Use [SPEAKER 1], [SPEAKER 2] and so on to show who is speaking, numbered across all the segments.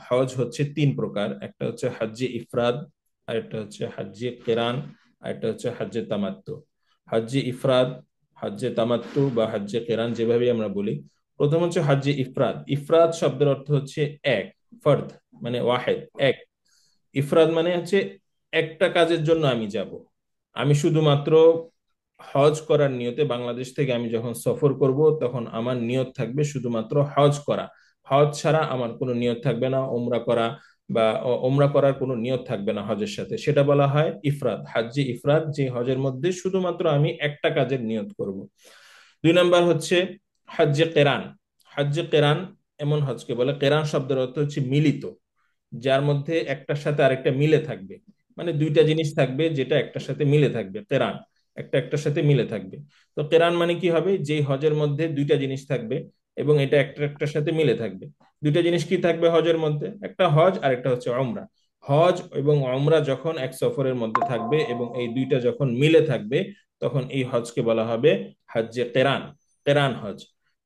[SPEAKER 1] হজ হচ্ছে তিন প্রকার, একটা হচ্ছে হাজ্জে ইফরাদ, আর একটা হচ্ছে হাজ্জে কেরান, আর একটা হচ্ছে হাজ্জে তামাত্তু। হাজ্জে ইফরাদ, হাজ্জে তামাত্তু বা হাজ্জে কেরান যেভাবে আমরা বলি। প্রথম হচ্ছে হাজ্জে ইফরাদ। ইফরাদ শব্দের অর্থ হচ্ছে এক, ফর্দ মানে ওয়াহেদ, এক। ইফরাদ মানে হচ্ছে একটা কাজের জন্য আমি যাব, আমি শুধুমাত্র হজ করার নিয়তে বাংলাদেশ থেকে আমি যখন সফর করব তখন আমার নিয়ত থাকবে শুধুমাত্র হজ করা। হজ ছাড়া আমার কোনো নিয়ত থাকবে না, ওমরা করা বা ওমরা করার কোনো নিয়ত থাকবে না হজের সাথে, সেটা বলা হয় ইফরাদ। হাজ্জে ইফরাদ, যে হজের মধ্যে শুধুমাত্র আমি একটা কাজের নিয়ত করব। দুই নাম্বার হচ্ছে হাজ্জে কেরান। হাজ্জে কেরান এমন হজকে বলে, কেরান শব্দের অর্থ হচ্ছে মিলিত, যার মধ্যে একটার সাথে আরেকটা মিলে থাকবে, মানে দুইটা জিনিস থাকবে যেটা একটার সাথে মিলে থাকবে, কেরান একটা একটার সাথে মিলে থাকবে। তো কেরান মানে কি হবে, যে হজের মধ্যে দুইটা জিনিস থাকবে এবং এটা একটা একটার সাথে মিলে থাকবে। দুইটা জিনিস কি থাকবে হজের মধ্যে, একটা হজ আর একটা হচ্ছে ওমরা। হজ এবং ওমরা যখন এক সফরের মধ্যে থাকবে এবং এই দুইটা যখন মিলে থাকবে, তখন এই হজকে বলা হবে হজ্জে কেরান, কেরান হজ।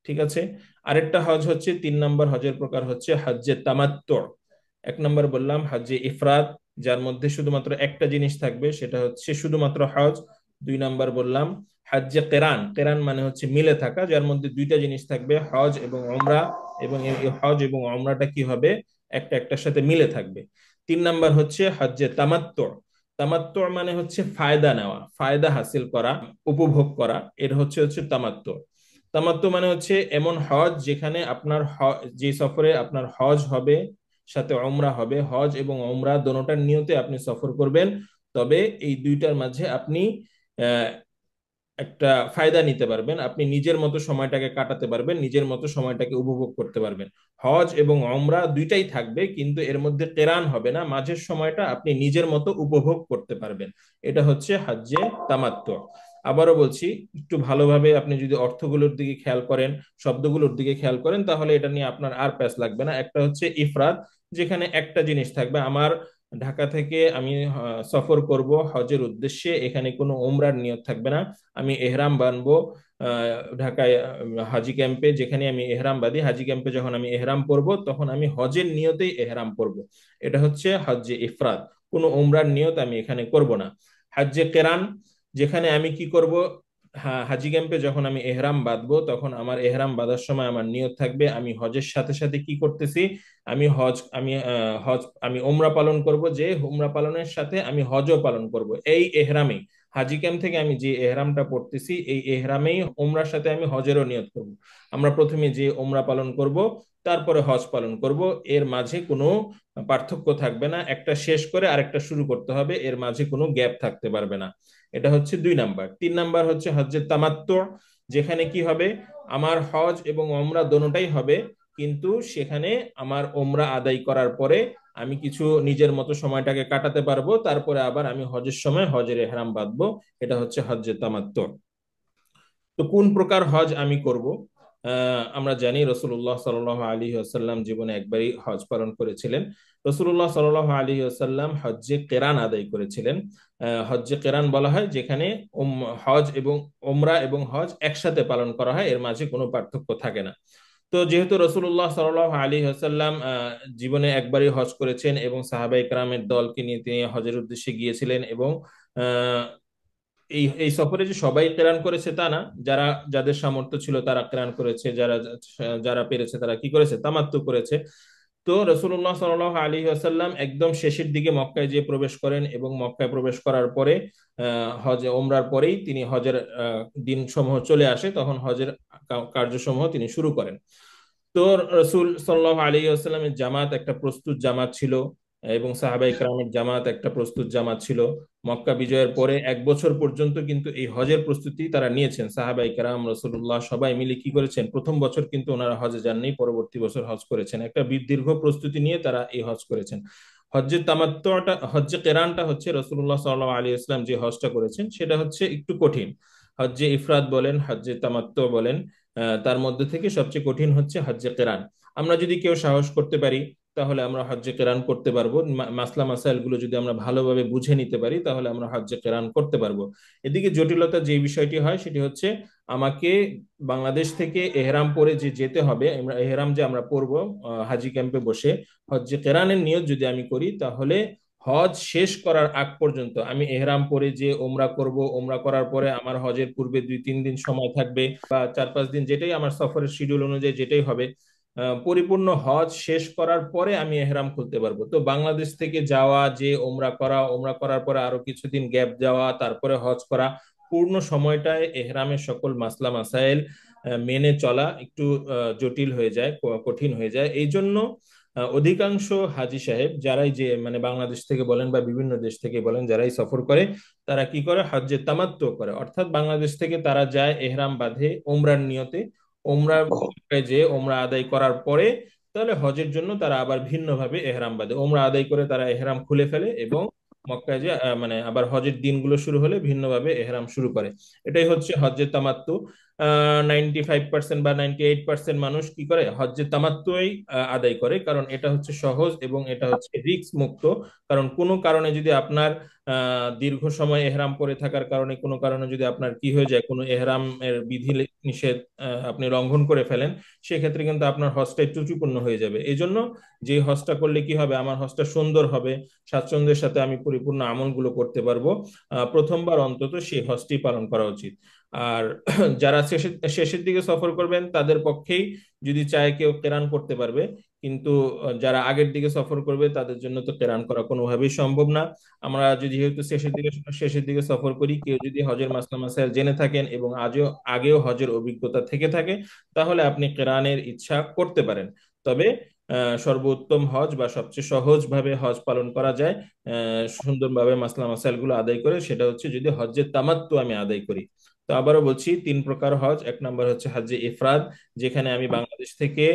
[SPEAKER 1] ঠিক আছে। আরেকটা হজ হচ্ছে, তিন নম্বর হজের প্রকার হচ্ছে হজ্জে তামাত্তু। এক নম্বর বললাম হজ্জে ইফরাদ, যার মধ্যে শুধুমাত্র একটা জিনিস থাকবে, সেটা হচ্ছে শুধুমাত্র হজ। দুই নাম্বার বললাম হজ্জে কেরান। কেরান মানে হচ্ছে মিলে থাকা, যার মধ্যে দুইটা জিনিস থাকবে, হজ এবং ওমরা, এবং এই হজ এবং ওমরাটা কি হবে, একটা একটার সাথে মিলে থাকবে। তিন নাম্বার হচ্ছে হজ্জে তামাত্তু। তামাত্তু মানে হচ্ছে ফায়দা নেওয়া, ফায়দা হাসিল করা, উপভোগ করা, এর হচ্ছে হচ্ছে তামাত্তু। তামাত্তু মানে হচ্ছে এমন হজ যেখানে আপনার যে সফরে আপনার হজ হবে, সাথে ওমরা হবে, হজ এবং ওমরা দোনোটার নিয়তে আপনি সফর করবেন, তবে এই দুইটার মাঝে আপনি আহ, একটা ফায়দা নিতে পারবেন, আপনি নিজের মতো সময়টাকে কাটাতে পারবেন, নিজের মতো সময়টাকে উপভোগ করতে পারবেন। হজ এবং ওমরা দুইটাই থাকবে, কিন্তু এর মধ্যে কেরান হবে না, মাঝের সময়টা আপনি নিজের মতো উপভোগ করতে পারবেন। এটা হচ্ছে হজ্জে তামাত্তু। আবারও বলছি, একটু ভালোভাবে আপনি যদি অর্থগুলোর দিকে খেয়াল করেন, শব্দগুলোর দিকে খেয়াল করেন, তাহলে এটা নিয়ে আপনার আর প্যাচ লাগবে না। একটা হচ্ছে ইফরাদ, যেখানে একটা জিনিস থাকবে, আমার ঢাকা থেকে আমি সফর করব হজের উদ্দেশ্যে, এখানে কোনো ওমরার নিয়ত থাকবে না, আমি এহরাম বানবো ঢাকায় হাজি ক্যাম্পে, যেখানে আমি এহরাম বাঁধি, হাজি ক্যাম্পে যখন আমি এহরাম পরবো তখন আমি হজের নিয়তেই এহরাম পরবো। এটা হচ্ছে হজ্জে ইফরাদ, কোনো উমরার নিয়ত আমি এখানে করব না। হজ্জে কেরান, যেখানে আমি কি করব, হাজি ক্যাম্পে যখন আমি এহরাম বাঁধবো তখন আমার এহরাম বাঁধার সময় আমার নিয়ত থাকবে আমি হজের সাথে সাথে কি করতেছি, আমি ওমরা পালন করব, যে ওমরা পালনের সাথে আমি হজও পালন করব এই এহরামে। হাজি ক্যাম্প থেকে আমি যে এহরামটা পড়তেছি এই এহরামেই ওমরার সাথে আমি হজেরও নিয়ত করব। আমরা প্রথমে যে ওমরা পালন করব, তারপরে হজ পালন করব, এর মাঝে কোনো পার্থক্য থাকবে না, একটা শেষ করে আরেকটা শুরু করতে হবে, এর মাঝে কোনো গ্যাপ থাকতে পারবে না। এটা হচ্ছে দুই নাম্বার। তিন নাম্বার হচ্ছে হজ্জে তামাত্তু, যেখানে কি হবে, আমার হজ এবং ওমরা দোনোটাই হবে, কিন্তু সেখানে আমার ওমরা আদায় করার পরে আমি কিছু নিজের মতো সময়টাকে কাটাতে পারবো, তারপরে আবার আমি হজের সময় হজের এহরাম বাঁধবো। এটা হচ্ছে হজ্জে তামাত্তু। তো কোন প্রকার হজ আমি করব? আমরা জানি রসুল্লাহ সাল আলী আসাল্লাম জীবনে একবারই হজ পালন করেছিলেন। রসুল্লাহ সাল আলী আসাল্লাম হজ্জে কেরান আদায় করেছিলেন। হজ্জে কেরান বলা হয় যেখানে হজ এবং ওমরা এবং হজ একসাথে পালন করা হয়, এর মাঝে কোনো পার্থক্য থাকে না। তো যেহেতু রসুল্লাহ সাল আলী আসাল্লাম জীবনে একবারই হজ করেছেন এবং সাহাবাই কেরামের দলকে নিয়ে তিনি হজের উদ্দেশ্যে গিয়েছিলেন, এবং আহ, এই এই সফরে যে সবাই কেরান করেছে তা না, যারা যাদের সামর্থ্য ছিল তারা কেরান করেছে, যারা যারা পেরেছে তারা কি করেছে, তামাত্তু করেছে। তো রসুল্লাহ সাল আলী আসাল্লাম একদম শেষের দিকে মক্কায় যে প্রবেশ করেন, এবং মক্কায় প্রবেশ করার পরে হজ ওমরার পরেই তিনি হজের দিন সমূহ চলে আসে, তখন হজের কার্যসমূহ তিনি শুরু করেন। তো রসুল সাল্লাহ আলী আসসালামের জামাত একটা প্রস্তুত জামাত ছিল, এবং সাহাবাই কেরামের জামাত একটা প্রস্তুত জামাত ছিল। মক্কা বিজয়ের পরে এক বছর পর্যন্ত কিন্তু এই হজের প্রস্তুতি তারা নিয়েছেন, সাহাবাই কেরাম রসুল্লাহ সবাই মিলে কি করেছেন, প্রথম বছর কিন্তু ওনারা হজে যাননি, পরবর্তী বছর হজ করেছেন, একটা দীর্ঘ প্রস্তুতি নিয়ে তারা এই হজ করেছেন। হজ্জে তামাত্তুটা, হজ্জে কেরানটা হচ্ছে রসুল্লাহ সাল্লাহ আলী ইসলাম যে হজটা করেছেন সেটা হচ্ছে একটু কঠিন। হজ্জে ইফরাত বলেন, হজ্জে তামাত্তু বলেন, তার মধ্যে থেকে সবচেয়ে কঠিন হচ্ছে হজ্জে কেরান। আমরা যদি কেউ সাহস করতে পারি তাহলে আমরা হজ্জে কেরান করতে পারবো। মাসলা মাসাইল গুলো যদি আমরা ভালোভাবে বুঝে নিতে পারি তাহলে আমরা হজ্জে কেরান করতে পারবো। এদিকে জটিলতা যে বিষয়টি হয় সেটি হচ্ছে আমাকে বাংলাদেশ থেকে এহরাম পরে যে যেতে হবে, আমরা এহরাম যে আমরা পরবো হাজি ক্যাম্পে বসে, হজ্জে কেরানের নিয়ত যদি আমি করি তাহলে হজ শেষ করার আগ পর্যন্ত আমি এহরাম পরে যে ওমরা করব, ওমরা করার পরে আমার হজের পূর্বে 2-3 দিন সময় থাকবে বা 4-5 দিন, যেটাই আমার সফরের শিডিউল অনুযায়ী যেটাই হবে, পরিপূর্ণ হজ শেষ করার পরে আমি এহরাম খুলতে পারবো। তো বাংলাদেশ থেকে যাওয়া, যে ওমরা করা, ওমরা করার পরে আরো কিছুদিন গ্যাপ যাওয়া, তারপরে হজ করা, পূর্ণ সময়টায় এহরামের সকল মাসলা মাসাইল মেনে চলা একটু জটিল হয়ে যায়, কঠিন হয়ে যায়। এই জন্য অধিকাংশ হাজি সাহেব যারাই, যে মানে বাংলাদেশ থেকে বলেন বা বিভিন্ন দেশ থেকে বলেন, যারাই সফর করে তারা কি করে, হজ্জে তামাত্তু করে। অর্থাৎ বাংলাদেশ থেকে তারা যায় এহরাম বাঁধে ওমরার নিয়তে, ওমরা যে ওমরা আদায় করার পরে তাহলে হজের জন্য তারা আবার ভিন্নভাবে এহরাম বাঁধে, ওমরা আদায় করে তারা এহরাম খুলে ফেলে এবং মক্কায় যে মানে আবার হজের দিনগুলো শুরু হলে ভিন্নভাবে এহরাম শুরু করে। এটাই হচ্ছে হজ্জে তামাত্তু। 95% বা 98% মানুষ কি করে, হজ্জে তামাত্তুই আদায় করে, কারণ এটা হচ্ছে সহজ এবং এটা হচ্ছে রিস্ক মুক্ত। কারণ কোনো কারণে যদি আপনার দীর্ঘ সময় এহরাম পরে থাকার কারণে কোনো কারণে যদি আপনার কি হয়ে যায়, কোনো এহরামের বিধি নিষেধ আপনি লঙ্ঘন করে ফেলেন, সেক্ষেত্রে কিন্তু আপনার হজটা ত্রুটিপূর্ণ হয়ে যাবে। এই জন্য যে হজটা করলে কি হবে, আমার হজটা সুন্দর হবে, স্বাচ্ছন্দ্যের সাথে আমি পরিপূর্ণ আমলগুলো করতে পারবো, প্রথমবার অন্তত সেই হজটি পালন করা উচিত। আর যারা শেষের দিকে সফর করবেন তাদের পক্ষেই যদি চায় কেউ কেরান করতে পারবে, কিন্তু যারা আগের দিকে সফর করবে তাদের জন্য তো কেরান করা কোনোভাবেই সম্ভব না। আমরা যদি যেহেতু শেষের দিকে সফর করি, কেউ যদি হজের মাসলা মাসাইল জেনে থাকেন এবং আগেও হজের অভিজ্ঞতা থেকে থাকে, তাহলে আপনি কেরানের ইচ্ছা করতে পারেন। তবে সর্বোত্তম হজ বা সবচেয়ে সহজ ভাবে হজ পালন করা যায় সুন্দরভাবে মাসলা মাসাইল গুলো আদায় করে, সেটা হচ্ছে যদি হজ্জের তামাত্তু আমি আদায় করি। তো আবারও বলছি, 3 প্রকার হজ। এক নম্বর হচ্ছে হজ্জে ইফরাদ, যেখানে আমি বাংলাদেশ থেকে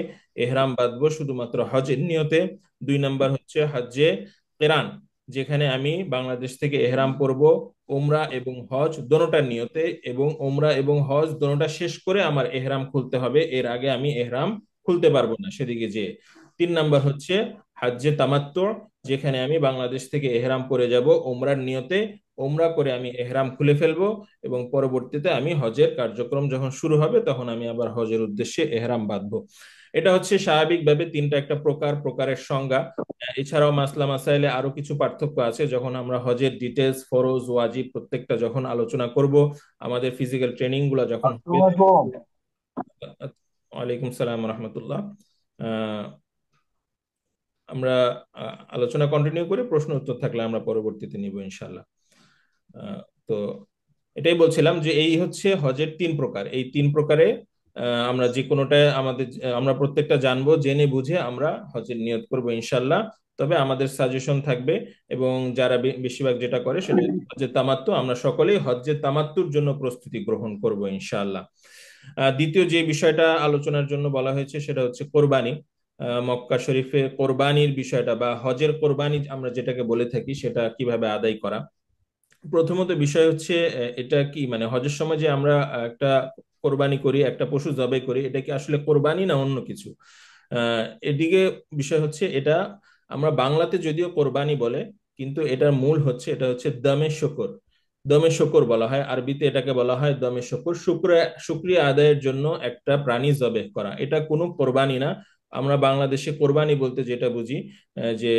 [SPEAKER 1] এহরাম বাঁধবো শুধুমাত্র হজের নিয়তে। 2 নম্বর হচ্ছে হজ্জে কেরান, যেখানে আমি বাংলাদেশ থেকে এহরাম পরব ওমরা এবং হজ দোনোটার নিয়তে, এবং ওমরা এবং হজ দোনোটা শেষ করে আমার এহরাম খুলতে হবে, এর আগে আমি এহরাম খুলতে পারবো না সেদিকে যে। 3 নম্বর হচ্ছে হজ্জে তামাত্তু, যেখানে আমি বাংলাদেশ থেকে এহরাম পরে যাব ওমরার নিয়তে, ওমরা করে আমি এহরাম খুলে ফেলবো এবং পরবর্তীতে আমি হজের কার্যক্রম যখন শুরু হবে তখন আমি আবার হজের উদ্দেশ্যে এহরাম বাঁধবো। এটা হচ্ছে স্বাভাবিকভাবে তিনটা একটা প্রকারের সংজ্ঞা। এছাড়াও মাসলা মাসাইলে আরো কিছু পার্থক্য আছে, যখন আমরা হজের ডিটেলস, ফরজ, ওয়াজিব প্রত্যেকটা যখন আলোচনা করব, আমাদের ফিজিক্যাল ট্রেনিং গুলা যখন হবে। ওয়ালাইকুম সালাম রহমতুল্লাহ। আমরা আলোচনা কন্টিনিউ করে প্রশ্ন উত্তর থাকলে আমরা পরবর্তীতে নিব ইনশাল্লাহ। আহ, তো এটাই বলছিলাম যে এই হচ্ছে হজের 3 প্রকার। এই 3 প্রকারে আমরা যে কোনোটা আমরা প্রত্যেকটা জানবো, জেনে বুঝে আমরা হজের নিয়ত করব ইনশাল্লাহ। তবে আমাদের সাজেশন থাকবে, এবং যারা বেশিরভাগ যেটা করে সেটা হজ্জের তামাত্তু, আমরা সকলেই হজ্জের তামাত্তুর জন্য প্রস্তুতি গ্রহণ করব ইনশাল্লাহ। দ্বিতীয় যে বিষয়টা আলোচনার জন্য বলা হয়েছে সেটা হচ্ছে কোরবানি। মক্কা শরীফে কোরবানির বিষয়টা বা হজের কোরবানি আমরা যেটাকে বলে থাকি, সেটা কিভাবে আদায় করা। প্রথমত বিষয় হচ্ছে এটা কি মানে হজের সময় যে আমরা একটা কোরবানি করি, একটা পশু জবাই করি, এটা কি আসলে কোরবানি না অন্য কিছু? এদিকে বিষয় হচ্ছে এটা আমরা বাংলাতে যদিও কোরবানি বলে, কিন্তু এটার মূল হচ্ছে এটা হচ্ছে দমে শকর। দমে শকর বলা হয়, আরবিতে এটাকে বলা হয় দমে শকর, শুকরিয়া আদায়ের জন্য একটা প্রাণী জবেহ করা। এটা কোনো কোরবানি না। আমরা বাংলাদেশে কোরবানি বলতে যেটা বুঝি, যে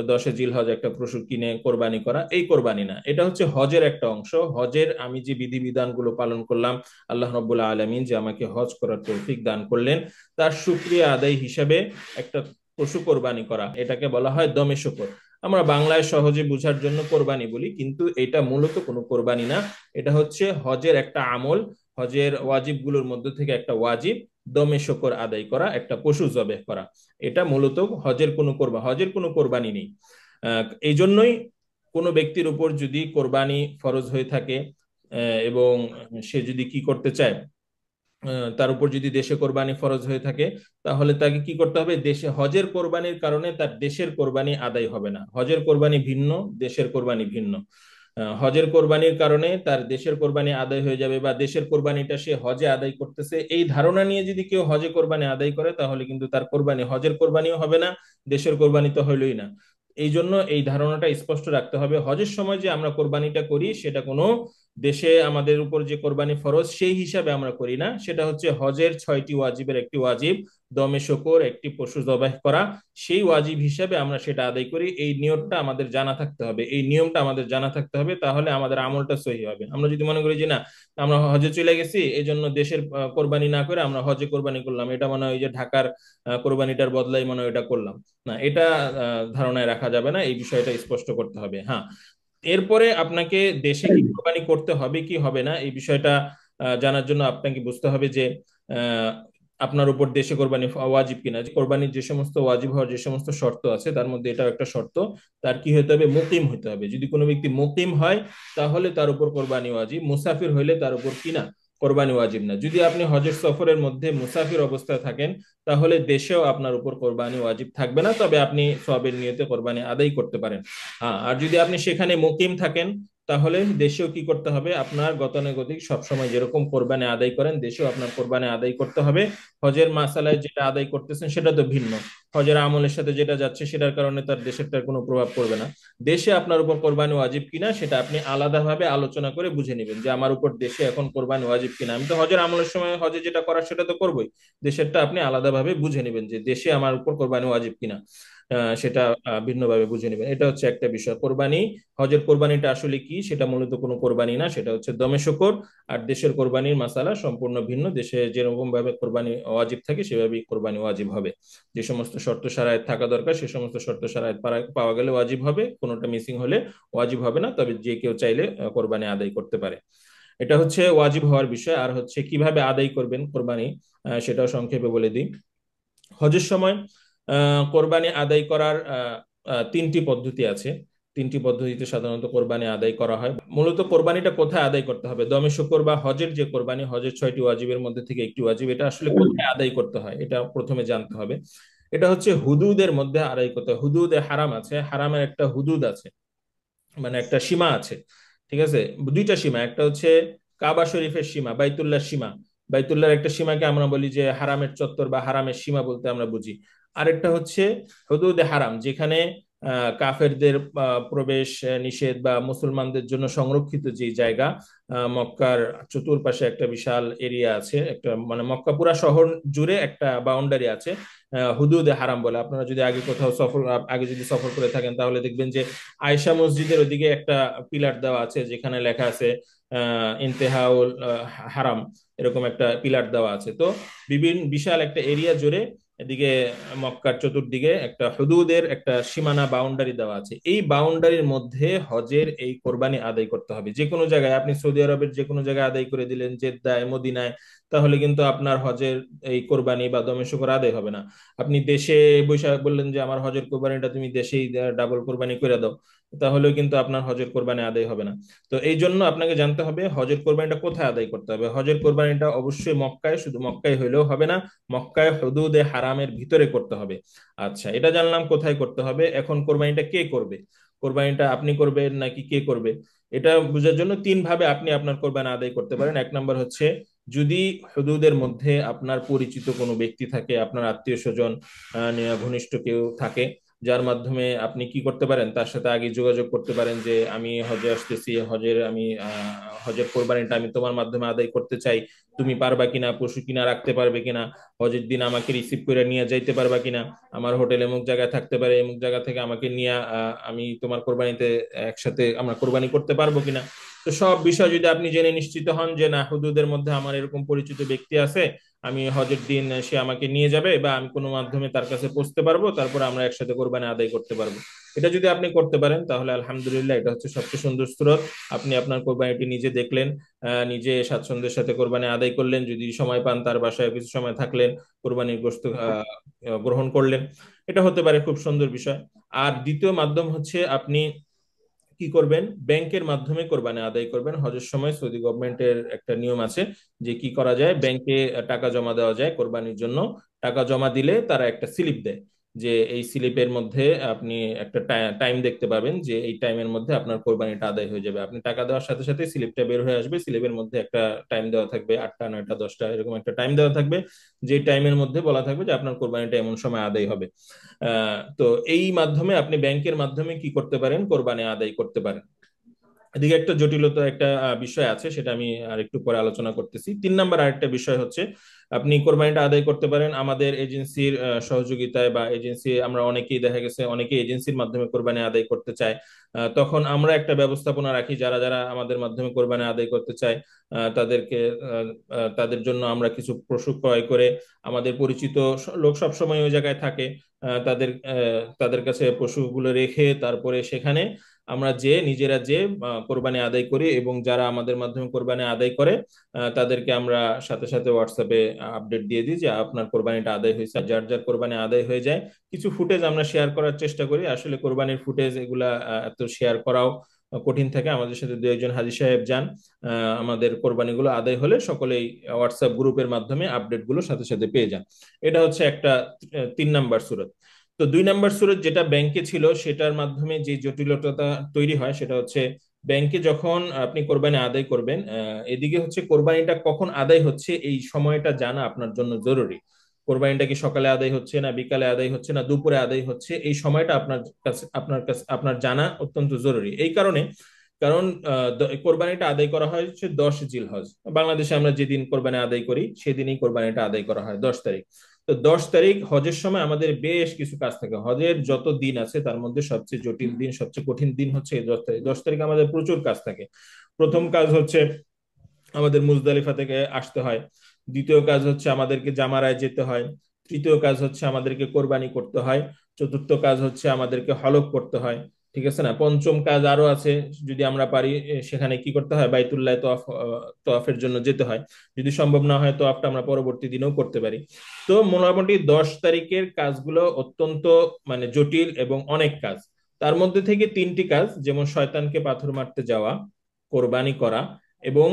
[SPEAKER 1] 10-এ জিলহজ একটা পশু কিনে কোরবানি করা, এই কোরবানি না। এটা হচ্ছে হজের একটা অংশ। হজের আমি যে বিধিবিধানগুলো পালন করলাম, আল্লাহ রাব্বুল আলামিন যে আমাকে হজ করার তৌফিক দান করলেন, তার শুকরিয়া আদায় হিসাবে একটা পশু কোরবানি করা, এটাকে বলা হয় দমে শুকর। আমরা বাংলায় সহজে বোঝার জন্য কোরবানি বলি, কিন্তু এটা মূলত কোনো কোরবানি না। এটা হচ্ছে হজের একটা আমল, হজের ওয়াজিব গুলোর মধ্যে থেকে একটা ওয়াজিব, দমে শুকর আদায় করা, একটা পশু জবেহ করা। এটা মূলত হজের কোনো কোরবানি নেই। এই জন্যই কোনো ব্যক্তির উপর যদি কোরবানি ফরজ হয়ে থাকে এবং সে যদি কি করতে চায়, তার উপর যদি দেশে কোরবানি ফরজ হয়ে থাকে, তাহলে তাকে কি করতে হবে, দেশে হজের কোরবানির কারণে তার দেশের কোরবানি আদায় হবে না। হজের কোরবানি ভিন্ন, দেশের কোরবানি ভিন্ন। হজের কোরবানির কারণে তার দেশের কোরবানি আদায় হয়ে যাবে, বা দেশের কোরবানিটা সে হজে আদায় করতেছে, এই ধারণা নিয়ে যদি কেউ হজে কোরবানি আদায় করে তাহলে কিন্তু তার কোরবানি হজের কোরবানিও হবে না, দেশের কোরবানি তো হইলই না। এই জন্য এই ধারণাটা স্পষ্ট রাখতে হবে, হজের সময় যে আমরা কোরবানিটা করি সেটা কোনো দেশে আমাদের উপর যে কোরবানি ফরজ সেই হিসাবে আমরা করি না, সেটা হচ্ছে হজের 6টি ওয়াজিবের একটি ওয়াজিব, দমে শকর, একটি পশু জবাই করা, সেই ওয়াজিব হিসাবে আমরা সেটা আদায় করি। এই নিয়মটা আমাদের জানা থাকতে হবে, এই নিয়মটা আমাদের জানা থাকতে হবে, তাহলে আমাদের আমলটা সহি হবে। আমরা যদি মনে করি যে না, আমরা হজে চলে গেছি এই জন্য দেশের কোরবানি না করে আমরা হজে কোরবানি করলাম, এটা মনে হয় যে ঢাকার কোরবানিটার বদলাই মনে হয় এটা করলাম, না, এটা ধারণায় রাখা যাবে না, এই বিষয়টা স্পষ্ট করতে হবে। হ্যাঁ, এরপরে আপনাকে দেশে কি কোরবানি করতে হবে কি হবে না এই বিষয়টা জানার জন্য আপনাকে বুঝতে হবে যে আহ, আপনার উপর দেশে কোরবানি ওয়াজিব কিনা। যে কোরবানির যে সমস্ত ওয়াজিব হওয়ার যে সমস্ত শর্ত আছে তার মধ্যে এটাও একটা শর্ত, তার কি হতে হবে, মুকিম হতে হবে। যদি কোনো ব্যক্তি মুকিম হয় তাহলে তার উপর কোরবানি ওয়াজিব, মুসাফির হইলে তার উপর কিনা কোরবানি ওয়াজিব না। যদি আপনি হজের সফরের মধ্যে মুসাফির অবস্থায় থাকেন তাহলে দেশেও আপনার উপর কোরবানি ওয়াজিব থাকবে না, তবে আপনি সওয়াবের নিয়তে কোরবানি আদায় করতে পারেন। হ্যাঁ, আর যদি আপনি সেখানে মুকিম থাকেন তাহলে দেশেও কি করতে হবে, আপনার গতানুগতিক সবসময় যেরকম কোরবানি আদায় করেন দেশেও আপনার কোরবানি আদায় করতে হবে। হজের মাসালায় যেটা আদায় করতেছেন সেটা তো ভিন্ন, হজের আমলের সাথে যেটা যাচ্ছে সেটার কারণে তার দেশেরটার কোনো প্রভাব পড়বে না। দেশে আপনার উপর কোরবানি ওয়াজিব কিনা সেটা আপনি আলাদাভাবে আলোচনা করে বুঝে নেবেন যে আমার উপর দেশে এখন কোরবানি ওয়াজিব কিনা। আমি তো হজের আমলের সময় হজে যেটা করার সেটা তো করবোই, দেশেরটা আপনি আলাদাভাবে বুঝে নেবেন যে দেশে আমার উপর কোরবানি ওয়াজিব কিনা, সেটা ভিন্নভাবে বুঝে নেবেন। এটা হচ্ছে একটা বিষয়। কোরবানি, হজের কোরবানিটা আসলে কি, সেটা মূলত কোনো কোরবানি না, সেটা হচ্ছে দমে শকর। আর দেশের কোরবানির মাসালা সম্পূর্ণ ভিন্ন, দেশে যেরকম ভাবে কোরবানি ওয়াজিব থাকে সেভাবেই কোরবানি ওয়াজিব হবে। যে সমস্ত শর্ত শারায়েত থাকা দরকার সে সমস্ত শর্ত শারায়েত পাওয়া গেলে ওয়াজিব হবে, কোনোটা মিসিং হলে ওয়াজিব হবে না, তবে যে কেউ চাইলে কোরবানি আদায় করতে পারে। এটা হচ্ছে ওয়াজিব হওয়ার বিষয়। আর হচ্ছে কিভাবে আদায় করবেন কোরবানি, সেটাও সংক্ষেপে বলে দিই। হজের সময় কোরবানি আদায় করার তিনটি পদ্ধতি আছে। তিনটি পদ্ধতিতে সাধারণত কোরবানি আদায় করা হয়। মূলত কোরবানিটা কোথায় আদায় করতে হবে, দমে শুকর বা হজের যে কোরবানি, হজের 6টি ওয়াজিবের মধ্যে থেকে একটি ওয়াজিব, এটা আসলে কোথায় আদায় করতে হয় এটা প্রথমে জানতে হবে। এটা হচ্ছে হুদুদের মধ্যে আদায় করতে হয়। হুদুদে হারাম আছে, হারামের একটা হুদুদ আছে, মানে একটা সীমা আছে। ঠিক আছে, দুইটা সীমা, একটা হচ্ছে কাবা শরীফের সীমা, বাইতুল্লাহ সীমা। বাইতুল্লাহর একটা সীমাকে আমরা বলি যে হারামের চত্বর বা হারামের সীমা বলতে আমরা বুঝি। আরেকটা হচ্ছে হুদুদে হারাম, যেখানে কাফেরদের প্রবেশ নিষেধ, বা মুসলমানদের জন্য সংরক্ষিত যে জায়গা, মক্কার চতুর্পাশে একটা বিশাল এরিয়া আছে, একটা মানে মক্কা পুরা শহর জুড়ে একটা বাউন্ডারি আছে, হুদুদে হারাম বলে। আপনারা যদি আগে কোথাও সফর, আগে যদি সফর করে থাকেন তাহলে দেখবেন যে আয়সা মসজিদের ওদিকে একটা পিলার দেওয়া আছে যেখানে লেখা আছে ইন্তেহাউল হারাম, এরকম একটা পিলার দেওয়া আছে। তো বিভিন্ন বিশাল একটা এরিয়া জুড়ে এদিকে মক্কার চতুর্দিকে একটা হুদুদের একটা সীমানা বাউন্ডারি দেওয়া আছে। এই বাউন্ডারির মধ্যে হজের এই কোরবানি আদায় করতে হবে। যে কোনো জায়গায় আপনি সৌদি আরবের যে কোনো জায়গায় আদায় করে দিলেন, জেদ্দায়, মদিনায়, তাহলে কিন্তু আপনার হজের এই কোরবানি বা দমে শুকর আদায় হবে না। আপনি দেশে বৈশাখ বললেন যে আমার হজের কোরবানিটা তুমি দেশেই ডাবল কোরবানি করে দাও, তাহলেও কিন্তু আপনার হজের কোরবানি আদায় হবে না। তো এই জন্য আপনাকে জানতে হবে হজের কোরবানিটা কোথায় আদায় করতে হবে। হজের কোরবানিটা অবশ্যই মক্কায়, শুধু মক্কায় হইলেও হবে না, মক্কায় হুদুদে হারামের ভিতরে করতে হবে। আচ্ছা, এটা জানলাম কোথায় করতে হবে। এখন কোরবানিটা কে করবে, কোরবানিটা আপনি করবেন নাকি কে করবে, এটা বোঝার জন্য তিন ভাবে আপনি আপনার কোরবানি আদায় করতে পারেন। এক নম্বর হচ্ছে, যদি হুদুদের মধ্যে আপনার পরিচিত কোনো ব্যক্তি থাকে, আপনার আত্মীয় স্বজন, ঘনিষ্ঠ কেউ থাকে, যার মাধ্যমে আপনি কি করতে পারেন, তার সাথে আগে যোগাযোগ করতে পারেন যে আমি হজে আসতেছি, হজের কোরবানিটা আমি তোমার মাধ্যমে আদায় করতে চাই, তুমি পারবা কিনা, পশু কিনা রাখতে পারবে কিনা, হজের দিন আমাকে রিসিভ করে নিয়ে যাইতে পারবা কিনা, আমার হোটেল এমুক জায়গায় থাকতে পারে, এমুক জায়গা থেকে আমাকে নিয়ে আমি তোমার কোরবানিতে একসাথে আমরা কোরবানি করতে পারবো কিনা। তো সব বিষয় যদি আপনি জেনে নিশ্চিত হন যে না, হুদুদের মধ্যে আমার এরকম পরিচিত ব্যক্তি আছে, আমি হজের দিন সে আমাকে নিয়ে যাবে বা আমি কোনো মাধ্যমে তার কাছে পৌঁছতে পারবো, তারপর আমরা একসাথে কোরবানি আদায় করতে পারবো, এটা যদি আপনি করতে পারেন তাহলে আলহামদুলিল্লাহ, এটা হচ্ছে সবচেয়ে সুন্দর সুরত। আপনি আপনার কোরবানিটি নিজে দেখলেন, নিজে স্বাচ্ছন্দ্যের সাথে কোরবানি আদায় করলেন, যদি সময় পান তার বাসায় কিছু সময় থাকলেন, কোরবানির গোশত গ্রহণ করলেন, এটা হতে পারে খুব সুন্দর বিষয়। আর দ্বিতীয় মাধ্যম হচ্ছে আপনি কি করবেন, ব্যাংকের মাধ্যমে কোরবানি আদায় করবেন। হজের সময় সৌদি গভর্নমেন্টের একটা নিয়ম আছে যে কি করা যায়, ব্যাংকে টাকা জমা দেওয়া যায় কোরবানির জন্য। টাকা জমা দিলে তারা একটা স্লিপ দেয়, যে এই স্লিপের মধ্যে আপনি একটা টাইম দেখতে পাবেন যে এই টাইমের মধ্যে আপনার কোরবানিটা আদায় হয়ে যাবে। আপনি টাকা দেওয়ার সাথে সাথে স্লিপটা বের হয়ে আসবে, স্লিপের মধ্যে একটা টাইম দেওয়া থাকবে, 8টা 9টা 10টা এরকম একটা টাইম দেওয়া থাকবে, যে টাইমের মধ্যে বলা থাকবে যে আপনার কোরবানিটা এমন সময় আদায় হবে। তো এই মাধ্যমে আপনি ব্যাংকের মাধ্যমে কি করতে পারেন, কোরবানি আদায় করতে পারেন। এদিকে একটা জটিলতা একটা বিষয় আছে, সেটা আমি আর একটু পরে আলোচনা করতেছি। 3 নাম্বার আরেকটা বিষয় হচ্ছে আপনি কোরবানিটা আদায় করতে পারেন আমাদের এজেন্সির সহযোগিতায়, বা এজেন্সি আমরা অনেকেই দেখা গেছে অনেকে এজেন্সির মাধ্যমে কোরবানি আদায় করতে চায়। তখন আমরা একটা ব্যবস্থাপনা রাখি, যারা যারা আমাদের মাধ্যমে কোরবানি আদায় করতে চায় তাদেরকে তাদের জন্য আমরা কিছু পশু ক্রয় করে, আমাদের পরিচিত লোক সবসময় ওই জায়গায় থাকে, তাদের কাছে পশুগুলো রেখে তারপরে সেখানে আমরা যে নিজেরা যে কোরবানি আদায় করি, এবং যারা আমাদের মাধ্যমে কোরবানি আদায় করে তাদেরকে আমরা সাথে সাথে হোয়াটসঅ্যাপে আপডেট দিয়ে দিই যে আপনার কোরবানিটা আদায় হয়েছে। যার যার কোরবানি আদায় হয়ে যায়, কিছু ফুটেজ আমরা শেয়ার করার চেষ্টা করি। আসলে কোরবানির ফুটেজ এগুলা এত শেয়ার করাও কঠিন থাকে। আমাদের সাথে দু একজন হাজী সাহেব যান, আমাদের কোরবানিগুলো আদায় হলে সকলেই হোয়াটসঅ্যাপ গ্রুপের মাধ্যমে আপডেট গুলো সাথে সাথে পেয়ে যান। এটা হচ্ছে একটা 3 নাম্বার সুরত। তো 2 নাম্বার সুরত যেটা ব্যাংকে ছিল, সেটার মাধ্যমে যে জটিলতা তৈরি হয় সেটা হচ্ছে ব্যাংকে যখন আপনি কোরবানি আদায় করবেন, এদিকে হচ্ছে কোরবানিটা কখন আদায় হচ্ছে এই সময়টা জানা আপনার জন্য জরুরি। কোরবানিটা কি সকালে আদায় হচ্ছে না বিকালে আদায় হচ্ছে না দুপুরে আদায় হচ্ছে, এই সময়টা আপনার জানা অত্যন্ত জরুরি। এই কারণে, কারণ কোরবানিটা আদায় করা হয় হচ্ছে 10 জিলহজ। বাংলাদেশে আমরা যেদিন কোরবানি আদায় করি সেদিনই কোরবানিটা আদায় করা হয় 10 তারিখ। তো 10 তারিখ হজের সময় আমাদের বেশ কিছু কাজ থাকে। হজের যত দিন আছে তার মধ্যে সবচেয়ে জটিল দিন, সবচেয়ে কঠিন দিন হচ্ছে এই 10 তারিখ। 10 তারিখ আমাদের প্রচুর কাজ থাকে। প্রথম কাজ হচ্ছে আমাদের মুজদালিফা থেকে আসতে হয়। দ্বিতীয় কাজ হচ্ছে আমাদেরকে জামারায় যেতে হয়। তৃতীয় কাজ হচ্ছে আমাদেরকে কোরবানি করতে হয়। চতুর্থ কাজ হচ্ছে আমাদেরকে হলক করতে হয়। ঠিক আছে না? পঞ্চম কাজ আরো আছে, যদি আমরা পারি সেখানে কি করতে হয়, বাইতুল্লাহ তোয়াফের জন্য যেতে হয়। যদি সম্ভব না হয় তোয়াফটা আমরা পরবর্তী দিনেও করতে পারি। তো মোটামুটি 10 তারিখের কাজগুলো অত্যন্ত মানে জটিল এবং অনেক কাজ। তার মধ্যে থেকে 3টি কাজ, যেমন শয়তানকে পাথর মারতে যাওয়া, কোরবানি করা, এবং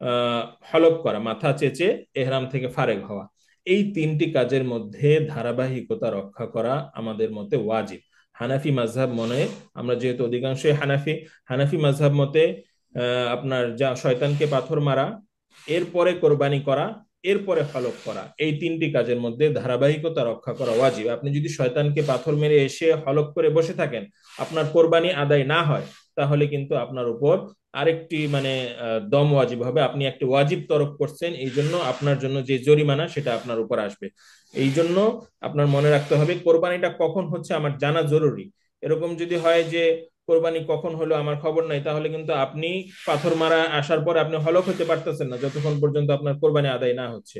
[SPEAKER 1] আহ হলক করা, মাথা চেঁচে এহরাম থেকে ফারেক হওয়া, এই 3টি কাজের মধ্যে ধারাবাহিকতা রক্ষা করা আমাদের মতে ওয়াজিব। হানাফি মাযহাব মনে, আমরা যেহেতু অধিকাংশই হানাফি, হানাফি মাযহাব মতে আপনার যা শয়তানকে পাথর মারা, এরপরে কোরবানি করা, এরপরে হলক করা, এই 3টি কাজের মধ্যে ধারাবাহিকতা রক্ষা করা ওয়াজিব। আপনি যদি শয়তানকে পাথর মেরে এসে হলক করে বসে থাকেন, আপনার কোরবানি আদায় না হয়, তাহলে কিন্তু আপনার উপর আরেকটি মানে দম ওয়াজিব হবে। আপনি একটা ওয়াজিব তরক করছেন, এই জন্য আপনার জন্য যে জরিমানা সেটা আপনার উপর আসবে। এই জন্য আপনার মনে রাখতে হবে কোরবানিটা কখন হচ্ছে আমার জানা জরুরি। এরকম যদি হয় যে কোরবানি কখন হলো আমার খবর নাই, তাহলে কিন্তু আপনি পাথর মারা আসার পর আপনি হলক হতে পারতেছেন না যতক্ষণ পর্যন্ত আপনার কোরবানি আদায় না হচ্ছে।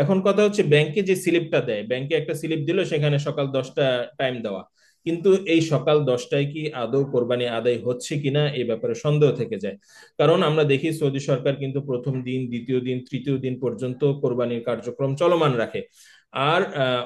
[SPEAKER 1] এখন কথা হচ্ছে ব্যাংকে যে স্লিপটা দেয়, ব্যাংকে একটা স্লিপ দিল সেখানে সকাল 10টা টাইম দেওয়া, কিন্তু এই সকাল 10টায় কি আদৌ কোরবানি আদায় হচ্ছে কিনা এই ব্যাপারে সন্দেহ থেকে যায়। কারণ আমরা দেখি সৌদি সরকার কিন্তু প্রথম দিন, দ্বিতীয় দিন, তৃতীয় দিন পর্যন্ত কোরবানির কার্যক্রম চলমান রাখে। আর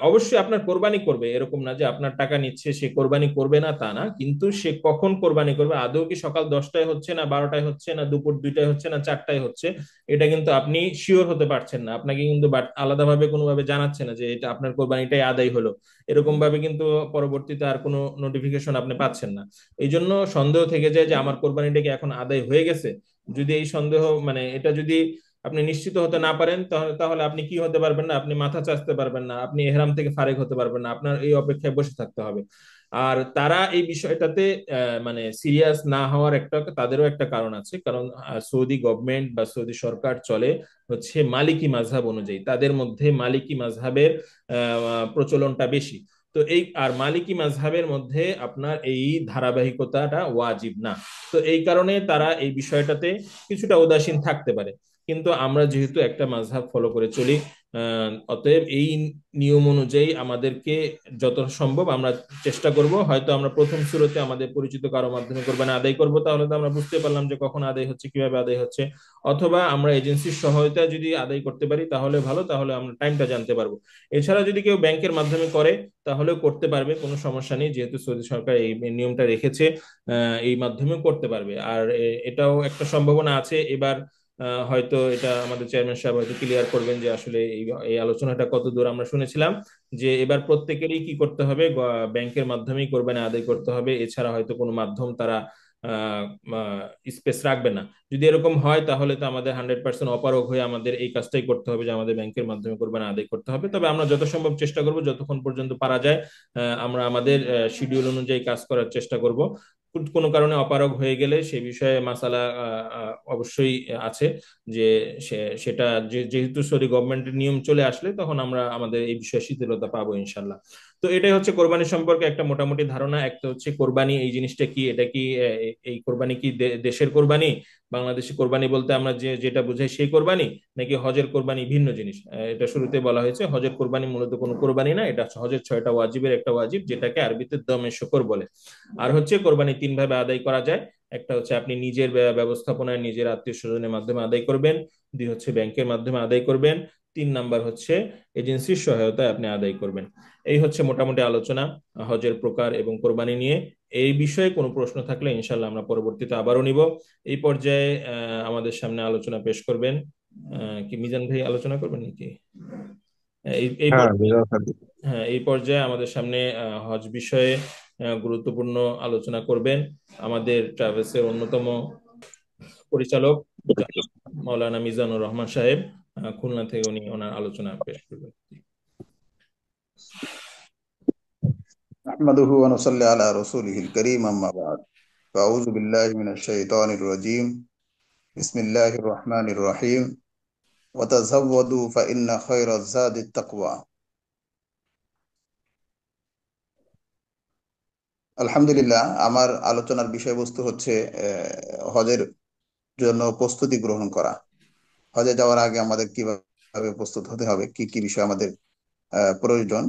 [SPEAKER 1] অবশ্যই আপনার কোরবানি করবে, এরকম না যে আপনার টাকা নিচ্ছে সে কোরবানি করবে না, তা না, কিন্তু সে কখন কোরবানি করবে, আদৌ কি সকাল 10টায় হচ্ছে না 12টায় হচ্ছে না দুপুর 2টায় হচ্ছে না 4টায় হচ্ছে, এটা কিন্তু আপনি শিওর হতে পারছেন না। আপনাকে কিন্তু আলাদাভাবে কোনোভাবে জানাচ্ছে না যে এটা আপনার কোরবানিটাই আদায় হলো, এরকম ভাবে কিন্তু পরবর্তীতে আর কোনো নোটিফিকেশন আপনি পাচ্ছেন না। এই জন্য সন্দেহ থেকে যায় যে আমার কোরবানিটা কি এখন আদায় হয়ে গেছে। যদি এই সন্দেহ মানে এটা যদি আপনি নিশ্চিত হতে না পারেন, তাহলে তাহলে আপনি কি হতে পারবেন না, আপনি মাথা চাচতে পারবেন না, আপনি এহরাম থেকে ফারেক হতে পারবেন না, আপনার এই অপেক্ষায় বসে থাকতে হবে। আর তারা এই বিষয়টাতে মানে সিরিয়াস না হওয়ার একটা তাদেরও একটা কারণ আছে। কারণ সৌদি গভর্নমেন্ট বা সৌদি সরকার চলে হচ্ছে মালিকি মাযহাব অনুযায়ী, তাদের মধ্যে মালিকি মাযহাবের প্রচলনটা বেশি। তো এই আর মালিকি মাযহাবের মধ্যে আপনার এই ধারাবাহিকতাটা ওয়াজিব না। তো এই কারণে তারা এই বিষয়টাতে কিছুটা উদাসীন থাকতে পারে। কিন্তু আমরা যেহেতু একটা মাযহাব ফলো করে চলি, অতএব এই নিয়ম অনুযায়ী আমাদেরকে যত সম্ভব আমরা চেষ্টা করব। হয়তো আমরা প্রথম শুরুতে আমাদের পরিচিত কারো মাধ্যমে কোরবানি আদায় করব, তাহলে তো আমরা বুঝতে পারলাম যে কখন আদায় হচ্ছে, কিভাবে আদায় হচ্ছে। অথবা আমরা এজেন্সির সহায়তা যদি আদায় করতে পারি তাহলে ভালো, তাহলে আমরা টাইমটা জানতে পারবো। এছাড়া যদি কেউ ব্যাংকের মাধ্যমে করে তাহলেও করতে পারবে, কোনো সমস্যা নেই, যেহেতু সৌদি সরকার এই নিয়মটা রেখেছে, এই মাধ্যমে করতে পারবে। আর এটাও একটা সম্ভাবনা আছে এবার হয়তো এটা আমাদের চেয়ারম্যান সাহেব হয়তো ক্লিয়ার করবেন যে আসলে এই আলোচনাটা কত দূর আমরা শুনেছিলাম যে এবার প্রত্যেকেরই কি করতে হবে, ব্যাংকের মাধ্যমেই কোরবানি আদায় করতে হবে, এছাড়া হয়তো কোনো মাধ্যম তারা স্পেস রাখবে না। যদি এরকম হয় তাহলে তো আমাদের 100% অপারগ হয়ে আমাদের এই কাজটাই করতে হবে যে আমাদের ব্যাংকের মাধ্যমে কোরবানি আদায় করতে হবে। তবে আমরা যত সম্ভব চেষ্টা করব, যতক্ষণ পর্যন্ত পারা যায় আমরা আমাদের শিডিউল অনুযায়ী কাজ করার চেষ্টা করব। কোনো কারণে অপারগ হয়ে গেলে সে বিষয়ে মাসালা অবশ্যই আছে, যে সেটা যেহেতু সৌদি গভর্নমেন্টের নিয়ম চলে আসলে তখন আমরা আমাদের এই বিষয়ে শিথিলতা পাবো ইনশাল্লাহ। তো এটাই হচ্ছে কোরবানি সম্পর্কে একটা মোটামুটি ধারণা। একটা হচ্ছে কোরবানি এই জিনিসটা কি, এটা কি এই কোরবানি কি দেশের কোরবানি, বাংলাদেশি কোরবানি বলতে আমরা যেটা বুঝাই সেই কোরবানি, নাকি হজের কোরবানি ভিন্ন জিনিস? এটা শুরুতে বলা হয়েছে হজের কোরবানি মূলত কোনো কোরবানি না, এটা হজের 6টা ওয়াজিবের একটা ওয়াজিব, যেটাকে আরবিতে দমে শুকর বলে। আর হচ্ছে কোরবানি তিন ভাবে আদায় করা যায়। একটা হচ্ছে আপনি নিজের ব্যবস্থাপনায় নিজের আত্মীয় স্বজনের মাধ্যমে আদায় করবেন, দুই হচ্ছে ব্যাংকের মাধ্যমে আদায় করবেন, তিন নাম্বার হচ্ছে এজেন্সির সহায়তায় আপনি আদায় করবেন। এই হচ্ছে মোটামুটি আলোচনা হজের প্রকার এবং কোরবানি নিয়ে। এই বিষয়ে কোনো প্রশ্ন থাকলে ইনশাল্লাহ আমরা পরবর্তীতে আবারও নিব। এই পর্যায়ে আমাদের সামনে আলোচনা পেশ করবেন কি মিজান ভাই, আলোচনা করবেন নাকি? এই এই
[SPEAKER 2] হ্যাঁ,
[SPEAKER 1] পর্যায়ে
[SPEAKER 2] বিরাট হাদিস।
[SPEAKER 1] হ্যাঁ, এই পর্যায়ে আমাদের সামনে হজ বিষয়ে গুরুত্বপূর্ণ আলোচনা করবেন আমাদের ট্রাভেলসের অন্যতম পরিচালক জনাব মাওলানা মিজানুর রহমান সাহেব। খুলনা থেকে উনি ওনার আলোচনা পেশ করবেন।
[SPEAKER 2] نحمده ونصلي على رسوله الكريم أما بعد فأعوذ بالله من الشيطان الرجيم بسم الله الرحمن الرحيم وتزودوا فإن خير الزاد التقوى আলহামদুলিল্লাহ। আমার আলোচনার বিষয়বস্তু হচ্ছে হজের জন্য প্রস্তুতি গ্রহণ করা। হজে যাওয়ার আগে আমাদের কিভাবে প্রস্তুত হতে হবে, কি কি বিষয় আমাদের প্রয়োজন,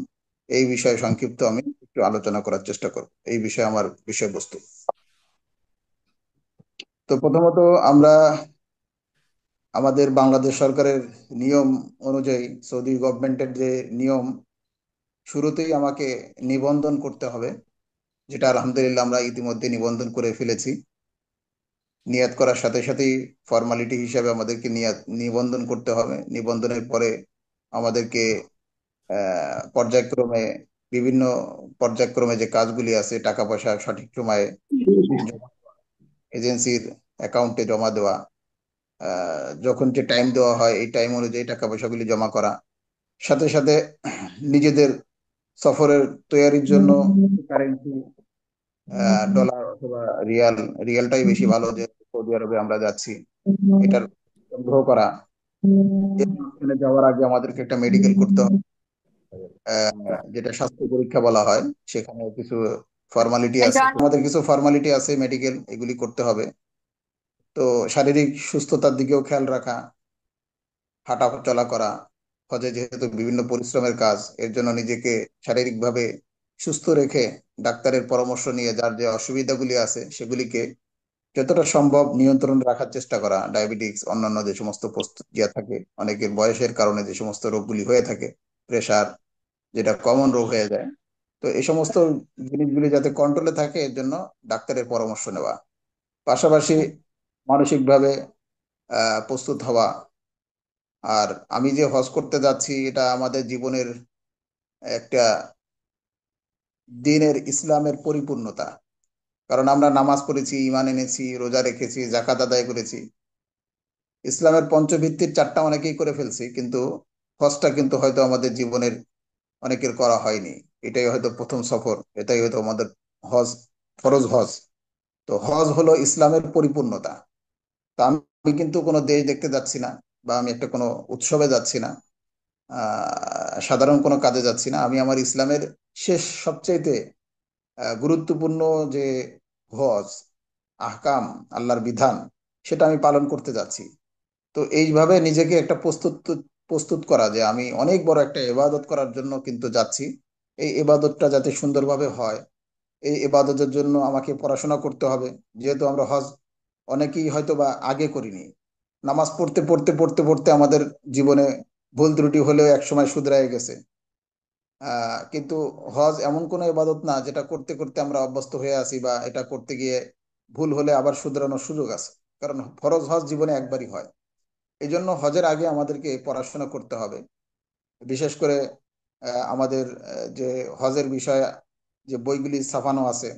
[SPEAKER 2] এই বিষয়ে সংক্ষিপ্ত আমি একটু আলোচনা করার চেষ্টা করব। এই বিষয়ে আমার বিষয়বস্তু। তো প্রথমত আমরা আমাদের বাংলাদেশ সরকারের নিয়ম অনুযায়ী, সৌদি গভর্নমেন্টের যে নিয়ম, শুরুতেই আমাকে নিবন্ধন করতে হবে, যেটা আলহামদুলিল্লাহ আমরা ইতিমধ্যে নিবন্ধন করে ফেলেছি। নিয়াত করার সাথে সাথেই ফর্মালিটি হিসাবে আমাদেরকে নিবন্ধন করতে হবে। নিবন্ধনের পরে আমাদেরকে পর্যায়ক্রমে বিভিন্ন পর্যায়ক্রমে যে কাজগুলি আছে, টাকা পয়সা সঠিক সময়ে এজেন্সির অ্যাকাউন্টে জমা দেওয়া, যখন যে টাইম দেওয়া হয় এই টাইম অনুযায়ী টাকা পয়সাগুলি জমা করা, সাথে সাথে নিজেদের সফরের তৈয়ারির জন্য কারেন্সি, ডলার অথবা রিয়াল, রিয়ালটাই বেশি ভালো, যে সৌদি আরবে আমরা যাচ্ছি, এটার সংগ্রহ করা। এখানে যাওয়ার আগে আমাদেরকে একটা মেডিকেল করতে হবে, যেটা স্বাস্থ্য পরীক্ষা বলা হয়। সেখানে কিছু ফর্মালিটি আছে, আমাদের কিছু ফর্মালিটি আছে, মেডিকেল, এগুলি করতে হবে। তো শারীরিক সুস্থতার দিকেও খেয়াল রাখা, হাঁটা চলা করা। হজে যেহেতু বিভিন্ন পরিশ্রমের কাজ, এর জন্য নিজেকে শারীরিকভাবে সুস্থ রেখে ডাক্তারের পরামর্শ নিয়ে যার যে অসুবিধাগুলি আছে সেগুলিকে যতটা সম্ভব নিয়ন্ত্রণে রাখার চেষ্টা করা। ডায়াবেটিস, অন্যান্য যে সমস্ত ইয়া থাকে, অনেকের বয়সের কারণে যে সমস্ত রোগগুলি হয়ে থাকে, প্রেশার, যেটা কমন রোগ হয়ে যায়, তো এই সমস্ত জিনিসগুলি যাতে কন্ট্রোলে থাকে এর জন্য ডাক্তারের পরামর্শ নেওয়া। পাশাপাশি মানসিকভাবে প্রস্তুত হওয়া। আর আমি যে হজ করতে যাচ্ছি, এটা আমাদের জীবনের একটা দিনের ইসলামের পরিপূর্ণতা। কারণ আমরা নামাজ পড়েছি, ঈমান এনেছি, রোজা রেখেছি, জাকাত আদায় করেছি, ইসলামের পঞ্চভিত্তির চারটা অনেকেই করে ফেলছি, কিন্তু হজটা কিন্তু হয়তো আমাদের জীবনের অনেকের করা হয়নি। এটাই হয়তো প্রথম সফর, এটাই হয়তো আমাদের হজ, ফরজ হজ। তো হজ হলো ইসলামের পরিপূর্ণতা। তা আমি কিন্তু কোনো দেশ দেখতে যাচ্ছি না, বা আমি একটা কোনো উৎসবে যাচ্ছি না, সাধারণ কোনো কাজে যাচ্ছি না। আমি আমার ইসলামের শেষ সবচাইতে গুরুত্বপূর্ণ যে হজ, আহকাম, আল্লাহর বিধান, সেটা আমি পালন করতে যাচ্ছি। তো এইভাবে নিজেকে একটা প্রস্তুত প্রস্তুত করা, যে আমি অনেক বড় একটা ইবাদত করার জন্য কিন্তু যাচ্ছি। এই ইবাদতটা যাতে সুন্দরভাবে হয়, এই ইবাদতের জন্য আমাকে পড়াশোনা করতে হবে। যেহেতু আমরা হজ অনেকেই হয়তো বা আগে করিনি, নামাজ পড়তে পড়তে পড়তে পড়তে আমাদের জীবনে ভুল ত্রুটি হলেও একসময় শুধরায় গেছে। কিন্তু হজ এমন কোনো ইবাদত না যেটা করতে করতে আমরা অভ্যস্ত হয়ে আছি, বা এটা করতে গিয়ে ভুল হলে আবার শুধরানোর সুযোগ আছে। কারণ ফরজ হজ জীবনে একবারই হয়। এই জন্য হজের আগে আমাদেরকে পড়াশোনা করতে হবে। বিশেষ করে আমাদের যে হজের বিষয়ে যে বইগুলি ছাপানো আছে,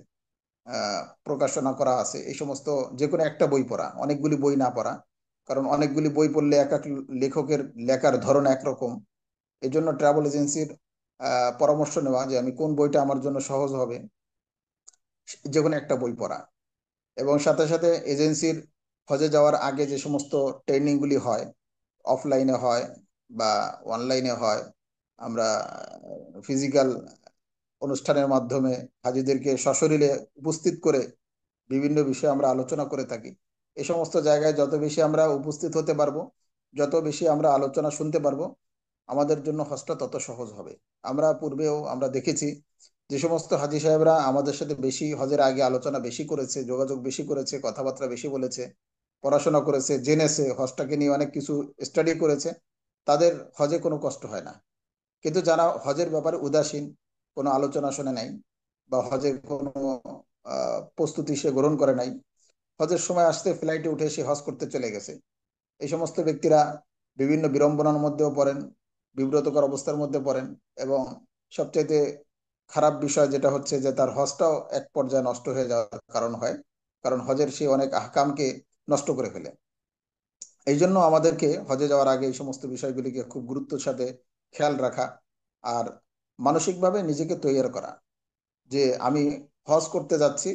[SPEAKER 2] প্রকাশনা করা আছে, এই সমস্ত যে কোনো একটা বই পড়া, অনেকগুলি বই না পড়া। কারণ অনেকগুলি বই পড়লে এক এক লেখকের লেখার ধরন একরকম। এই জন্য ট্রাভেল এজেন্সির পরামর্শ নেওয়া যে আমি কোন বইটা আমার জন্য সহজ হবে, যে কোনো একটা বই পড়া। এবং সাথে সাথে এজেন্সির হজে যাওয়ার আগে যে সমস্ত ট্রেনিংগুলি হয়, অফলাইনে হয় বা অনলাইনে হয়, আমরা ফিজিক্যাল অনুষ্ঠানের মাধ্যমে হাজিদেরকে সশরীরে উপস্থিত করে বিভিন্ন বিষয়ে আমরা আলোচনা করে থাকি। এই সমস্ত জায়গায় যত বেশি আমরা উপস্থিত হতে পারবো, যত বেশি আমরা আলোচনা শুনতে পারবো, আমাদের জন্য হজটা তত সহজ হবে। আমরা পূর্বেও আমরা দেখেছি যে সমস্ত হাজি সাহেবরা আমাদের সাথে বেশি হজের আগে আলোচনা বেশি করেছে, যোগাযোগ বেশি করেছে, কথাবার্তা বেশি বলেছে, পড়াশোনা করেছে, জেনেছে, হজটাকে নিয়ে অনেক কিছু স্টাডি করেছে, তাদের হজে কোনো কষ্ট হয় না। কিন্তু যারা হজের ব্যাপারে উদাসীন, কোনো আলোচনা শোনে নাই বা হজের কোনো প্রস্তুতি সে গ্রহণ করে নাই, হজের সময় আসতে ফ্লাইটে উঠে সে হজ করতে চলে গেছে, এই সমস্ত ব্যক্তিরা বিভিন্ন বিড়ম্বনার মধ্যেও পড়েন, বিব্রতকর অবস্থার মধ্যে পড়েন। এবং সবচাইতে খারাপ বিষয় যেটা হচ্ছে যে তার হজটাও এক পর্যায়ে নষ্ট হয়ে যাওয়ার কারণ হয়, কারণ হজের সে অনেক আহকামকে নষ্ট করে ফেলে। এই জন্য আমাদেরকে হজে যাওয়ার আগে এই সমস্ত বিষয়গুলিকে খুব গুরুত্বের সাথে খেয়াল রাখা, আর মানসিকভাবে নিজেকে তৈরি করা যে আমি হজ করতে যাচ্ছি,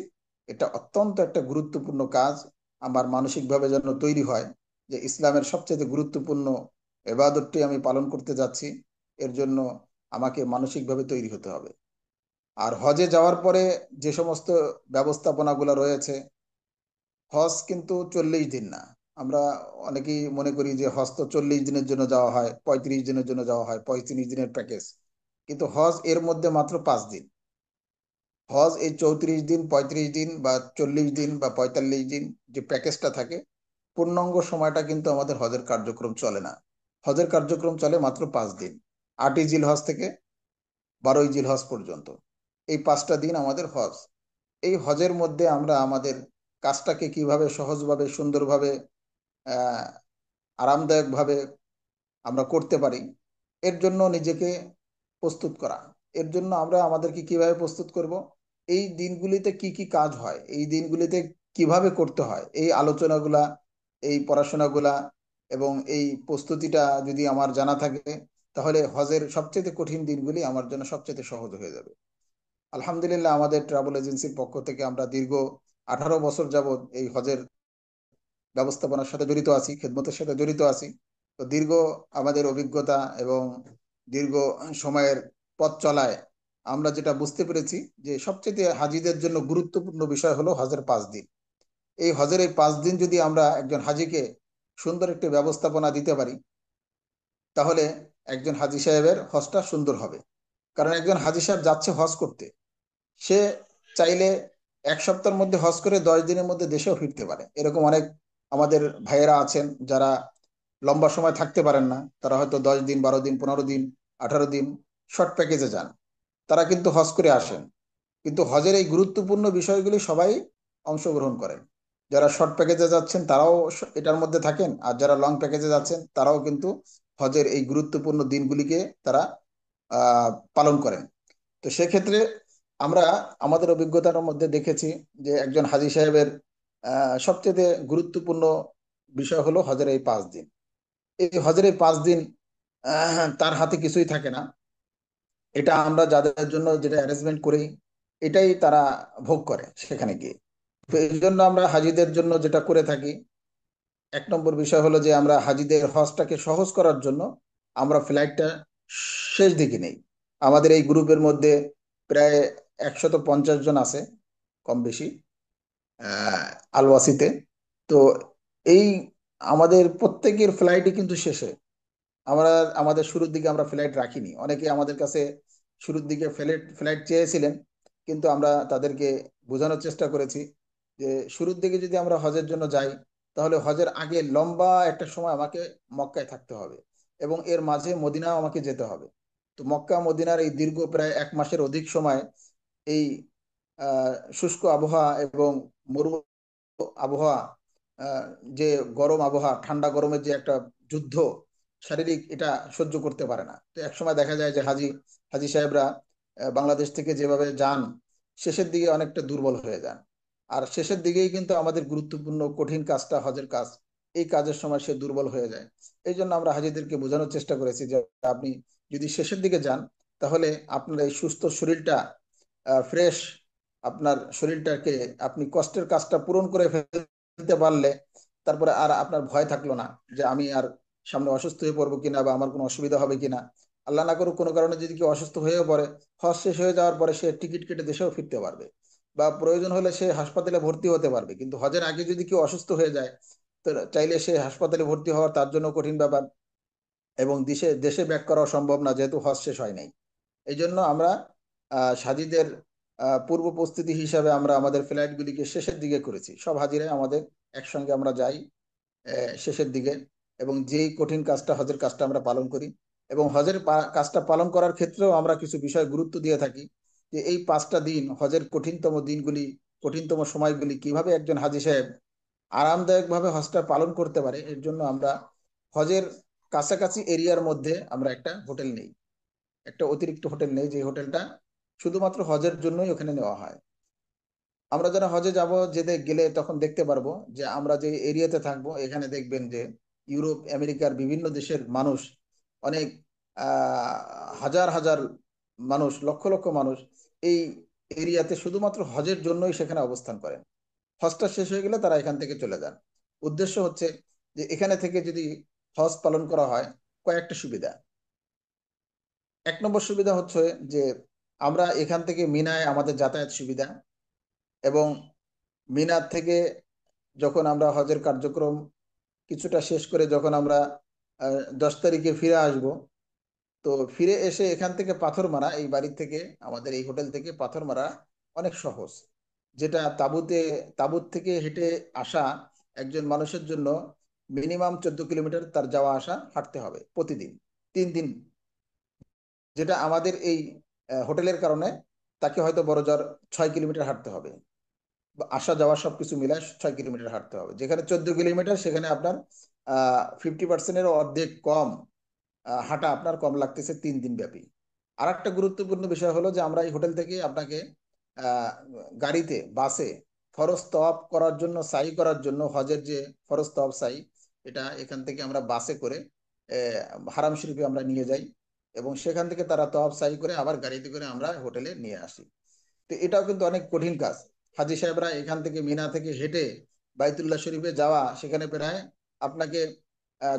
[SPEAKER 2] এটা অত্যন্ত একটা গুরুত্বপূর্ণ কাজ। আমার মানসিকভাবে যেন তৈরি হয় যে ইসলামের সবচেয়ে গুরুত্বপূর্ণ এবাদতটি আমি পালন করতে যাচ্ছি, এর জন্য আমাকে মানসিকভাবে তৈরি হতে হবে। আর হজে যাওয়ার পরে যে সমস্ত ব্যবস্থাপনাগুলো রয়েছে, হজ কিন্তু 40 দিন না। আমরা অনেকেই মনে করি যে হজ তো 40 দিনের জন্য যাওয়া হয়, 35 দিনের জন্য যাওয়া হয়, 35 দিনের প্যাকেজ। কিন্তু হজ এর মধ্যে মাত্র 5 দিন। হজ এই 34 দিন, 35 দিন বা 40 দিন বা 45 দিন যে প্যাকেজটা থাকে, পূর্ণাঙ্গ সময়টা কিন্তু আমাদের হজের কার্যক্রম চলে না। হজের কার্যক্রম চলে মাত্র 5 দিন, 8ই জিলহজ থেকে 12ই জিলহজ পর্যন্ত। এই 5টা দিন আমাদের হজ। এই হজের মধ্যে আমরা আমাদের কাজটাকে কিভাবে সহজভাবে, সুন্দরভাবে, আহ আরামদায়কভাবে আমরা করতে পারি, এর জন্য নিজেকে প্রস্তুত করা। এর জন্য আমরা আমাদেরকে কিভাবে প্রস্তুত করব, এই দিনগুলিতে কি কি কাজ হয়, এই দিনগুলিতে কিভাবে করতে হয়, এই আলোচনাগুলা, এই পড়াশোনাগুলা এবং এই প্রস্তুতিটা যদি আমার জানা থাকে, তাহলে হজের সবচেয়ে কঠিন দিনগুলি আমার জন্য সবচেয়ে সহজ হয়ে যাবে। আলহামদুলিল্লাহ, আমাদের ট্রাভেল এজেন্সির পক্ষ থেকে আমরা দীর্ঘ 18 বছর যাবৎ এই হজের ব্যবস্থাপনার সাথে জড়িত আছি, খেদমতের সাথে জড়িত আছি। তো দীর্ঘ আমাদের অভিজ্ঞতা এবং দীর্ঘ সময়ের পথ চলায় আমরা যেটা বুঝতে পেরেছি যে সবচেয়ে হাজিদের জন্য গুরুত্বপূর্ণ বিষয় হলো হজের 5 দিন। এই হজের এই 5 দিন যদি আমরা একজন হাজিকে সুন্দর একটি ব্যবস্থাপনা দিতে পারি, তাহলে একজন হাজি সাহেবের হজটা সুন্দর হবে। কারণ একজন হাজি সাহেব যাচ্ছে হজ করতে, সে চাইলে 1 সপ্তাহের মধ্যে হজ করে 10 দিনের মধ্যে দেশেও ফিরতে পারে। এরকম অনেক আমাদের ভাইয়েরা আছেন যারা লম্বা সময় থাকতে পারেন না, তারা হয়তো 10 দিন, 12 দিন, 15 দিন, 18 দিন শর্ট প্যাকেজে যান, তারা কিন্তু হজ করে আসেন। কিন্তু হজের এই গুরুত্বপূর্ণ বিষয়গুলি সবাই অংশগ্রহণ করেন। যারা শর্ট প্যাকেজে যাচ্ছেন তারাও এটার মধ্যে থাকেন, আর যারা লং প্যাকেজে যাচ্ছেন তারাও কিন্তু হজের এই গুরুত্বপূর্ণ দিনগুলিকে তারা পালন করেন। তো সেক্ষেত্রে আমরা আমাদের অভিজ্ঞতার মধ্যে দেখেছি যে একজন হাজী সাহেবের সবচেয়ে গুরুত্বপূর্ণ বিষয় হলো হজের এই 5 দিন। এই হজের এই 5 দিন তার হাতে কিছুই থাকে না, এটা আমরা যাদের জন্য যেটা অ্যারেঞ্জমেন্ট করি এটাই তারা ভোগ করে সেখানে গিয়ে। তো এই জন্য আমরা হাজিদের জন্য যেটা করে থাকি, 1 নম্বর বিষয় হলো যে আমরা হাজিদের হজটাকে সহজ করার জন্য আমরা ফ্লাইটটা শেষ দিকে নেই। আমাদের এই গ্রুপের মধ্যে প্রায় 150 জন আছে, কম বেশি, আলওয়াসিতে। তো এই আমাদের প্রত্যেকের ফ্লাইটই কিন্তু শেষে, আমরা আমাদের শুরুর দিকে আমরা ফ্লাইট রাখিনি। অনেকে আমাদের কাছে শুরুর দিকে ফ্লাইট ফ্লাইট চেয়েছিলেন, কিন্তু আমরা তাদেরকে বোঝানোর চেষ্টা করেছি যে শুরুর দিকে যদি আমরা হজের জন্য যাই, তাহলে হজের আগে লম্বা একটা সময় আমাকে মক্কায় থাকতে হবে এবং এর মাঝে মদিনাও আমাকে যেতে হবে। তো মক্কা মদিনার এই দীর্ঘ প্রায় 1 মাসের অধিক সময় এই শুষ্ক আবহাওয়া এবং মরু আবহাওয়া, আহ, যে গরম আবহাওয়া, ঠান্ডা গরমের যে একটা যুদ্ধ, শারীরিক এটা সহ্য করতে পারে না। তো একসময় দেখা যায় যে হাজি সাহেবরা বাংলাদেশ থেকে যেভাবে যান, শেষের দিকে অনেকটা দুর্বল হয়ে যান। আর শেষের দিকেই কিন্তু আমাদের গুরুত্বপূর্ণ কঠিন কাজটা, হজের কাজ, এই কাজের সময় সে দুর্বল হয়ে যায়। এই জন্য আমরা হাজিদেরকে বোঝানোর চেষ্টা করেছি যে আপনি যদি শেষের দিকে যান, তাহলে আপনার এই সুস্থ শরীরটা, ফ্রেশ আপনার শরীরটাকে আপনি কষ্টের কাজটা পূরণ করে ফেলতে পারলে তারপরে আর আপনার ভয় থাকলো না যে আমি আর সামনে অসুস্থ হয়ে পড়বো কিনা বা আমার কোনো অসুবিধা হবে কিনা। আল্লাহ না করুক কোনো কারণে যদি কেউ অসুস্থ হয়েও পড়ে, হজ শেষ হয়ে যাওয়ার পরে সে টিকিট কেটে দেশেও ফিরতে পারবে, বা প্রয়োজন হলে সে হাসপাতালে ভর্তি হতে পারবে। কিন্তু হজের আগে যদি কেউ অসুস্থ হয়ে যায়, তো চাইলে সে হাসপাতালে ভর্তি হওয়ার তার জন্য কঠিন ব্যাপার, এবং দেশে দেশে ব্যাক করা সম্ভব না যেহেতু হজ শেষ হয় নাই। এই জন্য আমরা হাজিদের পূর্ব প্রস্তুতি হিসাবে আমরা আমাদের ফ্লাইটগুলিকে শেষের দিকে করেছি। সব হাজিরাই আমাদের একসঙ্গে আমরা যাই শেষের দিকে, এবং যেই কঠিন কাজটা, হজের কাজটা আমরা পালন করি। এবং হজের কাজটা পালন করার ক্ষেত্রেও আমরা কিছু বিষয় গুরুত্ব দিয়ে থাকি, যে এই 5টা দিন, হজের কঠিনতম দিনগুলি, কঠিনতম সময়গুলি কিভাবে একজন হাজি সাহেব আরামদায়কভাবে হজটা পালন করতে পারে। এর জন্য আমরা হজের কাছাকাছি এরিয়ার মধ্যে আমরা একটা হোটেল নেই, একটা অতিরিক্ত হোটেল নেই, যে হোটেলটা শুধুমাত্র হজের জন্যই ওখানে নেওয়া হয়। আমরা যারা হজে যাব, যেতে গেলে তখন দেখতে পারবো যে আমরা যে এরিয়াতে থাকবো, এখানে দেখবেন যে ইউরোপ আমেরিকার বিভিন্ন দেশের মানুষ, অনেক হাজার হাজার মানুষ, লক্ষ লক্ষ মানুষ এই এরিয়াতে শুধুমাত্র হজের জন্যই সেখানে অবস্থান করেন। হজটা শেষ হয়ে গেলে তারা এখান থেকে চলে যান। উদ্দেশ্য হচ্ছে যে এখানে থেকে যদি হজ পালন করা হয়, কয়েকটা সুবিধা। 1 নম্বর সুবিধা হচ্ছে যে আমরা এখান থেকে মিনায় আমাদের যাতায়াত সুবিধা, এবং মিনার থেকে যখন আমরা হজের কার্যক্রম কিছুটা শেষ করে যখন আমরা 10 তারিখে ফিরে আসব, তো ফিরে এসে এখান থেকে পাথর মারা, এই বাড়ি থেকে, আমাদের এই হোটেল থেকে পাথর মারা অনেক সহজ। যেটা তাবুত থেকে হেঁটে আসা একজন মানুষের জন্য মিনিমাম 14 কিলোমিটার তার যাওয়া আসা হাঁটতে হবে প্রতিদিন 3 দিন, যেটা আমাদের এই হোটেলের কারণে তাকে হয়তো বড়জোর 6 কিলোমিটার হাঁটতে হবে। আসা যাওয়া সবকিছু মিলায় 6 কিলোমিটার হাঁটতে হবে, যেখানে 14 কিলোমিটার সেখানে আপনার 50%-এরও অর্ধেক কম হাঁটা আপনার কম লাগতেছে 3 দিন ব্যাপী। আর একটা গুরুত্বপূর্ণ বিষয় হলো যে আমরা এই হোটেল থেকে আপনাকে আহ, গাড়িতে, বাসে ফরজ তওয়াফ করার জন্য, সাই করার জন্য, হজের যে ফরজ তওয়াফ সাই, এটা এখান থেকে আমরা বাসে করে হারাম শরীফে আমরা নিয়ে যাই, এবং সেখান থেকে তারা তওয়াফ সাই করে আবার গাড়িতে করে আমরা হোটেলে নিয়ে আসি। তো এটাও কিন্তু অনেক কঠিন কাজ। হাজি সাহেবরা এখান থেকে, মিনা থেকে হেঁটে বাইতুল্লাহ শরীফে যাওয়া, সেখানে প্রায় আপনাকে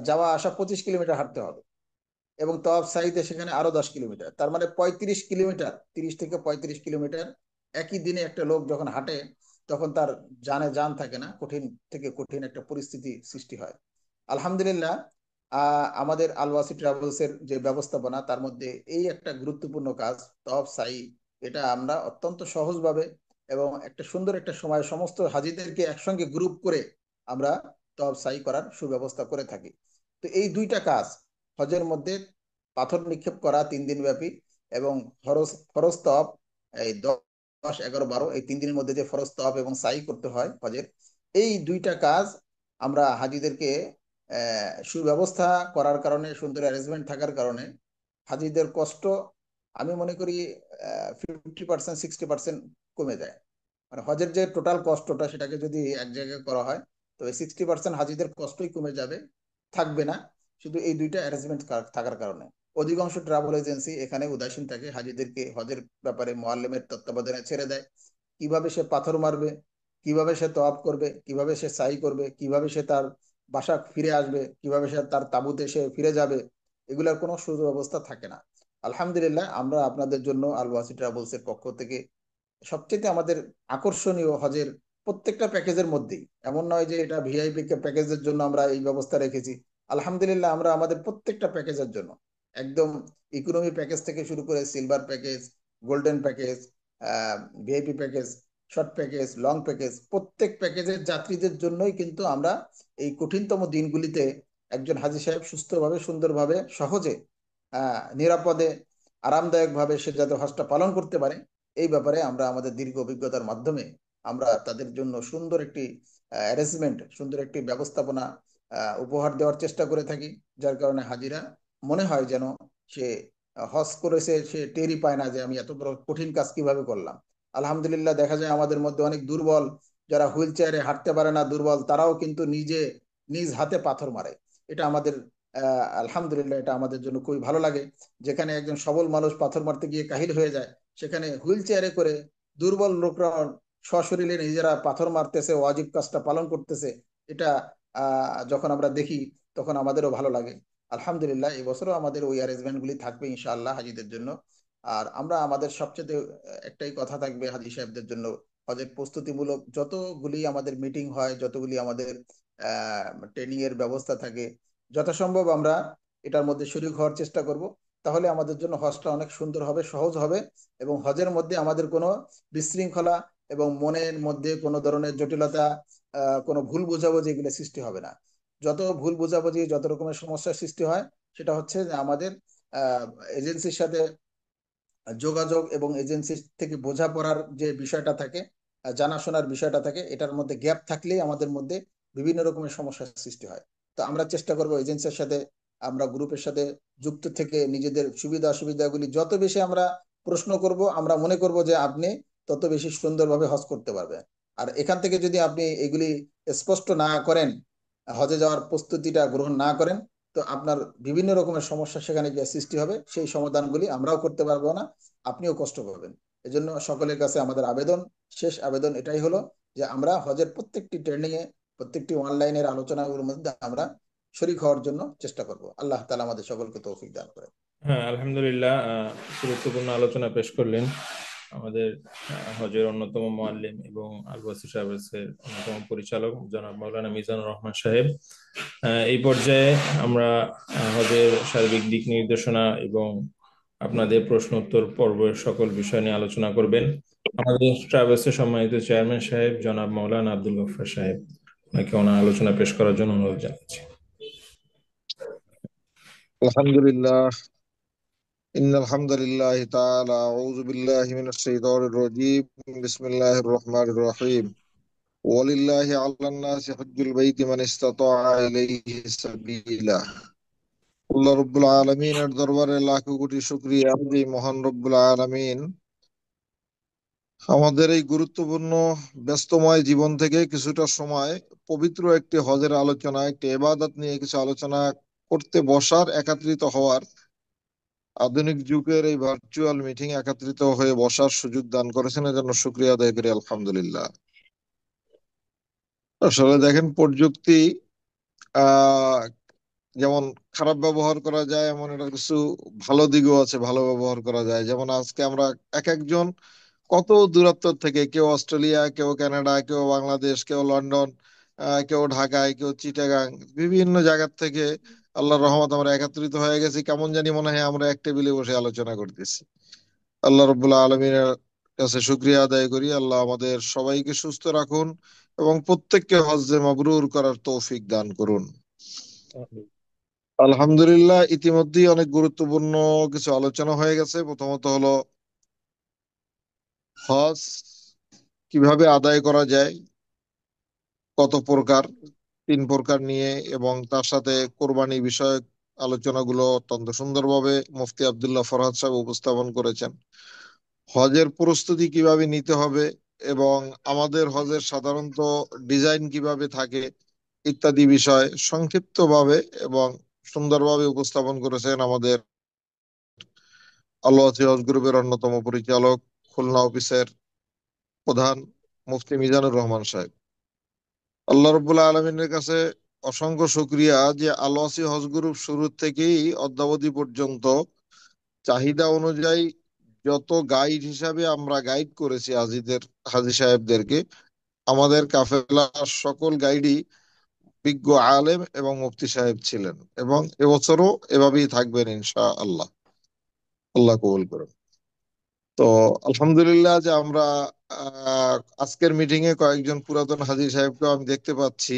[SPEAKER 2] যাওয়া আসা 25 কিলোমিটার হাঁটতে হবে, এবং তওয়াব সাইতে সেখানে আরো 10 কিলোমিটার, তার মানে 35 কিলোমিটার, 30 থেকে 35 কিলোমিটার একই দিনে একটা লোক যখন হাঁটে, তখন তার জানে জান থাকে না, কঠিন থেকে কঠিন একটা পরিস্থিতি সৃষ্টি হয়। আলহামদুলিল্লাহ, আমাদের আলওয়াসি ট্রাভেলস এর যে ব্যবস্থাপনা, তার মধ্যে এই একটা গুরুত্বপূর্ণ কাজ, তওয়াব সাই, এটা আমরা অত্যন্ত সহজভাবে এবং একটা সুন্দর একটা সময় সমস্ত হাজিদেরকে একসঙ্গে গ্রুপ করে আমরা তওয়াব সাই করার সুব্যবস্থা করে থাকি। তো এই দুইটা কাজ, হজের মধ্যে পাথর নিক্ষেপ করা 3 দিন ব্যাপী, এবং ফরজ ফরজ তওয়াব এই 10, 11, 12 এই 3 দিনের মধ্যে যে ফরজ তওয়াব এবং সাই করতে হয় হজের, এই দুইটা কাজ আমরা হাজিদেরকে সুব্যবস্থা করার কারণে, সুন্দর অ্যারেঞ্জমেন্ট থাকার কারণে হাজিদের কষ্ট আমি মনে করি 50%, 60% কমে যায়। মানে হজের যে টোটাল কষ্টটা, সেটাকে যদি এক জায়গায় করা হয়, তো 60% হাজিদের কষ্টই কমে যাবে, থাকবে না, শুধু এই দুইটা অ্যারেঞ্জমেন্ট থাকার কারণে। অধিকাংশ ট্রাভেল এজেন্সি এখানে উদাসীন থাকে, হাজিদেরকে হজের ব্যাপারে মোয়াল্লেমের তত্ত্বাবধানে ছেড়ে দেয়। কিভাবে সে পাথর মারবে, কিভাবে সে তওয়াব করবে, কিভাবে সে সাই করবে, কিভাবে সে তার বাসা ফিরে আসবে, কিভাবে সে তার তাঁবুতে সে ফিরে যাবে, এগুলোর কোনো সুব্যবস্থা থাকে না। আলহামদুলিল্লাহ, আমরা আপনাদের জন্য আল ওয়াসি ট্রাভেলস এর পক্ষ থেকে সবচেয়ে আমাদের আকর্ষণীয় হজের প্রত্যেকটা প্যাকেজের মধ্যেই, এমন নয় যে এটা ভিআইপি প্যাকেজের জন্য আমরা এই ব্যবস্থা রেখেছি। আলহামদুলিল্লাহ, আমরা আমাদের প্রত্যেকটা প্যাকেজের জন্য একদম ইকোনমি প্যাকেজ থেকে শুরু করে silver package, golden package, VIP package, short package, long package, প্রত্যেক প্যাকেজের যাত্রীদের জন্যই কিন্তু আমরা এই কঠিনতম দিনগুলিতে একজন হাজী সাহেব সুস্থভাবে, সুন্দরভাবে, সহজে, নিরাপদে, আরামদায়কভাবে সে যাতে হজটা পালন করতে পারে, এই ব্যাপারে আমরা আমাদের দীর্ঘ অভিজ্ঞতার মাধ্যমে আমরা তাদের জন্য সুন্দর একটি অ্যারেঞ্জমেন্ট, সুন্দর একটি ব্যবস্থাপনা উপহার দেওয়ার চেষ্টা করে থাকি, যার কারণে হাজিরা মনে হয় যেন সে হজ করেছে, সে টেরই পায় না যে আমি এত বড় কঠিন কাজ কিভাবে করলাম। আলহামদুলিল্লাহ দেখা যায় আমাদের মধ্যে অনেক দুর্বল, যারা হুইল চেয়ারে হাঁটতে পারে না, দুর্বল, তারাও কিন্তু নিজ হাতে পাথর মারে। এটা আমাদের আলহামদুলিল্লাহ এটা আমাদের জন্য খুবই ভালো লাগে। যেখানে একজন সবল মানুষ পাথর মারতে গিয়ে কাহিল হয়ে যায়, সেখানে হুইল চেয়ারে করে দুর্বল লোকরা সশরীরে নিজেরা পাথর মারতেছে, ওয়াজিব কাজটা পালন করতেছে। এটা যখন আমরা দেখি তখন আমাদেরও ভালো লাগে। আলহামদুলিল্লাহ এই বছরও আমাদের ওই অ্যারেঞ্জমেন্ট গুলি থাকবে ইনশাআল্লাহ হাজিদের জন্য। আর আমরা আমাদের সবচেয়ে একটাই কথা থাকবে হাজি সাহেবদের জন্য, হজের প্রস্তুতিমূলক যতগুলি আমাদের মিটিং হয়, যতগুলি আমাদের ট্রেনিং এর ব্যবস্থা থাকে, যথাসম্ভব আমরা এটার মধ্যে শরীক হওয়ার চেষ্টা করব। তাহলে আমাদের জন্য হজটা অনেক সুন্দর হবে, সহজ হবে, এবং হজের মধ্যে আমাদের কোনো বিশৃঙ্খলা এবং মনের মধ্যে কোনো ধরনের জটিলতা, কোনো ভুল বোঝাবুঝি এগুলো সৃষ্টি হবে না। যত ভুল বোঝাবুঝি, যত রকমের সমস্যার সৃষ্টি হয়, সেটা হচ্ছে যে আমাদের এজেন্সির সাথে যোগাযোগ এবং এজেন্সি থেকে বোঝাপড়ার যে বিষয়টা থাকে, জানাশোনার বিষয়টা থাকে, এটার মধ্যে গ্যাপ থাকলেই আমাদের মধ্যে বিভিন্ন রকমের সমস্যার সৃষ্টি হয়। তো আমরা চেষ্টা করব এজেন্সির সাথে, আমরা গ্রুপের সাথে যুক্ত থেকে নিজেদের সুবিধা অসুবিধাগুলি যত বেশি আমরা প্রশ্ন করব, আমরা মনে করব যে আপনি তত বেশি সুন্দরভাবে হজ করতে পারবেন। আর এখান থেকে যদি আপনি এগুলি স্পষ্ট না করেন, হজে যাওয়ার প্রস্তুতিটা গ্রহণ না করেন, তো আপনার বিভিন্ন রকমের সমস্যা সেখানে গিয়ে সৃষ্টি হবে, সেই সমাধানগুলি আমরাও করতে পারবো না, আপনিও কষ্ট পাবেন। এজন্য সকলের কাছে আমাদের আবেদন, শেষ আবেদন এটাই হলো যে আমরা হজের প্রত্যেকটি ট্রেনিং এ, প্রত্যেকটি অনলাইনের আলোচনাগুলোর মধ্যে আমরা শরীক হওয়ার জন্য চেষ্টা করব। আল্লাহ তাআলা আমাদের সকলকে তৌফিক দান করে।
[SPEAKER 1] হ্যাঁ, আলহামদুলিল্লাহ, গুরুত্বপূর্ণ আলোচনা পেশ করলেন আমাদের হজের অন্যতম মুআল্লিম এবং আল বাসির ট্রাভেলসের অন্যতম পরিচালক জনাব মাওলানা মিজানুর রহমান সাহেব। এই পর্যায়ে আমরা হজের সার্বিক দিক নির্দেশনা এবং আপনাদের প্রশ্ন উত্তর পর্বের সকল বিষয় নিয়ে আলোচনা করবেন আমাদের ট্রাভেলসের সম্মানিত চেয়ারম্যান সাহেব জনাব মাওলানা আব্দুল গফফার সাহেব। ওনাকে ওনার আলোচনা পেশ করার জন্য অনুরোধ জানাচ্ছি।
[SPEAKER 3] আলহামদুলিল্লাহ, ইন্নাল হামদুলিল্লাহ তাআলা আউযু বিল্লাহি মিনাশ শাইতানির রাজীম, বিসমিল্লাহির রহমানির রহিম। ওয়ালিল্লাহি আলান নাসি হজ্জুল বাইতি মান ইসতাতাআ ইলাইহি সাবিলা। আল্লাহ রাব্বুল আলামিনের দরবারে লাখো কোটি শুকরিয়া যে মহান রব্বুল আলামিন আমাদের এই গুরুত্বপূর্ণ ব্যস্তময় জীবন থেকে কিছুটা সময় পবিত্র একটি হজের আলোচনা, একটি ইবাদত নিয়ে কিছু আলোচনা করতে বসার, একত্রিত হওয়ার, আধুনিক যুগের এই ভার্চুয়াল মিটিং একত্রিত হয়ে বসার সুযোগ দান করেছেন, এর জন্য শুকরিয়া আদায় করি আলহামদুলিল্লাহ। আসলে দেখেন, প্রযুক্তি আহ যেমন খারাপ ব্যবহার করা যায়, এমন এটার কিছু ভালো দিকও আছে, ভালো ব্যবহার করা যায়। যেমন আজকে আমরা এক একজন কত দূরত্ব থেকে, কেউ অস্ট্রেলিয়া, কেউ কানাডা, কেউ বাংলাদেশ, কেউ লন্ডন, কেউ ঢাকায়, কেউ চিটাগাং, বিভিন্ন জায়গার থেকে আল্লাহর রহমত আমরা একত্রিত হয়ে গেছি। কেমন জানি মনে হয় আমরা এক টেবিলে বসে আলোচনা করতেছি। আল্লাহ রব্বুল্লাহ আলমিনের কাছে শুক্রিয়া আদায় করি। আল্লাহ আমাদের সবাইকে সুস্থ রাখুন এবং প্রত্যেককে হজ্জে মাবরুর করার তৌফিক দান করুন। আলহামদুলিল্লাহ, ইতিমধ্যেই অনেক গুরুত্বপূর্ণ কিছু আলোচনা হয়ে গেছে। প্রথমত হলো হজ কিভাবে আদায় করা যায়, কত প্রকার, 3 প্রকার নিয়ে, এবং তার সাথে কোরবানি বিষয়ক আলোচনাগুলো অত্যন্ত সুন্দরভাবে মুফতি আব্দুল্লাহ ফরহাদ সাহেব উপস্থাপন করেছেন। হজের প্রস্তুতি কিভাবে নিতে হবে এবং আমাদের হজের সাধারণত ডিজাইন কিভাবে থাকে ইত্যাদি বিষয় সংক্ষিপ্তভাবে এবং সুন্দরভাবে উপস্থাপন করেছেন আমাদের আল্লাহ হজ গ্রুপের অন্যতম পরিচালক, খুলনা অফিসের প্রধান মুফতি মিজানুর রহমান সাহেব। আল্লাহ রব্বুল আলমিনের কাছে অসংখ্য শুক্রিয়া যে আলোয়াসি হজ গ্রুপ শুরু থেকেই অদ্যাবধি পর্যন্ত চাহিদা অনুযায়ী যত গাইড হিসাবে আমরা গাইড করেছি হাজি সাহেবদেরকে, আমাদের কাফেলার সকল গাইডই বিজ্ঞ আলেম এবং মুফতি সাহেব ছিলেন, এবং এবছরও এভাবেই থাকবেন ইনশা আল্লাহ। আল্লাহ কবুল করুন। তো আলহামদুলিল্লাহ যে আমরা আজকের মিটিং এ কয়েকজন পুরাতন হাজী সাহেবকে আমি দেখতে পাচ্ছি,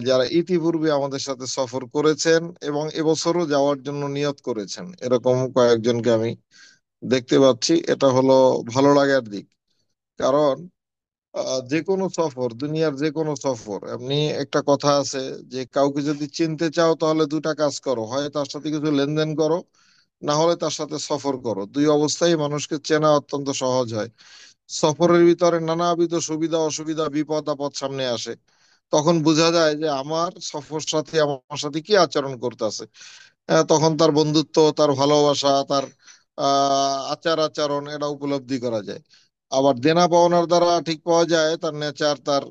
[SPEAKER 3] যারা ইতিপূর্বে আমাদের সাথে সফর করেছেন এবং এবছরও যাওয়ার জন্য নিয়ত করেছেন, এরকম কয়েকজনকে আমি দেখতে পাচ্ছি। এটা হলো ভালো লাগার দিক। কারণ যে কোনো সফর, দুনিয়ার যে কোনো সফর, এমনি একটা কথা আছে যে কাউকে যদি চিনতে চাও তাহলে দুটা কাজ করো, হয় তার সাথে কিছু লেনদেন করো, না হলে তার সাথে সফর করো। দুই অবস্থায় মানুষকে চেনা অত্যন্ত সহজ হয়। সফরের ভিতরে নানাবিধ সুবিধা অসুবিধা বিপদ আপদ সামনে আসে, তখন বোঝা যায় যে আমার সফর সাথী আমার সাথে কি আচরণ করতেছে। তখন তার বন্ধুত্ব, তার ভালোবাসা, তার আচার আচরণ এটা উপলব্ধি করা যায়। আবার দেনা পাওনার দ্বারা ঠিক পাওয়া যায় তার নেচার, তার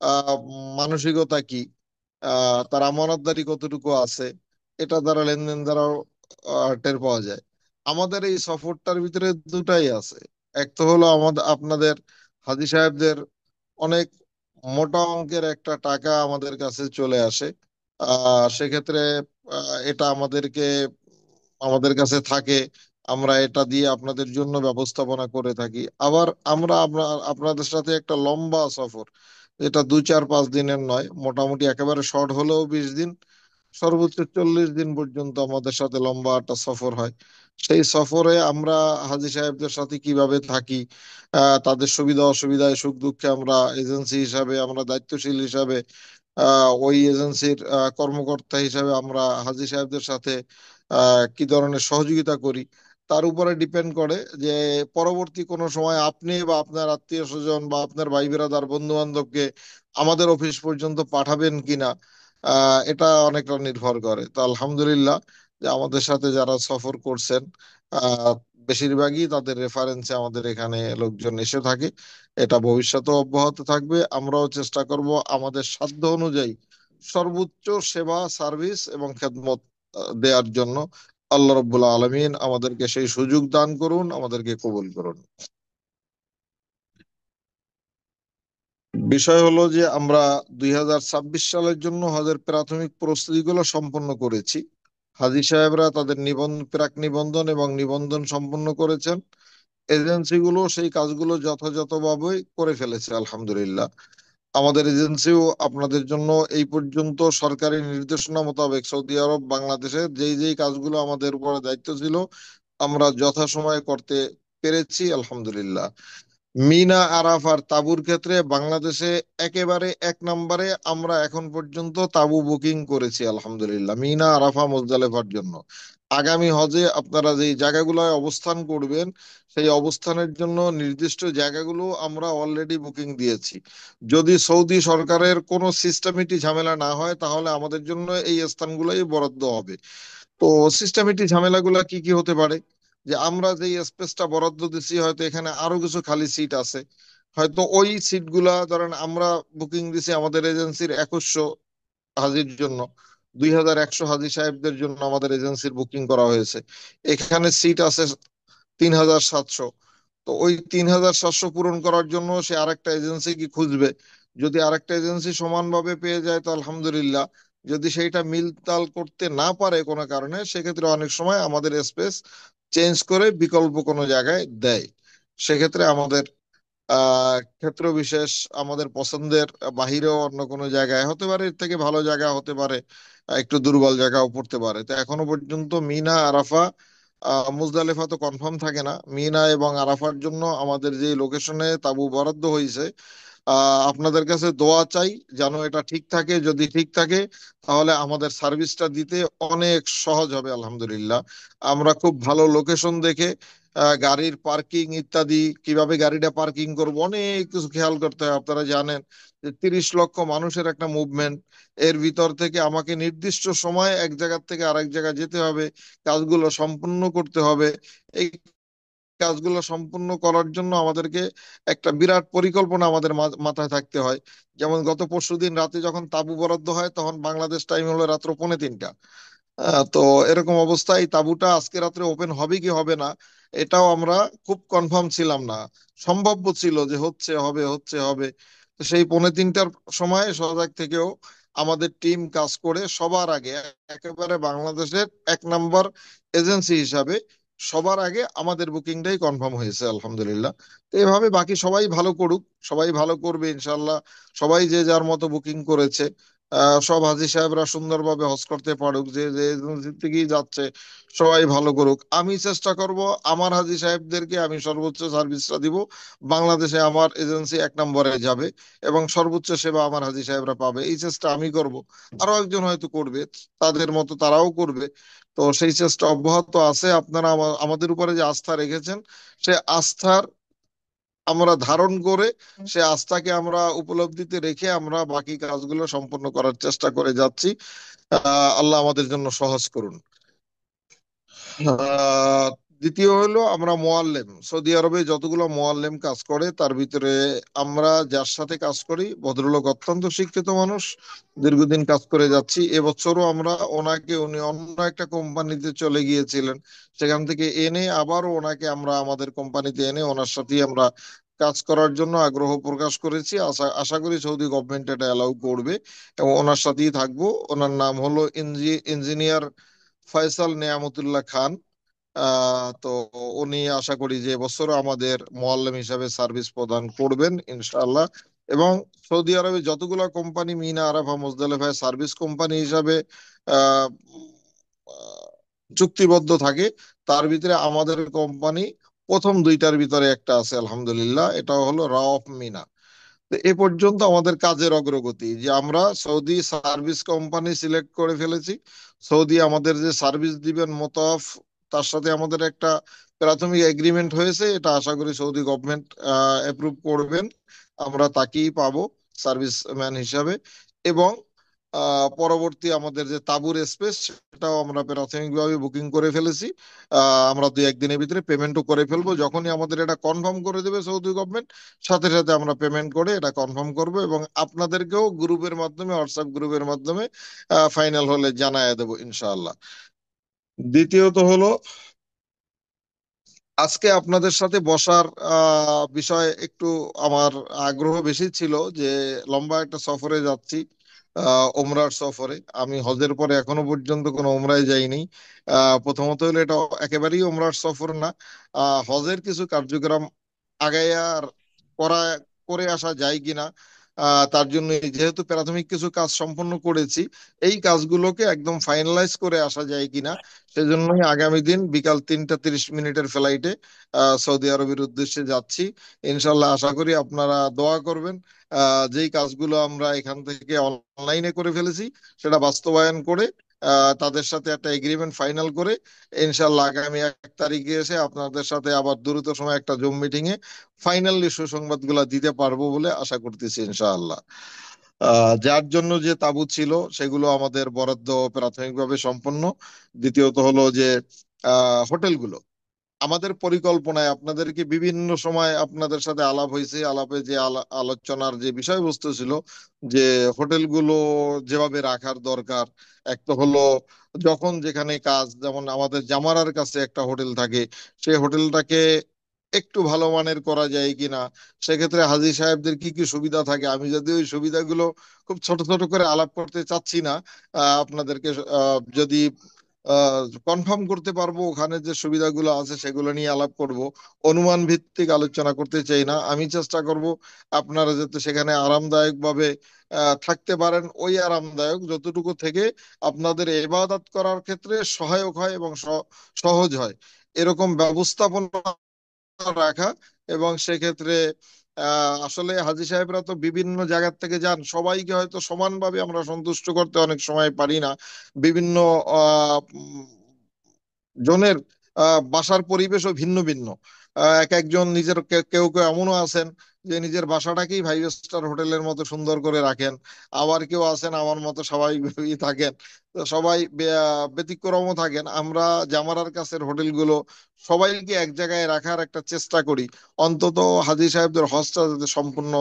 [SPEAKER 3] আহ মানসিকতা কি, তার আমানতদারি কতটুকু আছে, এটা দ্বারা লেনদেন দ্বারাও টের পাওয়া যায়। আমাদের এই সফরটার ভিতরে দুটাই আছে। এক তো হলো আমাদের আপনাদের হাজী সাহেবদের অনেক মোটা অঙ্কের একটা টাকা আমাদের কাছে চলে আসে। সেক্ষেত্রে এটা আমাদের কাছে থাকে, আমরা এটা দিয়ে আপনাদের জন্য ব্যবস্থাপনা করে থাকি। আবার আমরা আপনাদের সাথে একটা লম্বা সফর, যেটা 2 4 5 দিনের নয়, মোটামুটি একেবারে শর্ট হলেও 20 দিন, সর্বোচ্চ 40 দিন পর্যন্ত আমাদের সাথে লম্বা একটা সফর হয়। সেই সফরে আমরা হাজী সাহেবদের সাথে কিভাবে থাকি, তাদের সুবিধা অসুবিধায় সুখ দুঃখে আমরা এজেন্সি হিসাবে, আমরা দায়িত্বশীল হিসাবে, ওই এজেন্সির কর্মকর্তা হিসাবে আমরা হাজী সাহেবদের সাথে কি ধরনের সহযোগিতা করি, তার উপরে ডিপেন্ড করে যে পরবর্তী কোনো সময় আপনি বা আপনার আত্মীয় স্বজন বা আপনার ভাই বেরাদার বন্ধু বান্ধবকে আমাদের অফিস পর্যন্ত পাঠাবেন কিনা, এটা অনেকটা নির্ভর করে। তো আলহামদুলিল্লাহ যে আমাদের সাথে যারা সফর করছেন, আহ বেশিরভাগই তাদের রেফারেন্সে আমাদের এখানে লোকজন এসে থাকে। এটা ভবিষ্যতেও অব্যাহত থাকবে। আমরাও চেষ্টা করব আমাদের সাধ্য অনুযায়ী সর্বোচ্চ সেবা, সার্ভিস এবং খেদমত দেওয়ার জন্য। আল্লাহ রব্বুল আলমিন আমাদেরকে সেই সুযোগ দান করুন, আমাদেরকে কবুল করুন। বিষয় হলো যে আমরা 2026 সালের জন্য হজের প্রাথমিক প্রস্তুতিগুলো সম্পন্ন করেছি। হাজী সাহেবরা তাদের প্রাক নিবন্ধন এবং নিবন্ধন সম্পন্ন করেছেন। এজেন্সিগুলো সেই কাজগুলো যথাযথভাবে করে ফেলেছে আলহামদুলিল্লাহ। আমাদের এজেন্সিও আপনাদের জন্য এই পর্যন্ত সরকারি নির্দেশনা মোতাবেক সৌদি আরব বাংলাদেশের যেই যেই কাজগুলো আমাদের উপরে দায়িত্ব ছিল আমরা যথাসময়ে করতে পেরেছি আলহামদুলিল্লাহ। মিনা, আরাফার তাঁবুর ক্ষেত্রে বাংলাদেশে একেবারে 1 নম্বরে আমরা এখন পর্যন্ত তাঁবু বুকিং করেছি আলহামদুলিল্লাহ, মিনা, আরাফা, মুজদালেফার জন্য। আগামী হজে আপনারা যেই জায়গাগুলোয় অবস্থান করবেন সেই অবস্থানের জন্য নির্দিষ্ট জায়গাগুলো আমরা অলরেডি বুকিং দিয়েছি। যদি সৌদি সরকারের কোনো সিস্টেমেটিক ঝামেলা না হয় তাহলে আমাদের জন্য এই স্থানগুলোই বরাদ্দ হবে। তো সিস্টেমেটিক ঝামেলাগুলো কি কি হতে পারে, যে আমরা যে স্পেসটা বরাদ্দ দিচ্ছি হয়তো এখানে আরো কিছু খালি সিট আছে, হয়তো ওই সিটগুলা ধরেন আমরা বুকিং দিছি আমাদের এজেন্সির 2100 হাজির জন্য, 2100 হাজি সাহেবদের জন্য আমাদের এজেন্সির বুকিং করা হয়েছে। এখানে সিট আছে 3700। তো ওই 3700 পূরণ করার জন্য সে আরেকটা এজেন্সি কি খুঁজবে। যদি আরেকটা এজেন্সি সমানভাবে পেয়ে যায় তো আলহামদুলিল্লাহ। যদি সেইটা মিলতাল করতে না পারে কোনো কারণে, সেক্ষেত্রে অনেক সময় আমাদের স্পেস চেঞ্জ করে বিকল্প কোনো জায়গায় দেয়। সেক্ষেত্রে আমাদের ক্ষেত্র বিশেষ আমাদের পছন্দের বাহিরেও অন্য কোনো জায়গায় হতে পারে, এর থেকে ভালো জায়গা হতে পারে, একটু দুর্বল জায়গাও পড়তে পারে। তো এখনো পর্যন্ত মিনা, আরাফা, মুজদালিফা তো কনফার্ম থাকে না, মিনা এবং আরাফার জন্য আমাদের যে লোকেশনে তাঁবু বরাদ্দ হয়েছে, আপনাদের কাছে দোয়া চাই যেন এটা ঠিক থাকে। যদি ঠিক থাকে তাহলে আমাদের সার্ভিসটা দিতে অনেক সহজ হবে আলহামদুলিল্লাহ। আমরা খুব ভালো লোকেশন দেখে গাড়ির পার্কিং ইত্যাদি, কিভাবে গাড়িটা পার্কিং করব, অনেক কিছু খেয়াল করতে হয়। আপনারা জানেন যে 30 লক্ষ মানুষের একটা মুভমেন্ট, এর ভিতর থেকে আমাকে নির্দিষ্ট সময় এক জায়গা থেকে আরেক জায়গায় যেতে হবে, কাজগুলো সম্পূর্ণ করতে হবে। এই কাজগুলো সম্পূর্ণ করার জন্য আমাদেরকে একটা বিরাট পরিকল্পনা আমাদের মাথায় থাকতে হয়। যেমন গত পরশুদিন রাতে যখন তাঁবু বরাদ্দ হয় তখন বাংলাদেশ টাইম হলো রাত্র 2:45। তো এরকম অবস্থায় তাঁবুটা আজকে রাত্রে ওপেন হবে কি হবে না এটাও আমরা খুব কনফার্ম ছিলাম না। সম্ভাব্য ছিল যে হচ্ছে হবে। তো সেই 2:45টার সময় সজাগ থেকেও আমাদের টিম কাজ করে সবার আগে, একেবারে বাংলাদেশের 1 নম্বর এজেন্সি হিসাবে সবার আগে আমাদের বুকিংটাই কনফার্ম হয়েছে আলহামদুলিল্লাহ। তো এভাবে বাকি সবাই ভালো করুক, সবাই ভালো করবে ইনশাল্লাহ। সবাই যে যার মতো বুকিং করেছে, সব হাজী সাহেবরা সুন্দরভাবে হজ করতে পারুক, যে যে এজেন্সি থেকেই যাচ্ছে সবাই ভালো করুক। আমি চেষ্টা করব আমার হাজী সাহেবদেরকে আমি সর্বোচ্চ সার্ভিসটা দিব। বাংলাদেশে আমার এজেন্সি 1 নম্বরে যাবে এবং সর্বোচ্চ সেবা আমার হাজী সাহেবরা পাবে, এই চেষ্টা আমি করব। আরো একজন হয়তো করবে, তাদের মতো তারাও করবে। তো সেই চেষ্টা অব্যাহত আছে। আপনারা আমাদের উপরে যে আস্থা রেখেছেন, সে আস্থার আমরা ধারণ করে, সে আস্থাকে আমরা উপলব্ধিতে রেখে আমরা বাকি কাজগুলো সম্পন্ন করার চেষ্টা করে যাচ্ছি। আল্লাহ আমাদের জন্য সহজ করুন। আহ দ্বিতীয় হলো আমরা মোয়াল্লেম, সৌদি আরবে যতগুলো মোয়াল্লেম কাজ করে তার ভিতরে আমরা যার সাথে কাজ করি ভদ্রলোক অত্যন্ত শিক্ষিত মানুষ, দীর্ঘদিন কাজ করে যাচ্ছি। এবছরও আমরা ওনাকে, উনি অন্য একটা কোম্পানিতে চলে গিয়েছিলেন, সেখান থেকে এনে আবারও ওনাকে আমরা আমাদের কোম্পানিতে এনে ওনার সাথেই আমরা কাজ করার জন্য আগ্রহ প্রকাশ করেছি। আশা আশা করি সৌদি গভর্নমেন্ট এটা অ্যালাউ করবে এবং ওনার সাথেই থাকবো। ওনার নাম হলো ইঞ্জিনিয়ার ফয়সাল নেয়ামতুল্লাহ খান। তো উনি আশা করি যে বছরও আমাদের মোয়াল্লেম হিসাবে সার্ভিস প্রদান করবেন ইনশাআল্লাহ। এবং সৌদি আরবে যতগুলো কোম্পানি মিনা আরাফা মুজদালিফায় সার্ভিস কোম্পানি হিসাবে আহ, আহ, চুক্তিবদ্ধ থাকে, তার ভিতরে আমাদের কোম্পানি প্রথম 2টার ভিতরে একটা আছে আলহামদুলিল্লাহ, এটা হলো রাওয়াফ মিনা। তো এ পর্যন্ত আমাদের কাজের অগ্রগতি যে আমরা সৌদি সার্ভিস কোম্পানি সিলেক্ট করে ফেলেছি। সৌদি আমাদের যে সার্ভিস দিবেন মোতাফ, তার সাথে আমাদের একটা প্রাথমিক এগ্রিমেন্ট হয়েছে, এটা আশা করি সৌদি গভর্নমেন্ট অ্যাপ্রুভ করবেন। আমরা তাকেই পাবো সার্ভিস ম্যান হিসাবে। এবং পরবর্তী আমাদের যে তাঁবুর স্পেস, সেটাও আমরা প্রাথমিকভাবে বুকিং করে ফেলেছি। আমরা 2-1 দিনের ভিতরে পেমেন্টও করে ফেলবো। যখনই আমাদের এটা কনফার্ম করে দেবে সৌদি গভর্নমেন্ট, সাথে সাথে আমরা পেমেন্ট করে এটা কনফার্ম করব এবং আপনাদেরকেও গ্রুপের মাধ্যমে, হোয়াটসঅ্যাপ গ্রুপের মাধ্যমে ফাইনাল হলে জানায় দেবো ইনশাআল্লাহ। দ্বিতীয়ত হলো আজকে আপনাদের সাথে বসার বিষয়ে একটু আমার আগ্রহ বেশি ছিল, যে লম্বা একটা সফরে যাচ্ছি, ওমরার সফরে। আমি হজের পরে এখনো পর্যন্ত কোনো ওমরায় যাইনি। প্রথমত হলো এটা একেবারেই ওমরার সফর না। হজের কিছু কার্যক্রম আগাইয়া করা করে আসা যায় কিনা, তার জন্য যেহেতু প্রাথমিক কিছু কাজ সম্পন্ন করেছি, এই কাজগুলোকে একদম ফাইনালাইজ করে আসা যায় কিনা, সেজন্যই আগামী দিন বিকাল 3টা 30 মিনিটের ফ্লাইটে সৌদি আরবের উদ্দেশ্যে যাচ্ছি। ইনশাল্লাহ আশা করি আপনারা দোয়া করবেন। যেই কাজগুলো আমরা এখান থেকে অনলাইনে করে ফেলেছি, সেটা বাস্তবায়ন করে তাদের সাথে একটা এগ্রিমেন্ট ফাইনাল করে ইনশাল্লাহ আগামী 1 তারিখে এসে আপনাদের সাথে আবার দ্রুত সময় একটা জুম মিটিং এ ফাইনালি সুসংবাদ গুলা দিতে পারবো বলে আশা করতেছি ইনশাআল্লাহ। যার জন্য যে তাবু ছিল সেগুলো আমাদের বরাদ্দ প্রাথমিকভাবে সম্পন্ন। দ্বিতীয়ত হলো যে হোটেলগুলো আমাদের পরিকল্পনায়, আপনাদেরকে বিভিন্ন সময় আপনাদের সাথে আলাপ হয়েছে, আলাপে যে আলোচনার যে বিষয়বস্তু ছিল যে হোটেলগুলো যেভাবে রাখার দরকার। এক তো হলো যখন যেখানে কাজ, যেমন আমাদের জামারার কাছে একটা হোটেল থাকে, সেই হোটেলটাকে একটু ভালো মানের করা যায় কিনা, সেক্ষেত্রে হাজী সাহেবদের কি কি সুবিধা থাকে। আমি যদি ওই সুবিধাগুলো খুব ছোট ছোট করে আলাপ করতে চাচ্ছি না, আপনাদেরকে যদি কনফার্ম করতে পারবো ওখানে যে সুবিধাগুলো আছে সেগুলো নিয়ে আলাপ করব। অনুমান ভিত্তিক আলোচনা করতে চাই না। আমি চেষ্টা করব আপনারা যাতে সেখানে আরামদায়ক ভাবে থাকতে পারেন, ওই আরামদায়ক যতটুকু থেকে আপনাদের ইবাদত করার ক্ষেত্রে সহায়ক হয় এবং সহজ হয়, এরকম ব্যবস্থাপনা রাখা। এবং সেক্ষেত্রে আসলে হাজী সাহেবরা তো বিভিন্ন জায়গা থেকে যান, সবাইকে হয়তো সমানভাবে আমরা সন্তুষ্ট করতে অনেক সময় পারি না। বিভিন্ন জনের বাসার পরিবেশও ভিন্ন ভিন্ন। এক একজন নিজের, কেউ কেউ এমনও আছেন যে নিজের বাসাটাকেই 5 স্টার হোটেলের মতো সুন্দর করে রাখেন। আবার কেউ আছেন আমার মতো স্বাভাবিকভাবেই থাকেন। তো সবাই ব্যতিক্রমও থাকেন। আমরা জামারার কাছের হোটেলগুলো সবাইকে এক জায়গায় রাখার একটা চেষ্টা করি, অন্তত হাজী সাহেবদের হজটা যাতে সম্পূর্ণ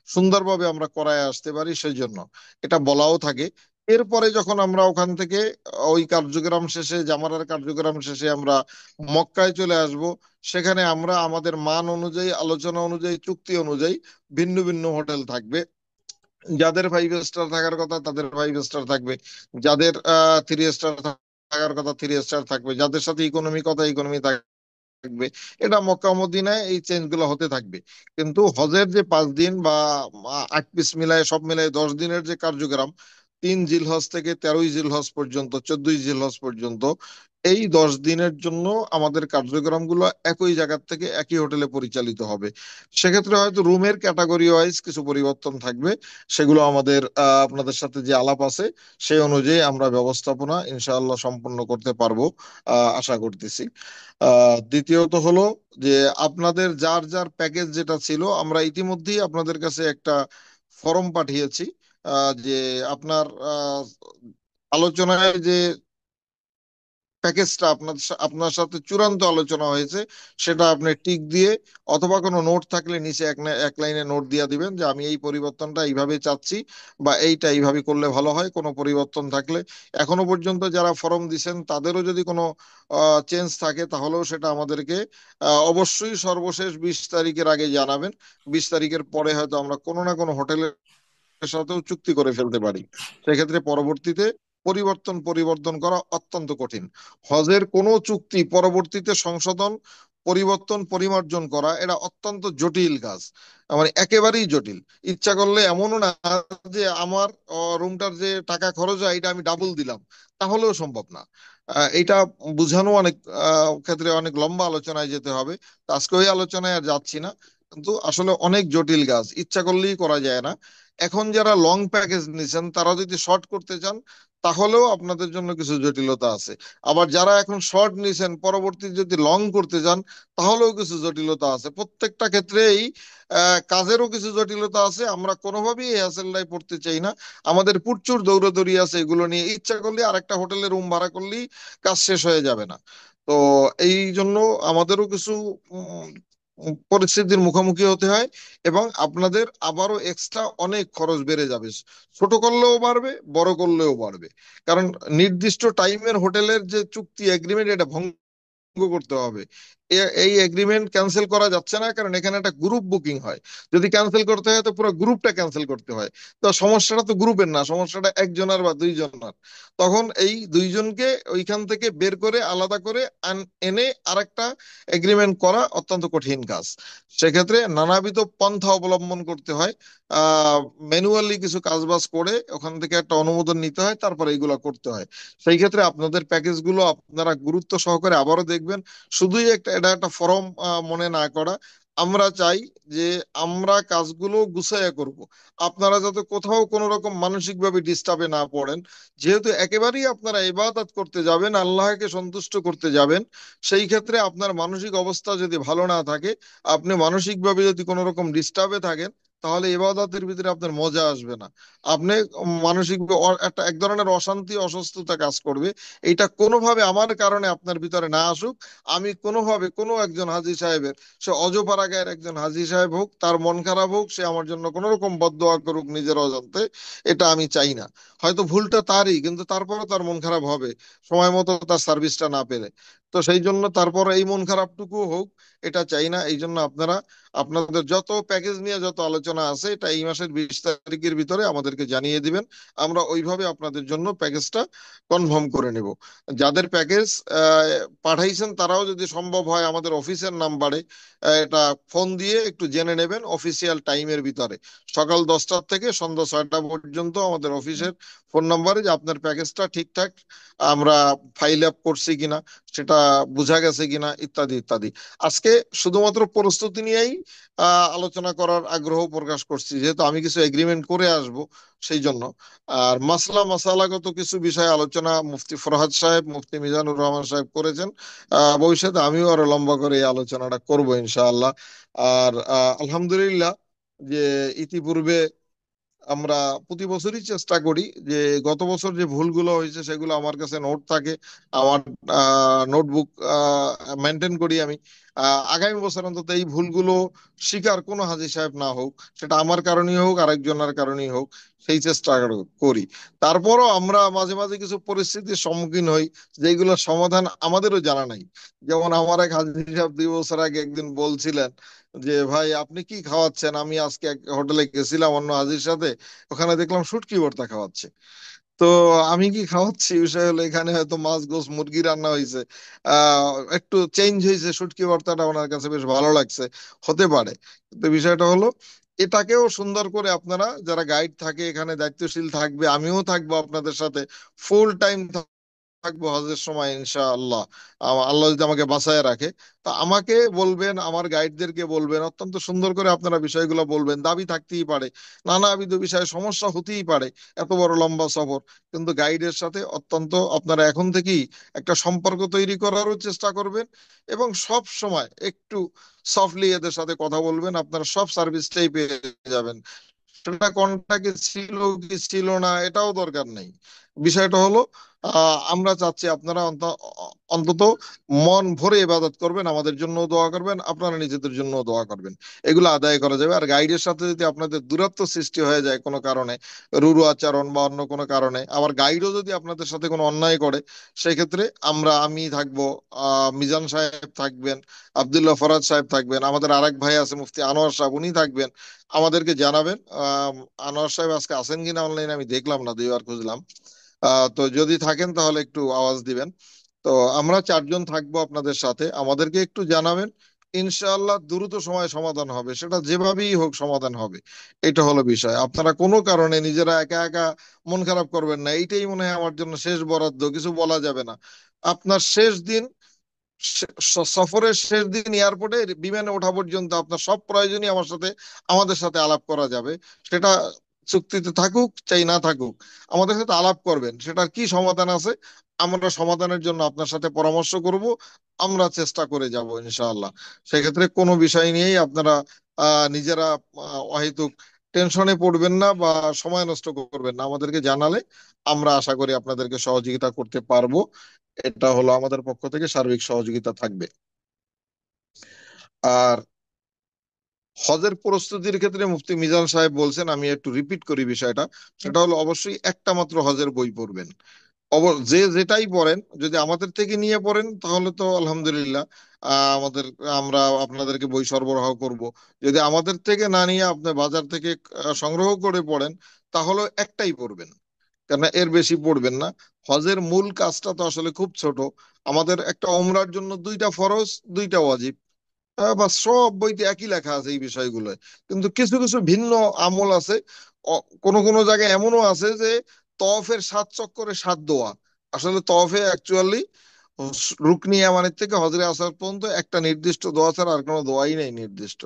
[SPEAKER 3] সুন্দরভাবে আমরা করায় আসতে পারি সেই জন্য এটা বলাও থাকে। এরপরে যখন আমরা ওখান থেকে ওই কার্যক্রম শেষে, জামারার কার্যক্রম শেষে আমরা মক্কায় চলে আসব, সেখানে আমরা আমাদের মান অনুযায়ী, আলোচনা অনুযায়ী, চুক্তি অনুযায়ী ভিন্ন ভিন্ন হোটেল থাকবে। যাদের 5 স্টার থাকার কথা তাদের 5 স্টার থাকবে, যাদের 3 স্টার থাকার কথা 3 স্টার থাকবে, যাদের সাথে ইকোনমি কথা ইকোনমি থাকবে। এটা মক্কা মদিনায় এই চেঞ্জ গুলো হতে থাকবে। কিন্তু হজের যে 5 দিন বা 8 পিস মিলায়, সব মিলায় 10 দিনের যে কার্যক্রম, জিলহজ থেকে 13 জিলহজ পর্যন্ত, 14 জিলহজ পর্যন্ত, এই 10 দিনের জন্য আমাদের কার্যক্রমগুলো একই জায়গা থেকে একই হোটেলে পরিচালিত হবে। সেক্ষেত্রে হয়তো রুমের ক্যাটাগরি ওয়াইজ কিছু পরিবর্তন থাকবে, সেগুলো আমাদের আপনাদের সাথে যে আলাপ আছে সেই অনুযায়ী আমরা ব্যবস্থাপনা ইনশাআল্লাহ সম্পন্ন করতে পারবো, আশা করতেছি। দ্বিতীয়ত হলো যে আপনাদের যার যার প্যাকেজ যেটা ছিল, আমরা ইতিমধ্যেই আপনাদের কাছে একটা ফর্ম পাঠিয়েছি, যে আপনার আলোচনায় যে প্যাকেজটা আপনার সাথে চূড়ান্ত আলোচনা হয়েছে সেটা আপনি টিক দিয়ে, অথবা কোনো নোট থাকলে নিচে এক লাইনে নোট দিয়ে দিবেন যে আমি এই পরিবর্তনটা এইভাবে চাচ্ছি, বা এইটা এইভাবে করলে ভালো হয়। কোনো পরিবর্তন থাকলে, এখনো পর্যন্ত যারা ফর্ম দিছেন তাদেরও যদি কোনো চেঞ্জ থাকে, তাহলেও সেটা আমাদেরকে অবশ্যই সর্বশেষ 20 তারিখের আগে জানাবেন। 20 তারিখের পরে হয়তো আমরা কোনো না কোনো হোটেলের সাথেও চুক্তি করে ফেলতে পারি। সেক্ষেত্রে পরবর্তীতে পরিবর্তন করা অত্যন্ত কঠিন। হজের কোনো চুক্তি পরবর্তীতে সংশোধন, পরিবর্তন, পরিমার্জন করা এটা অত্যন্ত জটিল কাজ, মানে একেবারেই জটিল। ইচ্ছা করলে এমনও না যে আমার রুমটার যে টাকা খরচ হয় এটা আমি ডাবল দিলাম, তাহলেও সম্ভব না। এটা বুঝানো অনেক ক্ষেত্রে অনেক লম্বা আলোচনায় যেতে হবে। তো আজকে ওই আলোচনায় আর যাচ্ছি না, কিন্তু আসলে অনেক জটিল কাজ, ইচ্ছা করলেই করা যায় না। এখন যারা লং প্যাকেজ নিছেন তারা যদি শর্ট করতে চান, তাহলেও আপনাদের জন্য কিছু জটিলতা আছে। আবার যারা এখন শর্ট নিছেন পরবর্তী যদি লং করতে চান, তাহলেও কিছু জটিলতা আছে। প্রত্যেকটা ক্ষেত্রেই কাজেরও কিছু জটিলতা আছে। আমরা কোনোভাবেই এই হ্যাসেলটাই পড়তে চাই না। আমাদের প্রচুর দৌড়াদৌড়ি আছে এগুলো নিয়ে, ইচ্ছা করলে আরেকটা হোটেলে রুম ভাড়া করলেই কাজ শেষ হয়ে যাবে না। তো এই জন্য আমাদেরও কিছু পরিস্থিতির মুখোমুখি হতে হয়, এবং আপনাদের আবারও এক্সট্রা অনেক খরচ বেড়ে যাবে। ছোট করলেও বাড়বে, বড় করলেও বাড়বে। কারণ নির্দিষ্ট টাইমের হোটেলের যে চুক্তি এগ্রিমেন্ট, এটা ভঙ্গ করতে হবে। এই এগ্রিমেন্ট ক্যান্সেল করা যাচ্ছে না, কারণ এখানে একটা গ্রুপ বুকিং হয়। যদি ক্যান্সেল করতে হয় তো পুরো গ্রুপটা ক্যান্সেল করতে হয়। তো সমস্যাটা তো গ্রুপের না, সমস্যাটা একজনের বা দুইজনের। তখন এই দুইজনকে ওইখান থেকে বের করে আলাদা করে এনে আরেকটা এগ্রিমেন্ট করা অত্যন্ত কঠিন কাজ। সেক্ষেত্রে নানাবিধ পন্থা অবলম্বন করতে হয়। ম্যানুয়ালি কিছু কাজবাজ করে ওখান থেকে একটা অনুমোদন নিতে হয়, তারপরে এইগুলা করতে হয়। সেই ক্ষেত্রে আপনাদের প্যাকেজ গুলো আপনারা গুরুত্ব সহকারে আবারও দেখবেন। শুধুই এটা একটা ফর্ম মনে না করা। আমরা চাই যে আমরা কাজগুলো গুছাইয়া করব, আপনারা যাতে কোথাও কোনো রকম মানসিক ভাবে ডিস্টার্বে না পড়েন। যেহেতু একেবারেই আপনারা ইবাদত করতে যাবেন, আল্লাহকে সন্তুষ্ট করতে যাবেন, সেই ক্ষেত্রে আপনার মানসিক অবস্থা যদি ভালো না থাকে, আপনি মানসিক ভাবে যদি কোনো রকম ডিস্টার্বে থাকেন, তাহলে ইবাদতের ভিতরে আপনার মজা আসবে না। আপনি মানসিক একটা এক ধরনের অশান্তি, অসুস্থতা কাজ করবে। এটা কোনোভাবে আমার কারণে আপনার ভিতরে না আসুক। আমি কোনোভাবে কোনো একজন হাজী সাহেবের, সে অজপাড়া গায়ের একজন হাজী সাহেব হোক, তার মন খারাপ হোক, সে আমার জন্য কোন রকম বদদোয়া করুক নিজের অজান্তে, এটা আমি চাই না। হয়তো ভুলটা তারই, কিন্তু তারপরে তার মন খারাপ হবে সময় মতো তার সার্ভিসটা না পেলে। তো সেই জন্য তারপর এই মন খারাপটুকু হোক, এটা চাই না। এই জন্য আপনারা আপনাদের যত প্যাকেজ নিয়ে যত আলোচনা আছে, এটা এই মাসের 20 তারিখের ভিতরে আমাদেরকে জানিয়ে দিবেন। আমরা ওইভাবে আপনাদের জন্য প্যাকেজটা কনফার্ম করে নেব। যাদের প্যাকেজ পাঠাইছেন তারাও যদি সম্ভব হয় আমাদের অফিসের নাম্বারে এটা ফোন দিয়ে একটু জেনে নেবেন, অফিসিয়াল টাইমের ভিতরে সকাল 10টা থেকে সন্ধ্যা 6টা পর্যন্ত আমাদের অফিসের ফোন নাম্বারে, যে আপনার প্যাকেজটা ঠিকঠাক আমরা ফাইল আপ করছি কিনা, সেটা বোঝা গেছে কিনা, ইত্যাদি ইত্যাদি। আজকে শুধুমাত্র প্রস্তুতি নিয়েই আলোচনা করার আগ্রহ প্রকাশ করছি, যেহেতু আমি কিছু এগ্রিমেন্ট করে আসব সেই জন্য। আর মাসালাগত কিছু বিষয় আলোচনা মুফতি ফরহাদ সাহেব, মুফতি মিজানুর রহমান সাহেব করেছেন। ভবিষ্যতে আমিও আরো লম্বা করে এই আলোচনাটা করব ইনশাআল্লাহ। আর আলহামদুলিল্লাহ যে ইতিপূর্বে আমরা প্রতি বছরই চেষ্টা করি যে গত বছর যে ভুলগুলো হয়েছে সেগুলো আমার কাছে নোট থাকে, আমার নোটবুক মেনটেন করি আমি। আগামী বছর অন্তত এই ভুলগুলো শিকার কোনো হাজী সাহেব না হোক, সেটা আমার কারণেই হোক আরেকজনের কারণেই হোক, সেই চেষ্টা করি। তারপরও আমরা মাঝে মাঝে কিছু পরিস্থিতির সম্মুখীন হই যেগুলোর সমাধান আমাদেরও জানা নাই। যেমন আমার এক হাজী সাহেব 2 বছর আগে একদিন বলছিলেন যে ভাই আপনি কি খাওয়াচ্ছেন, আমি আজকে এক হোটেলে গেছিলাম অন্য হাজির সাথে, ওখানে দেখলাম শুটকি ভর্তা খাওয়াচ্ছে। তো আমি কি খাওয়াচ্ছি, বিষয় হলো এখানে হয়তো মাছ গোস মুরগি রান্না হয়েছে, একটু চেঞ্জ হয়েছে, শুটকি ভর্তাটা ওনার কাছে বেশ ভালো লাগছে, হতে পারে। তো বিষয়টা হলো এটাকেও সুন্দর করে আপনারা যারা গাইড থাকে এখানে দায়িত্বশীল থাকবে, আমিও থাকবো আপনাদের সাথে ফুল টাইম থাকবো হজের সময় ইনশাআল্লাহ। আল্লাহ যদি আমাকে বাঁচায় রাখে, তা আমাকে বলবেন, আমার গাইডদেরকে বলবেন, অত্যন্ত সুন্দর করে আপনারা বিষয়গুলো বলবেন। দাবি থাকতেই পারে, নানাবিধ বিষয়ে সমস্যা হতেই পারে, এত বড় লম্বা সফর, কিন্তু গাইডের সাথে অত্যন্ত আপনারা এখন থেকেই একটা সম্পর্ক তৈরি করারও চেষ্টা করবেন, এবং সব সময় একটু সফটলি এদের সাথে কথা বলবেন, আপনারা সব সার্ভিসটাই পেয়ে যাবেন। সেটা কন্টাক্টে ছিল কি ছিল না এটাও দরকার নেই। বিষয়টা হলো আমরা চাচ্ছি আপনারা অন্তত মন ভরে ইবাদত করবেন, আমাদের জন্য দোয়া করবেন, আপনারা নিজেদের জন্য দোয়া করবেন। এগুলো আদায় করা যাবে। আর গাইডের সাথে যদি আপনাদের দূরত্ব সৃষ্টি হয়ে যায় কোনো কারণে, রুরু আচরণ বা অন্য কোনো কারণে, আবার গাইডও যদি আপনাদের সাথে কোনো অন্যায় করে, সেক্ষেত্রে আমি থাকবো, মিজান সাহেব থাকবেন, আব্দুল্লাহ ফরাজ সাহেব থাকবেন, আমাদের আরেক ভাই আছে মুফতি আনোয়ার সাহেব, উনি থাকবেন। আমাদেরকে জানাবেন। আনোয়ার সাহেব আজকে আছেন কিনা অনলাইনে আমি দেখলাম না, দুইবার খুঁজলাম। তো যদি থাকেন তাহলে একটু আওয়াজ দিবেন। তো আমরা চারজন থাকবো আপনাদের সাথে, আমাদেরকে একটু জানাবেন। ইনশাআল্লাহ দ্রুত সময় সমাধান হবে, সেটা যেভাবেই হোক সমাধান হবে। এটা হলো বিষয়। আপনারা কোনো কারণে নিজেরা একা একা মন খারাপ করবেন না, এইটাই মনে হয় আমার জন্য শেষ বরাদ্দ, কিছু বলা যাবে না। আপনার শেষ দিন, সফরের শেষ দিন এয়ারপোর্টে বিমানে ওঠা পর্যন্ত আপনার সব প্রয়োজনই আমাদের সাথে আলাপ করা যাবে। সেটা চুক্তিতে থাকুক চাই না থাকুক, আমাদের সাথে আলাপ করবেন। সেটার কি সমাধান আছে, আমরা সমাধানের জন্য আপনার সাথে পরামর্শ করব, আমরা চেষ্টা করে যাব ইনশাআল্লাহ। সেক্ষেত্রে কোনো বিষয় নিয়েই আপনারা নিজেরা অহেতুক টেনশনে পড়বেন না বা সময় নষ্ট করবেন না, আমাদেরকে জানালে আমরা আশা করি আপনাদেরকে সহযোগিতা করতে পারবো। এটা হলো আমাদের পক্ষ থেকে সার্বিক সহযোগিতা থাকবে। আর হজের প্রস্তুতির ক্ষেত্রে মুফতি মিজান সাহেব বলছেন, আমি একটু রিপিট করি বিষয়টা, সেটা হলো অবশ্যই একটা মাত্র হজের বই পড়বেন। যে যেটাই পড়েন, যদি আমাদের থেকে নিয়ে পড়েন তাহলে তো আলহামদুলিল্লাহ, আমরা আপনাদেরকে বই সরবরাহ করব। যদি আমাদের থেকে না নিয়ে আপনি বাজার থেকে সংগ্রহ করে পড়েন, তাহলে একটাই পড়বেন, কেন এর বেশি পড়বেন না। হজের মূল কাজটা তো আসলে খুব ছোট। আমাদের একটা ওমরার জন্য দুইটা ফরজ, দুইটা ওয়াজিব, বা সব বইতে একই লেখা আছে এই বিষয়গুলো। কিন্তু কিছু কিছু ভিন্ন আমল আছে। কোন কোন জায়গায় এমনও আছে যে তওয়াফের 7 চক্করে 7 দোয়া। আসলে তওয়াফে অ্যাকচুয়ালি রুকনি ইয়ামানের থেকে হজরে আসর পর্যন্ত একটা নির্দিষ্ট দোয়া ছাড়া আর কোনো দোয়াই নেই নির্দিষ্ট।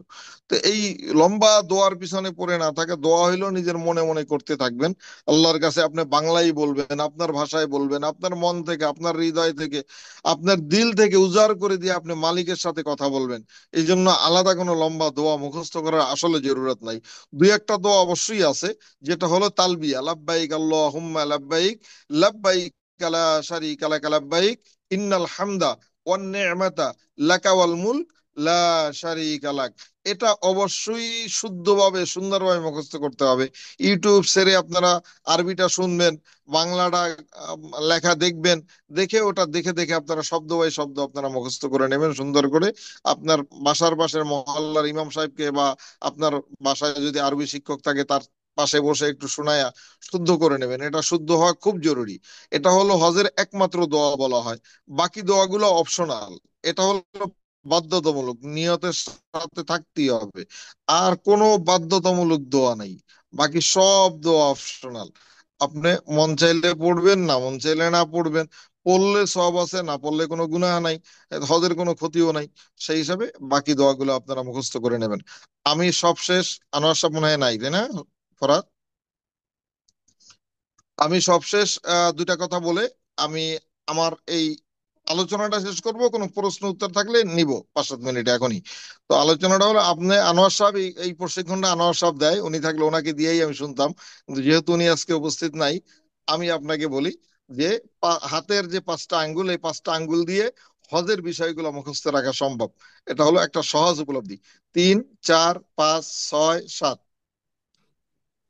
[SPEAKER 3] তো এই লম্বা দোয়ার পিছনে পড়ে না থাকে, দোয়া হইলেও নিজের মনে মনে করতে থাকবেন। আল্লাহর কাছে আপনি বাংলায় বলবেন, আপনার ভাষায় বলবেন, আপনার মন থেকে, আপনার হৃদয় থেকে, আপনার দিল থেকে উজাড় করে দিয়ে আপনি মালিকের সাথে কথা বলবেন। এই জন্য আলাদা কোনো লম্বা দোয়া মুখস্থ করার আসলে জরুরত নাই। দুই একটা দোয়া অবশ্যই আছে, যেটা হলো তালবিয়া, লাব্বাইক আল্লাহুম্মা লাব্বাইক, লাব্বাইক লা শারীকা লাক লাব্বাইক, ইন্নাল হামদা ওয়ান নি'মাতা লাকা ওয়াল মুলক লা শারীকা লাক। এটা অবশ্যই শুদ্ধভাবে সুন্দরভাবে মুখস্থ করতে হবে। ইউটিউব ছেড়ে আপনারা আরবিটা শুনবেন, বাংলাটা লেখা দেখবেন, দেখে ওটা দেখে দেখে আপনারা শব্দ বাই শব্দ আপনারা মুখস্থ করে নেবেন সুন্দর করে। আপনার বাসার পাশের মহল্লার ইমাম সাহেবকে বা আপনার বাসায় যদি আরবি শিক্ষক থাকে তার পাশে বসে একটু শোনায়া শুদ্ধ করে নেবেন। এটা শুদ্ধ হওয়া খুব জরুরি। এটা হলো হজের একমাত্র দোয়া বলা হয়। বাকি দোয়াগুলো অপশনাল। এটা হলো বাধ্যতামূলক, নিয়তের সাথে থাকতেই হবে। আর কোনো বাধ্যতামূলক দোয়া নেই, বাকি সব দোয়া অপশনাল। আপনি মন চাইলে পড়বেন, না মন চাইলে না পড়বেন। পড়লে সব আছে, না পড়লে কোনো গুনাহ নাই, হজের কোনো ক্ষতিও নাই। সেই হিসাবে বাকি দোয়াগুলো আপনারা মুখস্থ করে নেবেন। আমি সবশেষ, আনোয়ার সাহেব মনে হয় নাই, তাই না ফরাদ? আমি সবশেষ দুইটা কথা বলে আমি আমার এই আলোচনাটা শেষ করব। কোনো প্রশ্ন উত্তর থাকলে নিব 5-7 মিনিট এখনই। তো আলোচনাটা হলো, আপনি আনোয়ার সাহেব এই প্রশিক্ষণটা আনোয়ার সাহেব দেয়, উনি থাকলে ওনাকে দিয়েই আমি শুনতাম, কিন্তু যেহেতু উনি আজকে উপস্থিত নাই, আমি আপনাকে বলি যে হাতের যে 5টা আঙ্গুল, এই 5টা আঙ্গুল দিয়ে হজের বিষয়গুলো মুখস্থ রাখা সম্ভব। এটা হলো একটা সহজ উপলব্ধি। 3, 4, 5, 6, 7,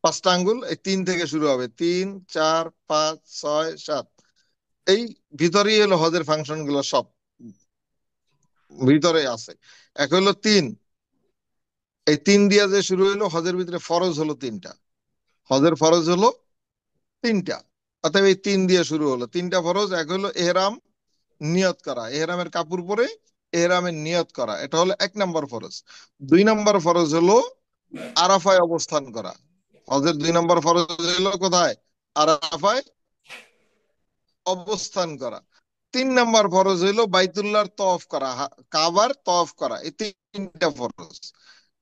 [SPEAKER 3] 5টা আঙ্গুল, এই 3 থেকে শুরু হবে, 3, 4, 5, 6, 7। এই ভিতরেই হলো হজের ফাংশন গুলো সব ভিতরে আছে। এক হলো 3, এই 3 দিয়া যে শুরু হইলো, হজের ভিতরে ফরজ হলো 3টা। হজের ফরজ হলো 3টা, অতএব এই 3 দিয়ে শুরু হলো 3টা ফরজ। এক হলো এহরাম নিয়ত করা, এহরামের কাপড় পরে এহরামের নিয়ত করা, এটা হলো 1 নম্বর ফরজ। 2 নম্বর ফরজ হলো আরাফায় অবস্থান করা। হজের 2 নম্বর ফরজ হলো কোথায়? আরাফায় অবস্থান করা। 3 নম্বর ফরজ হইলো বাইতুল্লাহর তওয়াফ করা, কাবার তওয়াফ করা। এই 3টা ফরজ।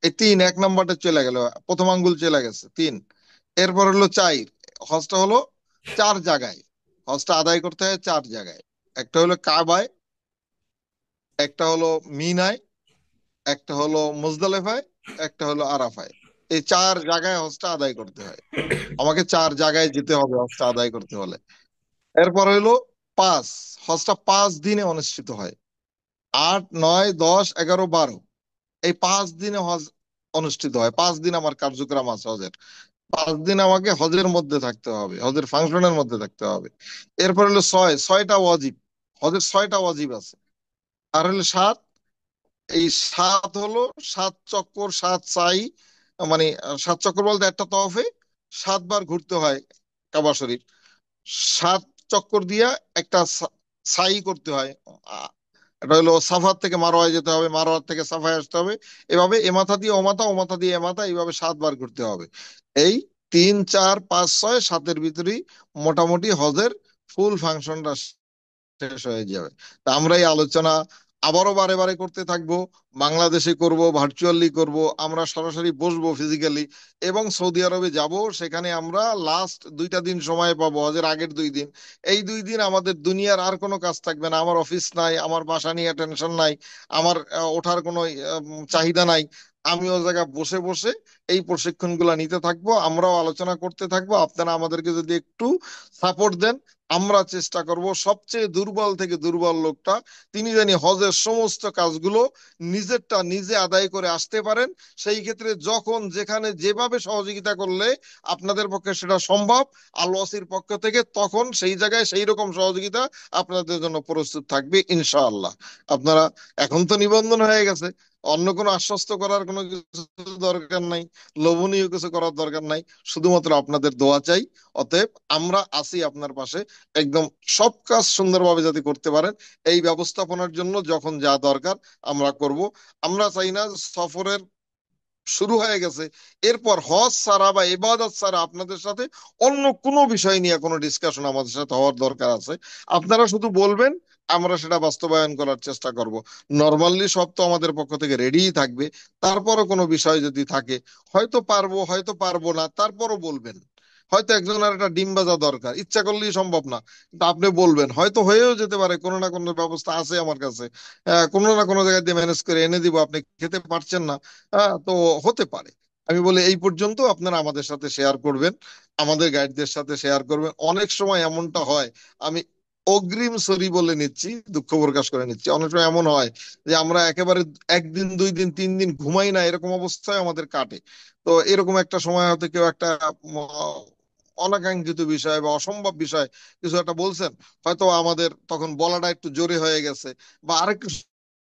[SPEAKER 3] এই 1 নম্বরটা চলে গেল, প্রথম আঙ্গুল চলে গেছে 3। এরপর হলো 4। হজটা হলো 4 জায়গায়। হজটা আদায় করতে হয় 4 জায়গায়। একটা হলো কাবায়, একটা হলো মিনায়, একটা হলো মুজদালেফায়, একটা হলো আরাফায়। এই 4 জায়গায় হজটা আদায় করতে হয়। আমাকে 4 জায়গায় যেতে হবে হজটা আদায় করতে হলে। এরপর হইলো 5। হজটা 5 দিনে অনুষ্ঠিত হয়। 8, 9, 10, 11, 12 এই 5 দিনে হজ অনুষ্ঠিত হয়। 5 দিন আমার কার্যক্রম আছে হজের। 5 দিন আমাকে হজের মধ্যে থাকতে হবে, হজের ফাংশনের মধ্যে থাকতে হবে। এরপর হলো 6, 6টা ওয়াজিব। হজের 6টা ওয়াজিব আছে। আর হলো 7। এই 7 হলো 7 চক্কর 7 সাই, মানে 7 চক্কর বলতে একটা তওয়াফে 7 বার ঘুরতে হয় কাবা শরীফ। 7 চক্কর দিয়া একটা সাই করতে হয়। আহ, এটা হলো সাফার থেকে মারোয়ায় যেতে হবে, মারোয়ার থেকে সাফায় আসতে হবে। এভাবে এ মাথা দিয়ে ও মাথা, ও মাথা দিয়ে এ মাথা, এইভাবে 7 বার ঘুরতে হবে। এই 3, 4, 5, 6, 7-এর ভিতরেই মোটামুটি হজের ফুল ফাংশনটা শেষ হয়ে যাবে। তা আমরা এই আলোচনা আবারও বারে বারে করতে থাকবো। বাংলাদেশে করব, ভার্চুয়ালি করব, আমরা সরাসরি বসবো ফিজিক্যালি, এবং সৌদি আরবে যাব। সেখানে আমরা লাস্ট 2টা দিন সময় পাবো, হজের আগের 2 দিন। এই 2 দিন আমাদের দুনিয়ার আর কোনো কাজ থাকবে না। আমার অফিস নাই, আমার বাসা নিয়ে টেনশন নাই, আমার ওঠার কোনো চাহিদা নাই। আমি ও জায়গায় বসে বসে এই প্রশিক্ষণ গুলা নিতে থাকবো, আমরাও আলোচনা করতে থাকবো। আপনারা আমাদেরকে যদি একটু সাপোর্ট দেন, আমরা চেষ্টা করব সবচেয়ে দুর্বল থেকে দুর্বল লোকটা তিনি জানি হজের সমস্ত কাজগুলো নিজেরটা নিজে আদায় করে আসতে পারেন। সেই ক্ষেত্রে যখন যেখানে যেভাবে সহযোগিতা করলে আপনাদের পক্ষে সেটা সম্ভব আল্লাহর পক্ষ থেকে, তখন সেই জায়গায় সেই রকম সহযোগিতা আপনাদের জন্য প্রস্তুত থাকবে ইনশাআল্লাহ। আপনারা এখন তো নিবন্ধন হয়ে গেছে, অন্য কোনো আশ্বস্ত করার কোনো কিছু দরকার নাই, লোভনীয় কিছু করার দরকার নাই। শুধুমাত্র আপনাদের দোয়া চাই। অতএব আমরা আছি আপনার পাশে, একদম সব কাজ সুন্দরভাবে যাতে করতে পারেন এই ব্যবস্থাপনার জন্য যখন যা দরকার আমরা করব। আমরা চাই না সফরের শুরু হয়ে গেছে, এরপর হজ ছাড়া বা ইবাদত ছাড়া আপনাদের সাথে অন্য কোনো বিষয় নিয়ে কোনো ডিসকাশন আমাদের সাথে হওয়ার দরকার আছে। আপনারা শুধু বলবেন, আমরা সেটা বাস্তবায়ন করার চেষ্টা করব। নর্মালি সব তো আমাদের পক্ষ থেকে রেডিই থাকবে। তারপরও কোনো বিষয় যদি থাকে, হয়তো পারবো হয়তো পারবো না, তারপরও বলবেন। হয়তো একজনের একটা ডিম ভাজা দরকার, ইচ্ছা করলেই সম্ভব না, কিন্তু আপনি বলবেন, হয়তো হয়েও যেতে পারে, কোনো না কোনো ব্যবস্থা আছে আমার কাছে, কোনো না কোনো জায়গায় দিয়ে ম্যানেজ করে এনে দিব, আপনি খেতে পারছেন না। তো হতে পারে। আমি বলি এই পর্যন্ত আপনারা আমাদের সাথে শেয়ার করবেন, আমাদের গাইডদের সাথে শেয়ার করবেন। অনেক সময় এমনটা হয়, আমি অগ্রিম সরি বলে নিচ্ছি, দুঃখ প্রকাশ করে নিচ্ছি, অনেক সময় এমন হয় যে আমরা একেবারে 1 দিন 2 দিন 3 দিন ঘুমাই না, এরকম অবস্থায় আমাদের কাটে। তো এরকম একটা সময় হয়তো কেউ একটা উম, অনাকাঙ্ক্ষিত বিষয় বা অসম্ভব বিষয় কিছু একটা বলছেন, হয়তো আমাদের তখন বলাটা একটু জোরে হয়ে গেছে, বা আরেকটু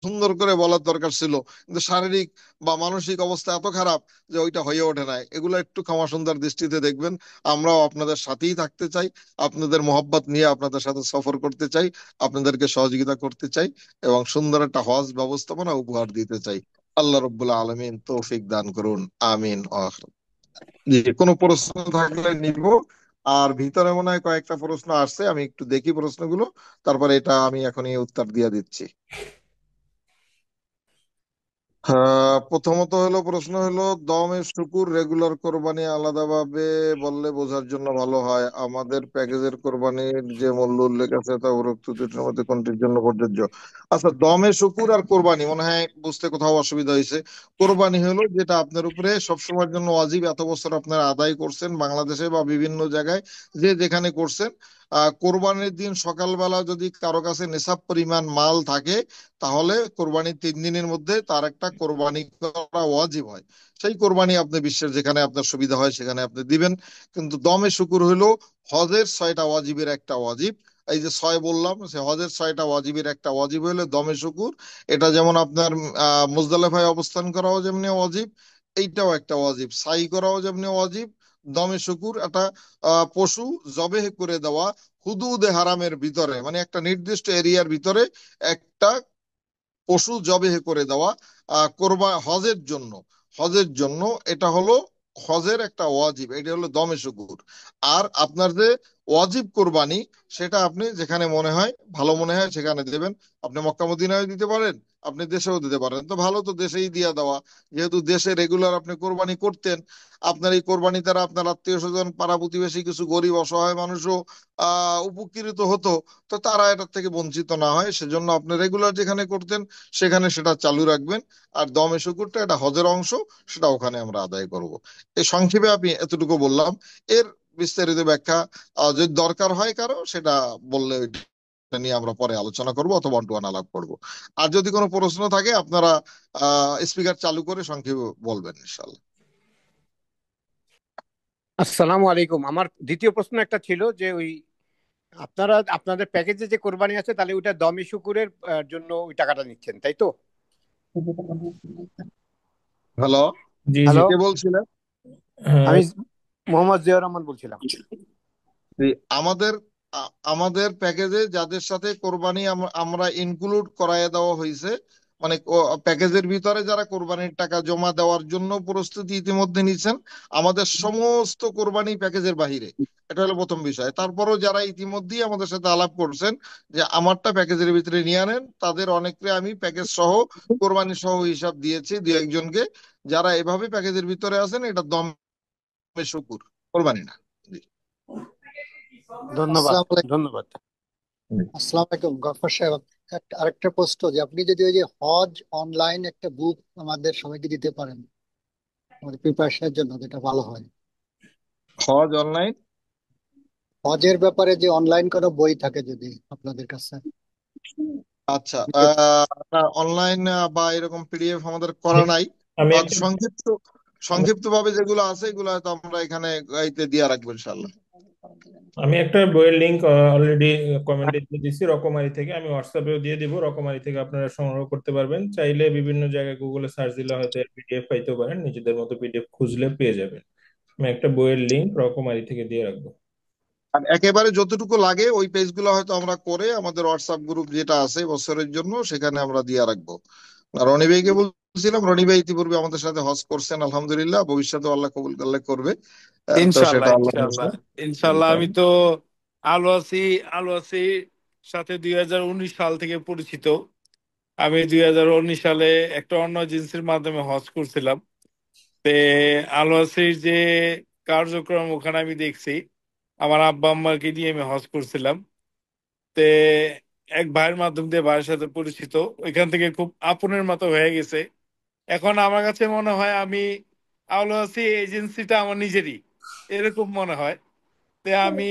[SPEAKER 3] সুন্দর করে বলার দরকার ছিল, কিন্তু শারীরিক বা মানসিক অবস্থা এত খারাপ যে ওইটা হয়ে ওঠে নাই। এগুলো একটু ক্ষমা সুন্দর দৃষ্টিতে দেখবেন। আমরাও আপনাদের সাথেই থাকতে চাই, আপনাদের মোহাব্বত নিয়ে আপনাদের সাথে সফর করতে চাই, আপনাদেরকে সহযোগিতা করতে চাই, এবং সুন্দর একটা হজ ব্যবস্থাপনা উপহার দিতে চাই। আল্লাহ রব্বুল আলমিন তৌফিক দান করুন, আমিন। জি, কোনো প্রশ্ন থাকলে নিব। আর ভিতরে মনে হয় কয়েকটা প্রশ্ন আসছে, আমি একটু দেখি প্রশ্নগুলো, তারপরে এটা আমি এখনই উত্তর দিয়ে দিচ্ছি। প্রথমত হলো প্রশ্ন হলো, দমে শুকুর রেগুলার কোরবানি আলাদাভাবে বললে বোঝার জন্য ভালো হয়। আমাদের প্যাকেজের কোরবানির যে মূল্য উল্লেখ আছে তা উপরোক্ত দুটির মধ্যে কোনটির জন্য প্রযোজ্য? আচ্ছা, দমে শুকুর আর কোরবানি মনে হয় বুঝতে কোথাও অসুবিধা হয়েছে। কোরবানি হলো যেটা আপনার উপরে সবসময়ের জন্য ওয়াজিব, এত বছর আপনারা আদায় করছেন বাংলাদেশে বা বিভিন্ন জায়গায় যে যেখানে করছেন। কোরবানির দিন সকালবেলা যদি কারো কাছে নেশাব পরিমাণ মাল থাকে, তাহলে কোরবানির 3 দিনের মধ্যে তার একটা কোরবানি করা ওয়াজিব হয়। সেই কোরবানি আপনি বিশ্বের যেখানে আপনার সুবিধা হয় সেখানে আপনি দিবেন। কিন্তু দমে শুকুর হলো হজের 6টা ওয়াজিবের একটা ওয়াজিব। এই যে 6 বললাম, সে হজের 6টা ওয়াজিবের একটা ওয়াজিব হলো দমে শুকুর। এটা যেমন আপনার মুজদালেফায় অবস্থান করাও যেমনি ওয়াজিব, এইটাও একটা ওয়াজিব। সাই করাও যেমনি ওয়াজিব, দমে শুকুর একটা পশু জবেহ করে দেওয়া হুদুদে হারামের ভিতরে, মানে একটা নির্দিষ্ট এরিয়ার ভিতরে একটা পশু জবেহ করে দেওয়া হজের জন্য। হজের জন্য, এটা হলো হজের একটা ওয়াজিব, এটা হলো দমে শুকুর। আর আপনার যে ওয়াজিব কোরবানি, সেটা আপনি যেখানে মনে হয় ভালো মনে হয় সেখানে দেবেন। আপনি মক্কা মদিনায় দিতে পারেন, আপনি দেশেও দিতে পারেন, তো ভালো তো দেশেই দিয়ে দেওয়া। যেহেতু দেশে রেগুলার আপনি কোরবানি করতেন, আপনার এই কোরবানি দ্বারা আপনার আত্মীয় স্বজন, পাড়া প্রতিবেশী, কিছু গরিব অসহায় মানুষও উপকৃত হতো, তো তারা এটার থেকে বঞ্চিত না হয়, সেজন্য আপনি রেগুলার যেখানে করতেন সেখানে সেটা চালু রাখবেন। আর দমে শুকুরটা এটা হজের অংশ, সেটা ওখানে আমরা আদায় করব। এই সংক্ষেপে আমি এতটুকু বললাম। এর বিস্তারিত ব্যাখ্যা যদি দরকার হয় কারো, সেটা বললে ওইটা নিয়ে আমরা পরে আলোচনা করব অথবা ওয়ান টু ওয়ান আলাপ করব। আর যদি কোনো প্রশ্ন থাকে আপনারা স্পিকার চালু করে সংক্ষেপে বলবেন ইনশাল্লাহ।
[SPEAKER 4] আসসালামু আলাইকুম। আমার দ্বিতীয় প্রশ্ন একটা ছিল যে ওই আপনারা আপনাদের প্যাকেজে যে কোরবানি আছে তাহলে ওইটা দমি শুকুরের জন্য ওই টাকাটা নিচ্ছেন, তাই তো?
[SPEAKER 3] হ্যালো,
[SPEAKER 1] জি জি।
[SPEAKER 4] হ্যালো,
[SPEAKER 3] কে বলছিলেন?
[SPEAKER 1] হ্যাঁ,
[SPEAKER 4] আমি মোহাম্মদ জিয়াউর রহমান বলছিলাম।
[SPEAKER 3] জি, আমাদের আমাদের প্যাকেজে যাদের সাথে কোরবানি আমরা ইনক্লুড করায় দেওয়া হয়েছে, মানে প্যাকেজের ভিতরে যারা কোরবানির টাকা জমা দেওয়ার জন্য প্রস্তুতি ইতিমধ্যে নিচ্ছেন, আমাদের সমস্ত কোরবানি প্যাকেজের বাহিরে। এটা হলো প্রথম বিষয়। তারপরও যারা ইতিমধ্যেই আমাদের সাথে আলাপ করছেন যে আমারটা প্যাকেজের ভিতরে নিয়ে আনেন, তাদের অনেককে আমি প্যাকেজ সহ কোরবানি সহ হিসাব দিয়েছি, দু একজনকে। যারা এভাবে প্যাকেজের ভিতরে আছেন, এটা দমে শুকুর, কোরবানি না। জি।
[SPEAKER 4] ধন্যবাদ,
[SPEAKER 5] আসসালামু আলাইকুম।
[SPEAKER 4] ধন্যবাদ।
[SPEAKER 5] আসসালামু আলাইকুম গফর সাহেব, আরেকটা প্রশ্ন, যে আপনি যদি ওই যে হজ অনলাইন একটা বুক আমাদের সবাইকে দিতে পারেন আমাদের প্রিপারেশনের জন্য, যেটা ভালো হয়।
[SPEAKER 3] হজ অনলাইন,
[SPEAKER 5] হজের ব্যাপারে যে অনলাইন কোনো বই থাকে যদি আপনাদের কাছে।
[SPEAKER 3] আচ্ছা, অনলাইন বা এরকম পিডিএফ আমাদের
[SPEAKER 1] আমি
[SPEAKER 3] করা নাই।
[SPEAKER 1] আমি
[SPEAKER 3] আর
[SPEAKER 1] একটা
[SPEAKER 3] সংক্ষিপ্ত ভাবে যেগুলো আছে এগুলো হয়তো আমরা এখানে গাইতে দিয়ে রাখবো ইনশাল্লাহ।
[SPEAKER 1] আমি একটা বইয়ের লিংক অলরেডি কমেন্টে দিয়ে দিচ্ছি রকমারি থেকে, আমি হোয়াটসঅ্যাপেও দিয়ে দিব। রকমারি থেকে আপনারা সংগ্রহ করতে পারবেন, চাইলে বিভিন্ন জায়গায় গুগলে সার্চ দিলে হয়তো পিডিএফ পাইতে পারেন, নিজেদের মতো পিডিএফ খুঁজলে পেয়ে যাবেন। আমি একটা বইয়ের লিংক রকমারি থেকে দিয়ে রাখবো।
[SPEAKER 3] আর একেবারে যতটুকু লাগে ওই পেজগুলো হয়তো আমরা করে আমাদের হোয়াটসঅ্যাপ গ্রুপ যেটা আছে বছরের জন্য, সেখানে আমরা দিয়ে রাখবো। আর রনি ভাইকে বলছিলাম, রনি ভাই ইতিপূর্বে আমাদের সাথে হজ করছেন, আলহামদুলিল্লাহ, ভবিষ্যতে আল্লাহ কবুল করলে করবে। তো সেটা
[SPEAKER 6] ইনশাল্লাহ,
[SPEAKER 3] আল্লাহ
[SPEAKER 6] ইনশাল্লাহ, ইনশাল্লাহ। আমি তো আলো আছি, আলো আছি সাথে 2019 সাল থেকে পরিচিত। আমি 2019 সালে একটা অন্য এজেন্সির মাধ্যমে হজ করছিলাম। তে আলো আছির যে কার্যক্রম ওখানে আমি দেখছি, আমার আব্বা আম্মাকে নিয়ে আমি হজ করছিলাম। তে এক ভাইয়ের মাধ্যম দিয়ে ভাইয়ের সাথে পরিচিত, ওইখান থেকে খুব আপনের মতো হয়ে গেছে। এখন আমার কাছে মনে হয় আমি আলো আছি এজেন্সিটা আমার নিজেরই, এরকম মনে হয়। তে আমি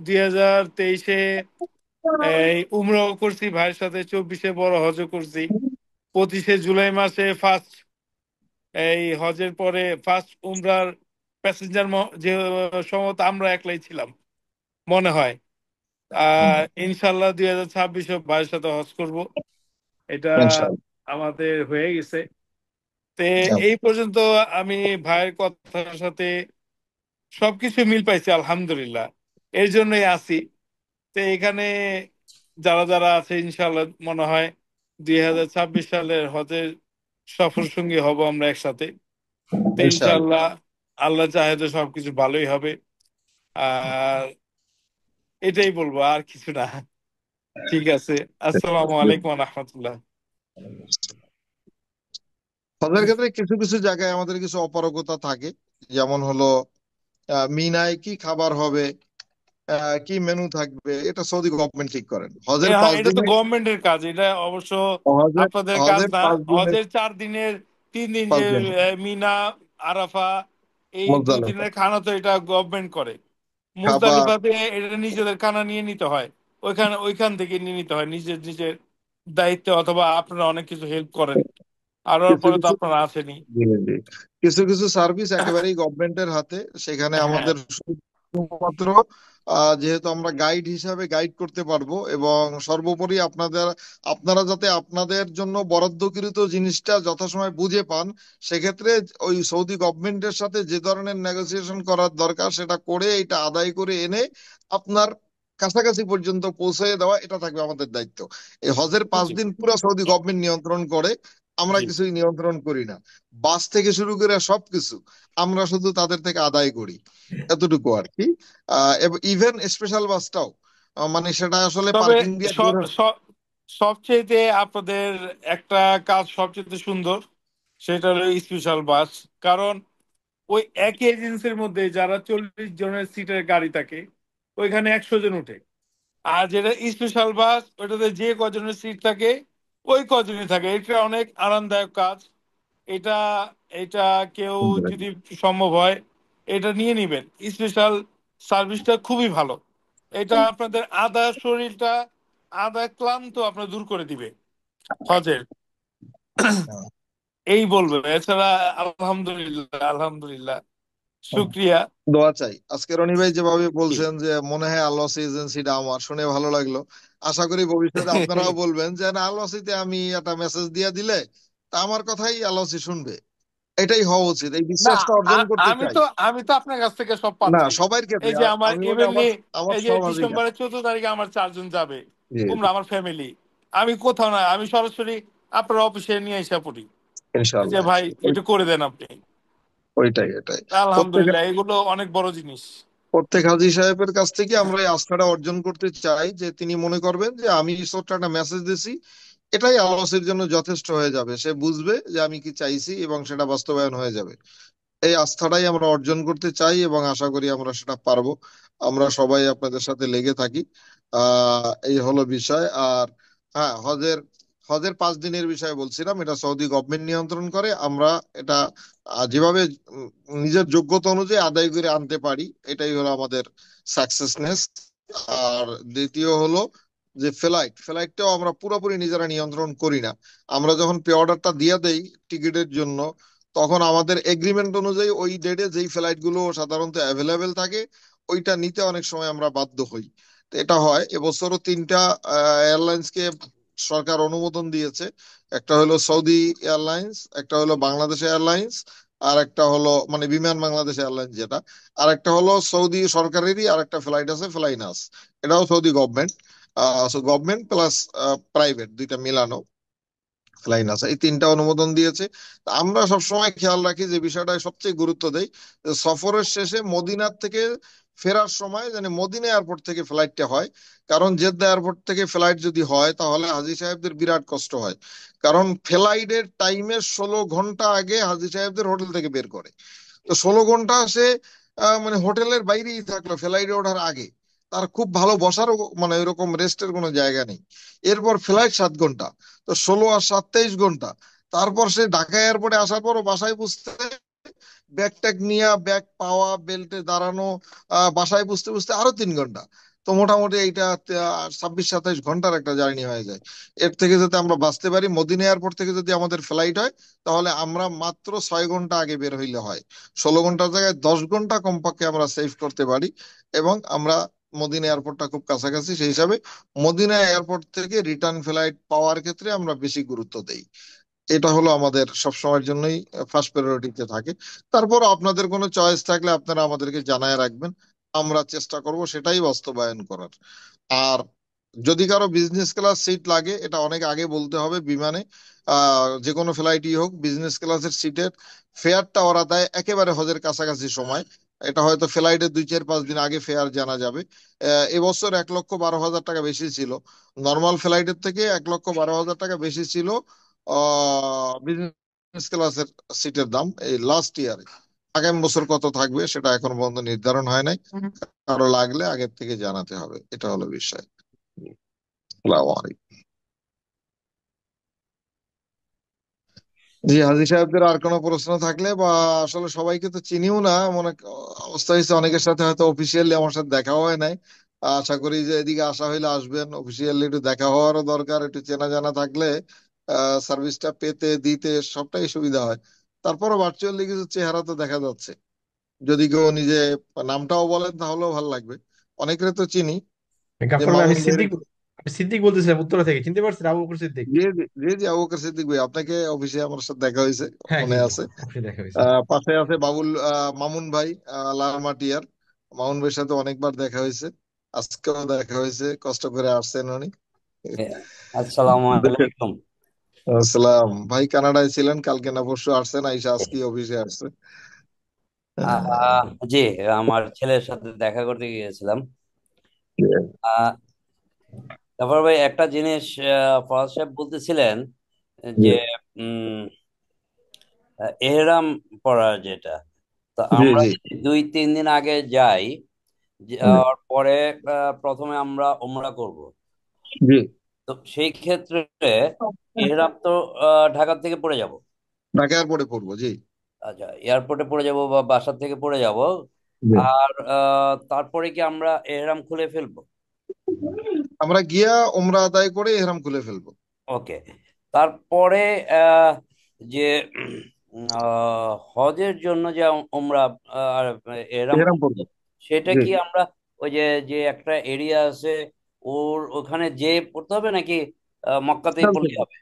[SPEAKER 6] 2023-এ এই উমরাও করছি ভাইয়ের সাথে, 24-এ বড় হজও করছি, 25-এ জুলাই মাসে ফার্স্ট এই হজের পরে ফার্স্ট উমরার প্যাসেঞ্জার যে সম্ভবত আমরা একলাই ছিলাম মনে হয়। ইনশাল্লাহ 2026-এ ভাইয়ের সাথে হজ করব, এটা
[SPEAKER 3] ইনশাল্লাহ।
[SPEAKER 6] আমাদের হয়ে গেছে। তে এই পর্যন্ত আমি ভাইয়ের কথার সাথে সবকিছু মিল পাইছি আলহামদুলিল্লাহ, এর জন্যই আছি। তো এখানে যারা যারা আছে ইনশাল্লাহ মনে হয় 2026 সালের হজের সফর সঙ্গী হব আমরা একসাথে। তো
[SPEAKER 3] ইনশাল্লাহ।
[SPEAKER 6] ইনশাল্লাহ আল্লাহ চাহে তো সবকিছু ভালোই হবে। আর এটাই বলবো, আর কিছু না। ঠিক আছে, আসসালামু আলাইকুম ওয়া রাহমাতুল্লাহ।
[SPEAKER 3] হজের ক্ষেত্রে কিছু কিছু জায়গায় আমাদের কিছু অপারগতা থাকে, যেমন হলো মিনায় কি খাবার হবে, কি মেনু থাকবে, এটা সৌদি গভর্নমেন্ট ঠিক করেন। হজের
[SPEAKER 6] হ্যাঁ,
[SPEAKER 3] পাঁচ
[SPEAKER 6] এটা তো
[SPEAKER 3] দিনে
[SPEAKER 6] গভর্নমেন্টের কাজ, এটা অবশ্য
[SPEAKER 3] হজের
[SPEAKER 6] আপনাদের কাজ
[SPEAKER 3] হজের
[SPEAKER 6] না।
[SPEAKER 3] 5 দিনে
[SPEAKER 6] হজের 4 দিনের 3 দিন যে
[SPEAKER 3] 5 দিন
[SPEAKER 6] মিনা, আরাফা, এই 2 দিনের
[SPEAKER 3] মুজদালিফা
[SPEAKER 6] খানা তো এটা গভর্নমেন্ট করে।
[SPEAKER 3] খাবার
[SPEAKER 6] মুজদালিফাতে এটা নিজেদের খানা নিয়ে নিতে হয়, ওইখান থেকে নিয়ে নিতে হয় নিজের নিজের দায়িত্বে, অথবা আপনারা অনেক কিছু হেল্প করেন। আর ওর
[SPEAKER 3] কিছু
[SPEAKER 6] পরে তো
[SPEAKER 3] কিছু
[SPEAKER 6] আপনারা আসেনি।
[SPEAKER 3] জি, জি। কিছু কিছু সার্ভিস একেবারেই গভর্নমেন্টের হাতে, সেখানে
[SPEAKER 6] হ্যাঁ,
[SPEAKER 3] আমাদের শুধুমাত্র যেহেতু আমরা গাইড হিসাবে গাইড করতে পারবো, এবং সর্বোপরি আপনারা যাতে আপনাদের জন্য বরাদ্দকৃত জিনিসটা যথাসময়ে বুঝে পান, সেক্ষেত্রে ওই সৌদি গভর্নমেন্টের সাথে যে ধরনের নেগোসিয়েশন করার দরকার সেটা করে, এটা আদায় করে এনে আপনার কাছাকাছি পর্যন্ত পৌঁছে দেওয়া, এটা থাকবে আমাদের দায়িত্ব। এই হজের 5 দিন পুরো সৌদি গভর্নমেন্ট নিয়ন্ত্রণ করে। আমরা
[SPEAKER 1] জি
[SPEAKER 3] কিছুই নিয়ন্ত্রণ করি না। বাস থেকে শুরু করে সবকিছু আমরা শুধু তাদের থেকে আদায় করি, এতটুকু আর কি। ইভেন স্পেশাল বাসটাও মানে সেটা আসলে
[SPEAKER 6] তবে
[SPEAKER 3] পার্কিং দিয়ে বের
[SPEAKER 6] স- স- সবচেয়ে আপনাদের একটা কাজ সবচেয়ে সুন্দর, সেটা হলো স্পেশাল বাস। কারণ ওই একই এজেন্সির মধ্যে যারা 40 জনের সিটের গাড়ি থাকে, ওইখানে 100 জন উঠে। আর যেটা স্পেশাল বাস, ওইটাতে যে কজনের সিট থাকে ওই কজনই থাকে। এটা অনেক আরামদায়ক কাজ। এটা এটা কেউ যদি সম্ভব হয় এটা নিয়ে নিবেন। স্পেশাল সার্ভিসটা খুবই ভালো। এটা আপনাদের আধা শরীরটা, আধা ক্লান্ত আপনার দূর করে দিবে হজের। এই বলবো, এছাড়া আলহামদুলিল্লাহ, আলহামদুলিল্লাহ, শুক্রিয়া।
[SPEAKER 3] দোয়া চাই। আজকে রনি ভাই যেভাবে
[SPEAKER 6] জি।
[SPEAKER 3] বলছেন যে মনে হয় আলওয়াসি এজেন্সিটা আমার, শুনে ভালো লাগলো। আশা করি ভবিষ্যতে আপনারাও বলবেন যে না, আলওয়াসিতে আমি একটা মেসেজ দিয়ে দিলে তা আমার কথাই আলওয়াসি শুনবে। এটাই হওয়া উচিত, এই
[SPEAKER 6] না,
[SPEAKER 3] বিশ্বাসটা অর্জন করতে
[SPEAKER 6] আমি
[SPEAKER 3] চাই।
[SPEAKER 6] তো আমি তো আপনার কাছ থেকে সব
[SPEAKER 3] না,
[SPEAKER 6] পাচ্ছি।
[SPEAKER 3] সবার
[SPEAKER 6] এই
[SPEAKER 3] ক্ষেত্রে
[SPEAKER 6] যে আমার
[SPEAKER 3] আমি বলি
[SPEAKER 6] এমএলএ,
[SPEAKER 3] আমার আমার
[SPEAKER 6] এই যে
[SPEAKER 3] সহবাসীরা।
[SPEAKER 6] ডিসেম্বরের 14 তারিখে আমার 4 জন যাবে
[SPEAKER 3] জি জি,
[SPEAKER 6] উমরা, আমার ফ্যামিলি। আমি কোথাও না, আমি সরাসরি আপনার অফিসে নিয়ে এসে পড়ি যে
[SPEAKER 3] ইনশাল্লাহ
[SPEAKER 6] ভাই
[SPEAKER 3] ইনশাল্লাহ।
[SPEAKER 6] এটা করে দেন আপনি।
[SPEAKER 3] ওইটাই এটাই। প্রত্যেক
[SPEAKER 6] আলহামদুলিল্লাহ, এগুলো অনেক বড় জিনিস।
[SPEAKER 3] প্রত্যেক হাজী সাহেবের কাছ থেকে আমরা এই আস্থাটা অর্জন করতে চাই যে তিনি মনে করবেন যে আমি ছোট্ট একটা মেসেজ দিছি, এটাই আল্লাহর জন্য যথেষ্ট হয়ে যাবে। সে বুঝবে যে আমি কি চাইছি এবং সেটা বাস্তবায়ন হয়ে যাবে। এই আস্থাটাই আমরা অর্জন করতে চাই এবং আশা করি আমরা সেটা পারবো। আমরা সবাই আপনাদের সাথে লেগে থাকি। এই হলো বিষয়। আর হ্যাঁ, হজের হজের 5 দিনের বিষয়ে বলছিলাম, এটা সৌদি গভর্নমেন্ট নিয়ন্ত্রণ করে। আমরা এটা যেভাবে উম, নিজের যোগ্যতা অনুযায়ী আদায় করে আনতে পারি, এটাই হলো আমাদের সাকসেসনেস। আর দ্বিতীয় হলো যে ফ্লাইটটাও আমরা পুরোপুরি নিজেরা নিয়ন্ত্রণ করি না। আমরা যখন পে অর্ডারটা দিয়ে দেই টিকিটের জন্য, তখন আমাদের এগ্রিমেন্ট অনুযায়ী ওই ডেটে যেই ফ্লাইট গুলো সাধারণত অ্যাভেলেবেল থাকে ওইটা নিতে অনেক সময় আমরা বাধ্য হই। তো এটা হয়। এবছরও 3টা এয়ারলাইন্স কে সরকার অনুমোদন দিয়েছে। একটা হলো সৌদি এয়ারলাইন্স, একটা হলো বাংলাদেশ এয়ারলাইন্স, আর একটা হলো মানে বিমান বাংলাদেশ এয়ারলাইন্স যেটা, আর একটা হলো সৌদি সরকারেরই আর একটা ফ্লাইট আছে ফ্লাইনাস, এটাও Saudi government. Government plus private দুইটা মিলানো লাইন আছে, এই 3টা অনুমোদন দিয়েছে। তা আমরা সবসময় খেয়াল রাখি যে বিষয়টা সবচেয়ে গুরুত্ব দেই যে সফরের শেষে মদিনার থেকে ফেরার সময় যেন মদিনা এয়ারপোর্ট থেকে ফ্লাইটটা হয়। কারণ জেদ্দা এয়ারপোর্ট থেকে ফ্লাইট যদি হয় তাহলে হাজী সাহেবদের বিরাট কষ্ট হয়। কারণ ফ্লাইটের টাইমের 16 ঘন্টা আগে হাজী সাহেবদের হোটেল থেকে বের করে। তো 16 ঘন্টা সে মানে হোটেলের বাইরেই থাকলো ফ্লাইটে ওঠার আগে। তার খুব ভালো বসারও মানে এরকম রেস্টের কোনো জায়গা নেই। এরপর ফ্লাইট 7 ঘন্টা, তো 16 আর 7 23 ঘন্টা। তারপর সে ঢাকা এয়ারপোর্টে আসার পরও বাসায় বুঝতে ব্যাগ ট্যাগ নিয়ে ব্যাগ পাওয়া বেল্টে দাঁড়ানো, বাসায় বুঝতে বুঝতে আরো 3 ঘন্টা। তো মোটামুটি এইটা 26 27 ঘন্টার একটা জার্নি হয়ে যায়। এর থেকে যাতে আমরা বাঁচতে পারি, মদিনা এয়ারপোর্ট থেকে যদি আমাদের ফ্লাইট হয় তাহলে আমরা মাত্র 6 ঘন্টা আগে বের হইলে হয়। 16 ঘন্টার জায়গায় 10 ঘন্টা কমপক্ষে আমরা সেভ করতে পারি। এবং আমরা মদিনা এয়ারপোর্টটা খুব কাছাকাছি, সেই হিসাবে মদিনা এয়ারপোর্ট থেকে রিটার্ন ফ্লাইট পাওয়ার ক্ষেত্রে আমরা বেশি গুরুত্ব দেই। এটা হলো আমাদের সবসময়ের জন্যই ফার্স্ট প্রায়োরিটিতে থাকে। তারপর আপনাদের কোনো চয়েস থাকলে আপনারা আমাদেরকে জানায় রাখবেন, আমরা চেষ্টা করব সেটাই বাস্তবায়ন করার। আর যদি কারো বিজনেস ক্লাস সিট লাগে, এটা অনেক আগে বলতে হবে বিমানে। যে কোনো ফ্লাইটই হোক, বিজনেস ক্লাসের সিটের ফেয়ারটা ওরা দেয় একেবারে হজের কাছাকাছি সময়। এটা হয়তো ফ্লাইটের 2 4 5 দিন আগে ফেয়ার জানা যাবে। এবছর 1,12,000 টাকা বেশি ছিল, নর্মাল ফ্লাইটের থেকে 1,12,000 টাকা বেশি ছিল বিজনেস ক্লাসের সিটের দাম এই লাস্ট ইয়ারে। আগামী বছর কত থাকবে সেটা এখন পর্যন্ত নির্ধারণ হয় নাই। কারো লাগলে আগের থেকে জানাতে হবে, এটা হলো বিষয়। আসসালামু আলাইকুম। জি, হাজী সাহেবদের আর কোনো প্রশ্ন থাকলে, বা আসলে সবাইকে তো চিনিও না মনে অবস্থা হয়েছে, অনেকের সাথে হয়তো অফিসিয়ালি আমার সাথে দেখা হয় নাই। আশা করি যে এদিকে আসা হইলে আসবেন, অফিসিয়ালি একটু দেখা হওয়ারও দরকার, একটু চেনা জানা থাকলে সার্ভিসটা পেতে দিতে সবটাই সুবিধা হয়। তারপরও ভার্চুয়ালি কিছু চেহারা তো দেখা যাচ্ছে, যদি কেউ নিজে নামটাও বলেন তাহলেও ভালো লাগবে। অনেকের তো চিনি, যে
[SPEAKER 7] গাফর ভাই, আমি
[SPEAKER 3] মামুন ভাই।
[SPEAKER 7] সিদ্দিক, আমি সিদ্দিক বলতেছিলাম উত্তরা থেকে। চিনতে পারছেন? আবু বকর সিদ্দিক।
[SPEAKER 3] জি জি জি জি, আবু বকর সিদ্দিক ভাই, আপনাকে অফিসে আমার সাথে দেখা হয়েছে,
[SPEAKER 7] হ্যাঁ, জি
[SPEAKER 3] মনে
[SPEAKER 7] জি,
[SPEAKER 3] আছে।
[SPEAKER 7] অবশ্যই দেখা হয়েছে।
[SPEAKER 3] পাশে আছে বাবুল মামুন ভাই, লালমাটিয়ার। মামুন ভাইয়ের সাথে অনেকবার দেখা হয়েছে, আজকেও দেখা হয়েছে, কষ্ট করে আসছেন উনি।
[SPEAKER 8] আসসালামু আলাইকুম।
[SPEAKER 3] আসসালাম ভাই, কানাডায় ছিলেন, কালকে না পরশু আসছেন, আইসা আজকে অফিসে আসছে।
[SPEAKER 8] জি, আমার ছেলের সাথে দেখা করতে গিয়েছিলাম। আহ, তারপর ভাই একটা জিনিস, ফরাজ সাহেব বলতেছিলেন যে উম এহরাম পরা যেটা, তো
[SPEAKER 3] জি
[SPEAKER 8] আমরা
[SPEAKER 3] জি
[SPEAKER 8] যদি 2-3 দিন আগে যাই, যাওয়ার পরে প্রথমে আমরা ওমরা করব।
[SPEAKER 3] জি।
[SPEAKER 8] তো সেই ক্ষেত্রে এহরাম তো ঢাকা থেকে পড়ে যাব।
[SPEAKER 3] ঢাকা এয়ারপোর্টে পড়বো, জি।
[SPEAKER 8] আচ্ছা, এয়ারপোর্টে পড়ে যাব বা বাসা থেকে পড়ে যাব।
[SPEAKER 3] জি।
[SPEAKER 8] আর তারপরে কি আমরা এহরাম খুলে ফেলবো?
[SPEAKER 3] আমরা গিয়া ওমরা আদায় করে এহরাম খুলে ফেলবো।
[SPEAKER 8] ওকে। তারপরে আহ, যে হজের জন্য যে আমরা আর এহরাম
[SPEAKER 3] এহরাম
[SPEAKER 8] করবো,
[SPEAKER 3] পড়বো,
[SPEAKER 8] সেটা
[SPEAKER 3] জি।
[SPEAKER 8] কি আমরা ওই যে যে একটা এরিয়া আছে ওখানে যে পড়তে হবে, নাকি মক্কাতেই
[SPEAKER 3] হোটেল
[SPEAKER 8] পড়লে
[SPEAKER 3] থেকে,
[SPEAKER 8] হবে?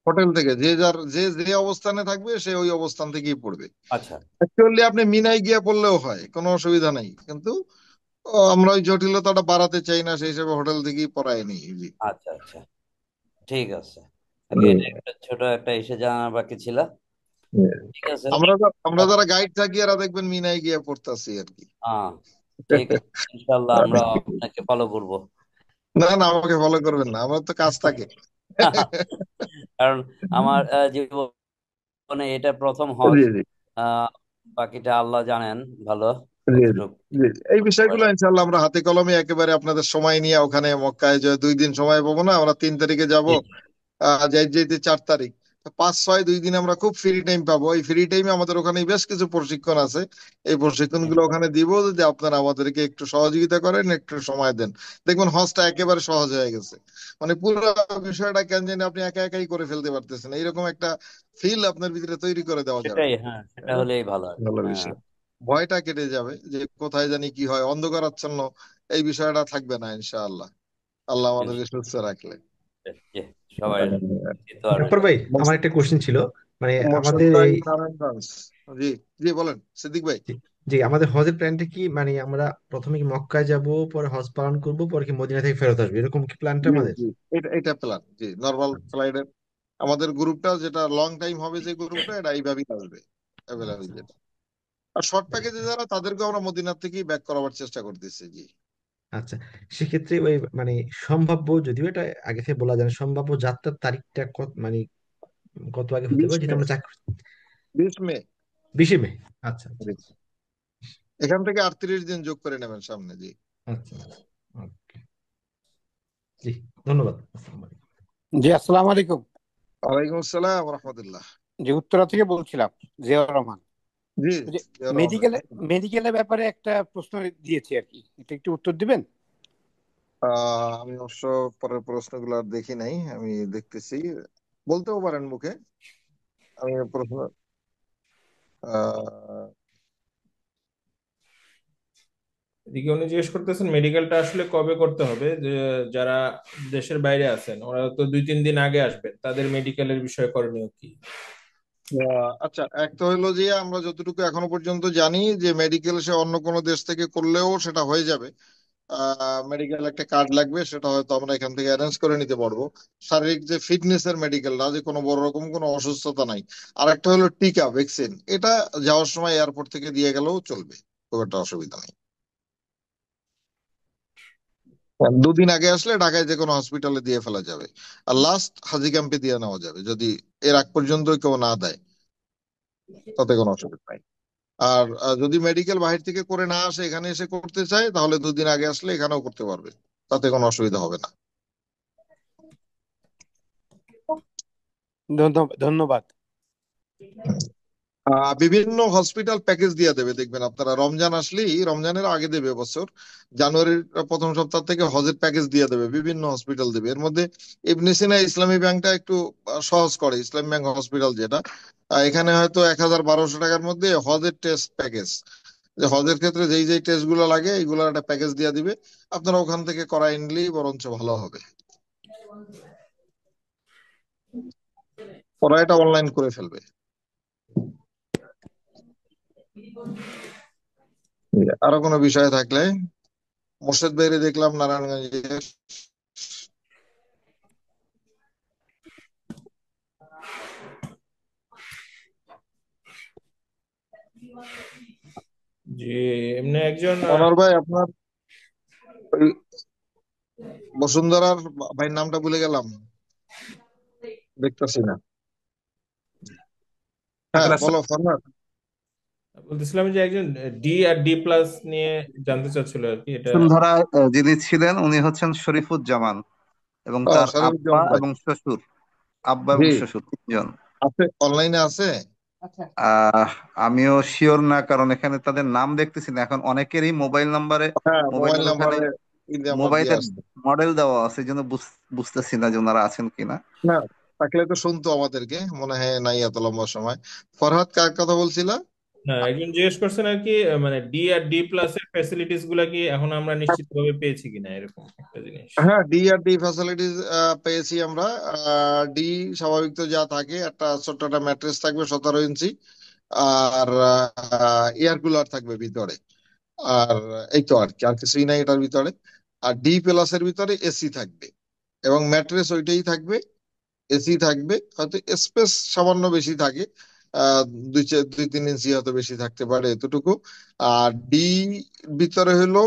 [SPEAKER 3] হোটেল থেকে যে যার যে যে অবস্থানে থাকবে সে ওই অবস্থান থেকেই পড়বে।
[SPEAKER 8] আচ্ছা
[SPEAKER 3] অ্যাকচুয়ালি আপনি মিনায় গিয়া পড়লেও হয়, কোনো অসুবিধা নাই, কিন্তু আমরা ওই জটিলতাটা বাড়াতে চাই না, সেই হিসেবে হোটেল থেকেই পড়ায় নিই, জি।
[SPEAKER 8] আচ্ছা আচ্ছা, ঠিক আছে। আগে এটা একটা ছোট একটা এসে জানার বাকি ছিল। ঠিক আছে।
[SPEAKER 3] আমরা যারা গাইড থাকি এরা দেখবেন মিনায় গিয়া পড়তাছি আর কি।
[SPEAKER 8] হ্যাঁ, ঠিক আছে, ইনশাল্লাহ আমরা আপনাকে ফলো করবো।
[SPEAKER 3] না না, আমাকে ফলো করবেন না, আমার তো কাজ থাকে।
[SPEAKER 8] কারণ আমার জীবনে এটা প্রথম হজ।
[SPEAKER 3] জি জি
[SPEAKER 8] আহ, বাকিটা আল্লাহ জানেন ভালো
[SPEAKER 3] জি জি
[SPEAKER 8] কতটুকু।
[SPEAKER 3] জি। এই বিষয়গুলো ইনশাল্লাহ আমরা হাতে কলমে একেবারে আপনাদের সময় নিয়ে ওখানে মক্কায় যে 2 দিন সময় পাবো না, আমরা 3 তারিখে যাব,
[SPEAKER 8] জি,
[SPEAKER 3] যাইতে যাইতে 4 তারিখ, তো 5-6 2 দিন আমরা খুব ফ্রি টাইম পাবো। এই ফ্রি টাইমে আমাদের ওখানে বেশ কিছু প্রশিক্ষণ আছে, এই প্রশিক্ষণ গুলো ওখানে দিব। যদি আপনারা আমাদেরকে একটু সহযোগিতা করেন, একটু সময় দেন, দেখবেন হজটা একেবারে সহজ হয়ে গেছে। মানে পুরো বিষয়টা কেন জানি আপনি একা একাই করে ফেলতে পারতেছেন, এইরকম একটা ফিল আপনার ভিতরে তৈরি করে দেওয়া যাবে।
[SPEAKER 8] সেটাই, হ্যাঁ, সেটা
[SPEAKER 3] এটা
[SPEAKER 8] হলেই ভালো আর কি।
[SPEAKER 3] ভালো
[SPEAKER 8] হ্যাঁ,
[SPEAKER 3] বিষয়, ভয়টা কেটে যাবে যে কোথায় জানি কি হয়, অন্ধকারাচ্ছন্ন এই বিষয়টা থাকবে না ইনশাআল্লাহ, আল্লাহ আমাদেরকে সুস্থ রাখলে।
[SPEAKER 8] জি, সবাই তো আর
[SPEAKER 7] আকবর ভাই, আমার একটা কোশ্চেন ছিল। মানে
[SPEAKER 3] মোর্শেদ
[SPEAKER 7] আমাদের
[SPEAKER 3] ভাই
[SPEAKER 7] এই
[SPEAKER 3] নারায়ণগঞ্জ। জি জি, বলেন সিদ্দিক ভাই।
[SPEAKER 7] যে যে আমাদের হজের প্ল্যানটা কি, মানে আমরা প্রথমে কি মক্কায় যাব, পরে হজ পালন করব, পরে কি মদিনা থেকে ফেরত আসবো, এরকম কি প্ল্যানটা
[SPEAKER 3] জি
[SPEAKER 7] আমাদের?
[SPEAKER 3] জি, এটা এটা প্ল্যান, জি, নর্মাল ফ্লাইটের আমাদের গ্রুপটা যেটা লং টাইম হবে, যে গ্রুপটা এটা এইভাবেই আসবে অ্যাভেলেবল যেটা। আর শর্ট প্যাকেজে যারা, তাদেরকে আমরা মদিনার থেকেই ব্যাক করাবার চেষ্টা করতেছি, জি।
[SPEAKER 7] আচ্ছা, সেক্ষেত্রে ওই মানে সম্ভাব্য, যদিও এটা আগে থেকে বলা যায় না, সম্ভাব্য যাত্রার তারিখটা কত, মানে কত আগে হতে
[SPEAKER 3] 20
[SPEAKER 7] পারে, যেটা
[SPEAKER 3] মে,
[SPEAKER 7] আমরা
[SPEAKER 3] 20 মে।
[SPEAKER 7] 20 মে? আচ্ছা আচ্ছা
[SPEAKER 3] জি। এখান থেকে 38 দিন যোগ করে নেবেন সামনে, জি।
[SPEAKER 7] আচ্ছা আচ্ছা। ওকে, জি, ধন্যবাদ। আসসালামু আলাইকুম।
[SPEAKER 4] জি, আসসালামু আলাইকুম।
[SPEAKER 3] ওয়ালাইকুম আসসালাম রহমতুল্লাহ।
[SPEAKER 4] যে উত্তরা থেকে বলছিলাম, জিয়াউর রহমান।
[SPEAKER 3] জি,
[SPEAKER 4] ওই যে
[SPEAKER 3] জিয়া রহমান ভাই।
[SPEAKER 4] মেডিকেলের ব্যাপারে একটা প্রশ্ন দিয়েছি আর কি, এটা একটু উত্তর দিবেন?
[SPEAKER 3] আমি অবশ্য পরের প্রশ্নগুলো আর দেখি নাই, আমি দেখতেছি, বলতেও পারেন মুখে। আমি প্রশ্ন আহ,
[SPEAKER 1] এদিকে উনি জিজ্ঞেস করতেছেন মেডিকেলটা আসলে কবে করতে হবে, যে যারা দেশের বাইরে আছেন ওরা তো 2-3 দিন আগে আসবেন, তাদের মেডিকেলের বিষয়ে করণীয় কি?
[SPEAKER 3] আচ্ছা, এক তো হলো যে আমরা যতটুকু এখনো পর্যন্ত জানি যে মেডিকেল সে অন্য কোনো দেশ থেকে করলেও সেটা হয়ে যাবে। মেডিকেল একটা কার্ড লাগবে, সেটা হয়তো আমরা এখান থেকে অ্যারেঞ্জ করে নিতে পারবো। শারীরিক যে ফিটনেস এর মেডিকেল না, যে কোনো বড় রকম কোনো অসুস্থতা নাই। আর একটা হলো টিকা, ভ্যাকসিন, এটা যাওয়ার সময় এয়ারপোর্ট থেকে দিয়ে গেলেও চলবে, খুব একটা অসুবিধা নেই। 2 দিন আগে আসলে ঢাকায় যে কোনো হসপিটালে দিয়ে ফেলা যাবে, আর লাস্ট হাজি ক্যাম্পে দিয়ে নেওয়া যাবে, যদি এর আগ পর্যন্ত কেউ না দেয়, তাতে কোনো অসুবিধা নাই। আর যদি মেডিকেল বাহির থেকে করে না আসে, এখানে এসে করতে চায়, তাহলে 2 দিন আগে আসলে এখানেও করতে পারবে, তাতে কোনো অসুবিধা হবে না।
[SPEAKER 4] ধন্যবাদ।
[SPEAKER 3] বিভিন্ন হসপিটাল প্যাকেজ দিয়ে দেবে, দেখবেন আপনারা রমজান আসলেই, রমজানের আগে দেবে বছর, জানুয়ারির প্রথম সপ্তাহ থেকে হজের প্যাকেজ দিয়ে দেবে, বিভিন্ন হসপিটাল দেবে। এর মধ্যে ইবনে সিনা ইসলামী ব্যাংকটা একটু সহজ করে, ইসলামী ব্যাংক হসপিটাল যেটা, এখানে হয়তো 1,1200 টাকার মধ্যে হজের টেস্ট প্যাকেজ, যে হজের ক্ষেত্রে যেই যেই টেস্ট গুলো লাগে এইগুলোর একটা প্যাকেজ দিয়ে দিবে, আপনারা ওখান থেকে করাই নিলেই বরঞ্চ ভালো হবে। ওরা এটা অনলাইন করে ফেলবে। আরো কোনো বিষয় থাকলে, মোর্শেদ ভাইরে দেখলাম নারায়ণগঞ্জে।
[SPEAKER 1] জি, এমনি একজন
[SPEAKER 3] অনর ভাই, আপনার ওই বসুন্ধরার ভাইয়ের নামটা ভুলে গেলাম, দেখতেছি না। হ্যাঁ,
[SPEAKER 9] আঙ্কেল
[SPEAKER 3] বলো ফরহাদ।
[SPEAKER 1] বলতেছিলাম যে একজন ডি আর ডি প্লাস নিয়ে জানতে চাচ্ছিল আর কি এটা।
[SPEAKER 2] বসুন্ধরা যিনি ছিলেন উনি হচ্ছেন শরীফুজ্জামান এবং তার আব্বা
[SPEAKER 3] শরীফুজ্জামান ভাই,
[SPEAKER 2] এবং শ্বশুর, আব্বা এবং
[SPEAKER 3] জি,
[SPEAKER 2] শ্বশুর তিনজন।
[SPEAKER 3] আছে, অনলাইনে আছে।
[SPEAKER 2] আহ আমিও শিওর না, কারণ এখানে তাদের নাম দেখতেছি না। এখন অনেকেরই মোবাইল নাম্বারে,
[SPEAKER 3] হ্যাঁ, মোবাইল
[SPEAKER 2] মোবাইলের ওখানে
[SPEAKER 3] নাম্বারে নাম্বার দিয়ে
[SPEAKER 2] মোবাইলের
[SPEAKER 3] আসছে।
[SPEAKER 2] মডেল দেওয়া আছে, এই জন্য বুঝতেছি না যে ওনারা আছেন কিনা।
[SPEAKER 3] না, থাকলে তো শুনতো আমাদেরকে, মনে হয় নাই এত লম্বা সময়। ফরহাদ, কার কথা বলছিলা?
[SPEAKER 1] হ্যাঁ, একজন জিজ্ঞেস করছেন আর কি, মানে ডি আর ডি প্লাস এর ফ্যাসিলিটিস গুলা কি এখন আমরা নিশ্চিতভাবে পেয়েছি কিনা, এরকম একটা জিনিস।
[SPEAKER 3] হ্যাঁ, ডি আর ডি ফ্যাসিলিটিস পেয়েছি আমরা। ডি স্বাভাবিক তো যা থাকে, একটা ছোট্ট একটা ম্যাট্রেস থাকবে 17 ইঞ্চি, আর এয়ার কুলার থাকবে ভিতরে। আর এই তো আর কি, আর কিছুই নাই এটার ভিতরে। আর ডি প্লাস এর ভিতরে এসি থাকবে, এবং ম্যাট্রেস ওইটাই থাকবে, এসি থাকবে। হয়তো স্পেস সামান্য বেশি থাকে, আহ 2-3 ইঞ্চি হয়তো বেশি থাকতে পারে, এতটুকু। আর ডি ভিতরে হলো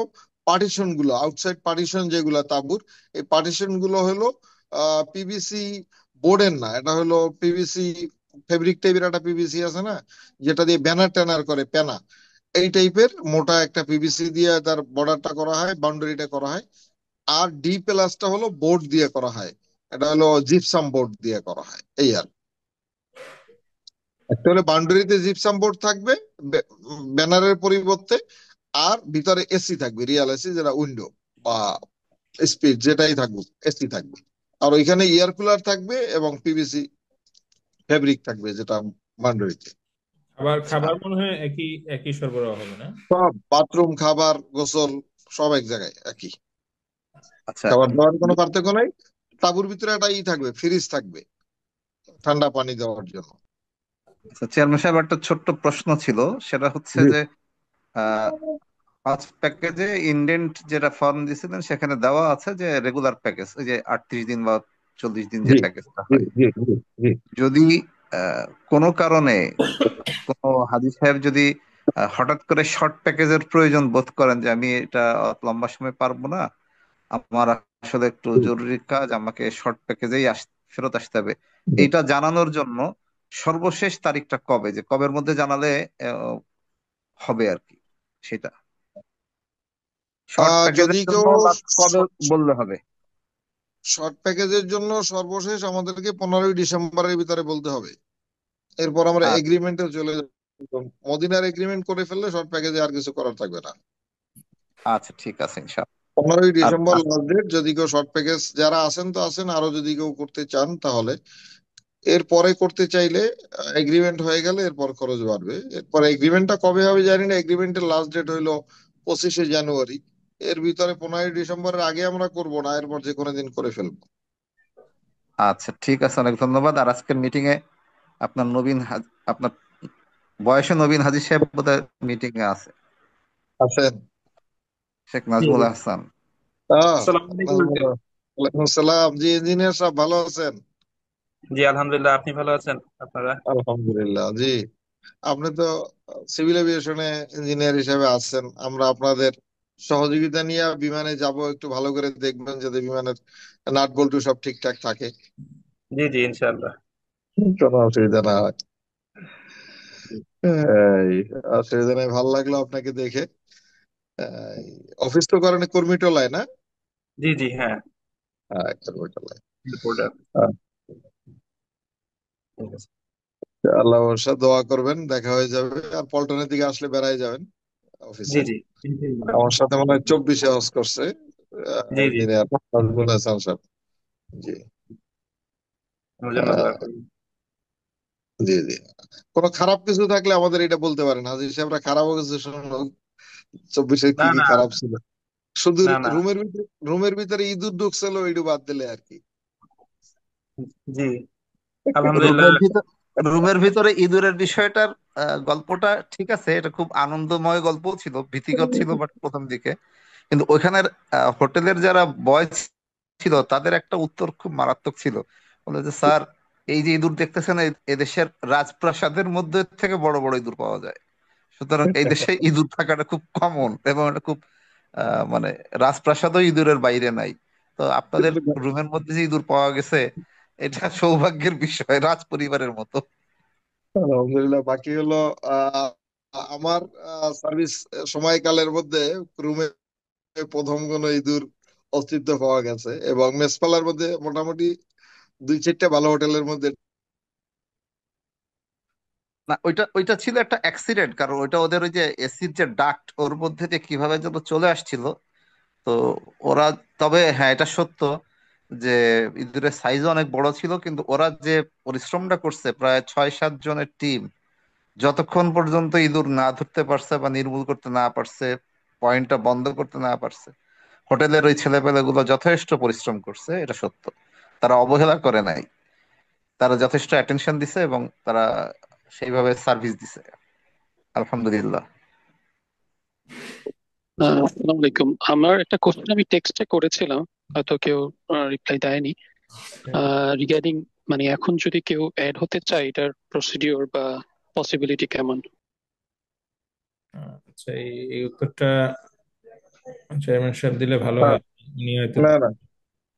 [SPEAKER 3] পার্টিশন গুলো, আউটসাইড পার্টিশন যেগুলো তাঁবুর, এই পার্টিশন গুলো হলো পিভিসি বোর্ডের না, এটা হলো পিভিসি ফেব্রিক টাইপের একটা পিভিসি আছে না, যেটা দিয়ে ব্যানার ট্যানার করে, প্যানা, এই টাইপের মোটা একটা পিভিসি দিয়ে তার বর্ডারটা করা হয়, বাউন্ডারিটা করা হয়। আর ডি প্লাসটা হলো বোর্ড দিয়ে করা হয়, এটা হলো জিপসাম বোর্ড দিয়ে করা হয়, এই আর। একটা হলো বাউন্ডারিতে জিপসাম বোর্ড থাকবে ব্যানারের পরিবর্তে, আর ভিতরে এসি থাকবে, রিয়াল এসি, যেটা উইন্ডো বা স্পিড যেটাই থাকবে, এসি থাকবে। আর ওইখানে এয়ার কুলার থাকবে এবং পিভিসি ফেব্রিক থাকবে, যেটা বাউন্ডারিতে।
[SPEAKER 1] খাবার
[SPEAKER 2] আচ্ছা
[SPEAKER 1] খাবার মনে হয় একই একই সরবরাহ হবে না?
[SPEAKER 3] সব বাথরুম, খাবার, গোসল সব এক জায়গায় একই।
[SPEAKER 2] আচ্ছা
[SPEAKER 3] খাবার দাবার কোনো পার্থক্য নাই। তাঁবুর ভিতরে একটা থাকবে, ফ্রিজ থাকবে ঠান্ডা পানি দেওয়ার জন্য।
[SPEAKER 2] আচ্ছা, চেয়ারম্যান সাহেব, একটা ছোট্ট প্রশ্ন ছিল। সেটা হচ্ছে
[SPEAKER 3] জি,
[SPEAKER 2] যে আহ 5 প্যাকেজে ইন্ডেন্ট যেটা ফর্ম দিয়েছিলেন সেখানে দেওয়া আছে যে রেগুলার প্যাকেজ, ওই যে 38 দিন বা 40 দিন যে
[SPEAKER 3] জি,
[SPEAKER 2] প্যাকেজটা
[SPEAKER 3] জি,
[SPEAKER 2] হয়।
[SPEAKER 3] জি, জি, জি।
[SPEAKER 2] যদি কোনো কারণে কোনো হাজী সাহেব যদি হঠাৎ করে শর্ট প্যাকেজের প্রয়োজন বোধ করেন, যে আমি এটা অত লম্বা সময় পারবো না, আমার আসলে একটু জরুরি কাজ, আমাকে শর্ট প্যাকেজেই ফেরত আসতে হবে, এইটা জানানোর জন্য সর্বশেষ তারিখটা কবে, যে কবের মধ্যে জানালে আহ, হবে আর কি, সেটা শর্ট
[SPEAKER 3] যদি
[SPEAKER 2] প্যাকেজের জন্য
[SPEAKER 3] কেউ
[SPEAKER 2] বা কবে বললে হবে?
[SPEAKER 3] শর্ট প্যাকেজের জন্য সর্বশেষ আমাদেরকে 15ই ডিসেম্বরের ভিতরে বলতে হবে। এরপর আমরা
[SPEAKER 2] আচ্ছা
[SPEAKER 3] এগ্রিমেন্টে চলে যাব। মদিনার এগ্রিমেন্ট করে ফেললে শর্ট প্যাকেজে আর কিছু করার থাকবে না।
[SPEAKER 2] আচ্ছা, ঠিক আছে ইনশাআল্লাহ।
[SPEAKER 3] 15ই ডিসেম্বর
[SPEAKER 2] আর
[SPEAKER 3] লাস্ট ডেট। যদি কেউ শর্ট প্যাকেজ, যারা আছেন তো আছেন, আরো যদি কেউ করতে চান তাহলে এরপরে করতে চাইলে, এগ্রিমেন্ট হয়ে গেলে এরপর খরচ বাড়বে। এরপর এগ্রিমেন্টটা কবে হবে জানি না, এগ্রিমেন্টের লাস্ট ডেট হইলো 25শে জানুয়ারি। এর ভিতরে 15ই ডিসেম্বরের আগে আমরা করব না, এরপর যে কোনো দিন করে ফেলবো।
[SPEAKER 2] আচ্ছা, ঠিক আছে, অনেক ধন্যবাদ। আর আজকের মিটিং এ আপনার আপনার বয়সে নবীন হাজী সাহেব বোধহয় মিটিং এ আছে,
[SPEAKER 3] আছেন?
[SPEAKER 2] শেখ
[SPEAKER 9] জি
[SPEAKER 2] নাজমুল
[SPEAKER 9] জি।
[SPEAKER 2] হাসান।
[SPEAKER 3] আহ
[SPEAKER 9] আসসালামু আলাইকুম আঙ্কেল।
[SPEAKER 3] ওয়ালাইকুম আসসালাম। জি, ইঞ্জিনিয়ার সাহেব ভালো আছেন?
[SPEAKER 9] জি আলহামদুলিল্লাহ, আপনি ভালো আছেন? আপনারা?
[SPEAKER 3] আলহামদুলিল্লাহ, জি। আপনি তো সিভিল এভিয়েশনে ইঞ্জিনিয়ার হিসেবে আছেন। আমরা আপনাদের সহযোগিতা নিয়ে বিমানে যাব, একটু ভালো করে দেখবেন যাতে বিমানের নাট বল্টু সব ঠিকঠাক থাকে,
[SPEAKER 9] জি জি ইনশাআল্লাহ।
[SPEAKER 3] কোনো অসুবিধা না হয়।
[SPEAKER 9] জি
[SPEAKER 3] এই অসুবিধা নেই, ভালো লাগলো আপনাকে দেখে। এই, অফিস তো করেন কর্মীটোলায় না?
[SPEAKER 9] জি জি, হ্যাঁ।
[SPEAKER 3] হ্যাঁ, কর্মীটোলায়।
[SPEAKER 9] রিপোর্টার।
[SPEAKER 3] আহ,
[SPEAKER 9] ঠিক আছে।
[SPEAKER 3] আল্লাহ ভরসা, দোয়া করবেন, দেখা হয়ে যাবে। আর পল্টনের দিকে আসলে বেড়াই যাবেন
[SPEAKER 9] জি
[SPEAKER 3] অফিসে।
[SPEAKER 9] জি ইনশাআল্লাহ।
[SPEAKER 3] আমার সাথে মনে হয় 24শে হজ করছে
[SPEAKER 9] জি জি,
[SPEAKER 3] ইঞ্জিনিয়ার নাজমুল হাসান সাহেব। জি।
[SPEAKER 9] আমার জন্য দোয়া
[SPEAKER 3] আহ,
[SPEAKER 9] করবেন।
[SPEAKER 3] জি, জি। কোনো খারাপ কিছু থাকলে আমাদের এটা বলতে পারেন, হাজির সাহেবরা খারাপও কিছু শুনুন। 24শে
[SPEAKER 9] না
[SPEAKER 3] কি কি
[SPEAKER 9] না
[SPEAKER 3] খারাপ ছিল, শুধু
[SPEAKER 9] না না,
[SPEAKER 3] রুমের ভিতরে ইঁদুর ঢুকছিল, ওইটু বাদ দিলে আর কি।
[SPEAKER 9] জি আলহামদুলিল্লাহ।
[SPEAKER 2] রুমের ভিতর রুমের ভিতরে ইঁদুরের বিষয়টার গল্পটা ঠিক আছে, এটা খুব আনন্দময় গল্প ছিল, ভীতিকর ছিল বাট প্রথম দিকে। কিন্তু ওইখানের হোটেলের যারা বয় ছিল তাদের একটা উত্তর খুব মারাত্মক ছিল। বলে যে স্যার, এই যে ইঁদুর দেখতেছেন, এদেশের রাজপ্রাসাদের মধ্যে থেকে বড় বড় ইঁদুর পাওয়া যায়। সুতরাং এই দেশে ইঁদুর থাকাটা খুব কমন এবং এটা খুব মানে রাজপ্রাসাদও ইঁদুরের বাইরে নাই। তো আপনাদের রুমের মধ্যে যে ইঁদুর পাওয়া গেছে এটা সৌভাগ্যের বিষয়, রাজ পরিবারের মতো।
[SPEAKER 3] আলহামদুলিল্লাহ। বাকি হলো আহ, আমার সার্ভিস সময়কালের মধ্যে রুমে প্রথম কোন ইঁদুর অস্তিত্ব পাওয়া গেছে, এবং মেসপালার মধ্যে মোটামুটি 2-4টা ভালো হোটেলের মধ্যে।
[SPEAKER 2] না, ওইটা ওইটা ছিল একটা অ্যাক্সিডেন্ট, কারণ ওইটা ওদের ওই যে এসির যে ডাক্ট ওর মধ্যে দিয়ে কিভাবে যেন চলে আসছিল। তো ওরা, তবে হ্যাঁ এটা সত্য যে ইঁদুরের সাইজ অনেক বড় ছিল, কিন্তু ওরা যে পরিশ্রমটা করছে প্রায় 6-7 জনের টিম, যতক্ষণ পর্যন্ত ইঁদুর না ধরতে পারছে বা নির্মূল করতে না পারছে, পয়েন্টটা বন্ধ করতে না পারছে, হোটেলের ওই ছেলেপেলেগুলো যথেষ্ট পরিশ্রম করছে, এটা সত্য। তারা অবহেলা করে নাই, তারা যথেষ্ট অ্যাটেনশন দিছে এবং তারা সেইভাবে সার্ভিস দিছে, আলহামদুলিল্লাহ।
[SPEAKER 10] আসসালামু আলাইকুম। আমার একটা কোশ্চেন আমি টেক্সটে করেছিলাম, হয়তো কেউ রিপ্লাই দেয়নি। রিগার্ডিং মানে এখন যদি কেউ অ্যাড হতে চায়, এটার প্রসিডিওর বা পসিবিলিটি কেমন?
[SPEAKER 1] আচ্ছা, এই উত্তরটা চেয়ারম্যান সাহেব দিলে ভালো
[SPEAKER 3] হ্যাঁ,
[SPEAKER 1] হয়। উনি হয়তো
[SPEAKER 3] না না,